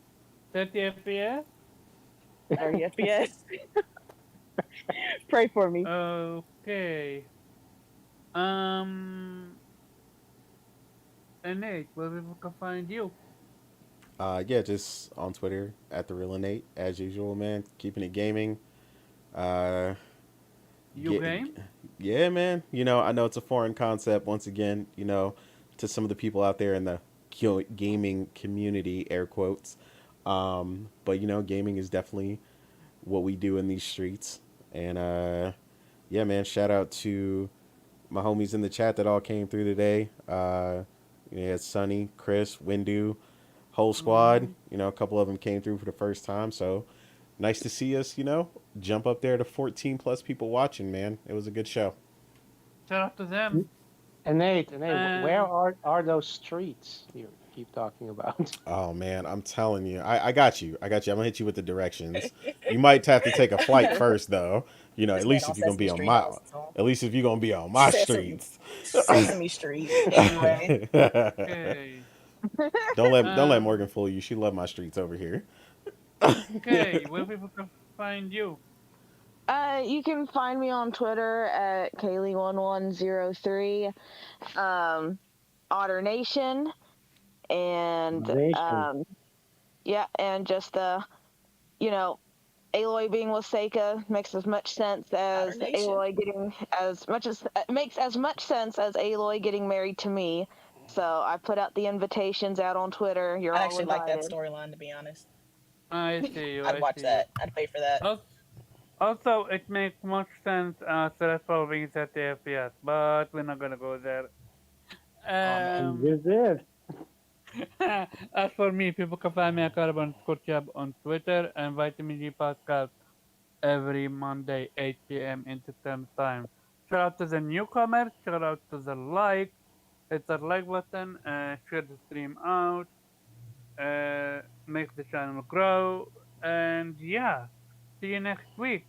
30 FPS? 30 FPS. Pray for me. Okay. And Nate, where people can find you? Yeah, just on Twitter at the Real Innate as usual, man. Keeping it gaming. Uh, You Get, game? yeah, man. I know it's a foreign concept once again, to some of the people out there in the gaming community, air quotes. But gaming is definitely what we do in these streets. And yeah, man, shout out to my homies in the chat that all came through today. You had Sunny, Chris, Windu, whole squad. Mhm. A couple of them came through for the first time, so nice to see us. Jump up there to 14 plus people watching. Man, it was a good show. Shout out to them. And Nate, where And are those streets you keep talking about? Oh man, I'm telling you, I got you. I'm gonna hit you with the directions. You might have to take a flight first, though. At This man least on if you're gonna Sesame be on Street my, also. at least if you're gonna be on my Sesame, streets. Sesame Street. Anyway, okay. Don't let Morgan Um. fool you. She love my streets over here. Okay. Where people can find you? You can find me on Twitter at Kaylee1103, Otter Nation, and Nation. yeah, and just Aloy being with Seika makes as much sense as Nation. Aloy getting makes as much sense as Aloy getting married to me. So I put out the invitations out on Twitter. You're I all actually like that invited. storyline, to be honest. I see you. I'd I watch see that. I'd pay for that. you. Also, it makes much sense so that's probably at the FPS, but we're not gonna go there. And you did. As for me, people can find me at Carbon_Chab on Twitter and Vitamin G Podcast every Monday, 8 p.m. Eastern Time. Shout out to the newcomers, shout out to the like, hit the like button, share the stream out, make the channel grow, and yeah, see you next week.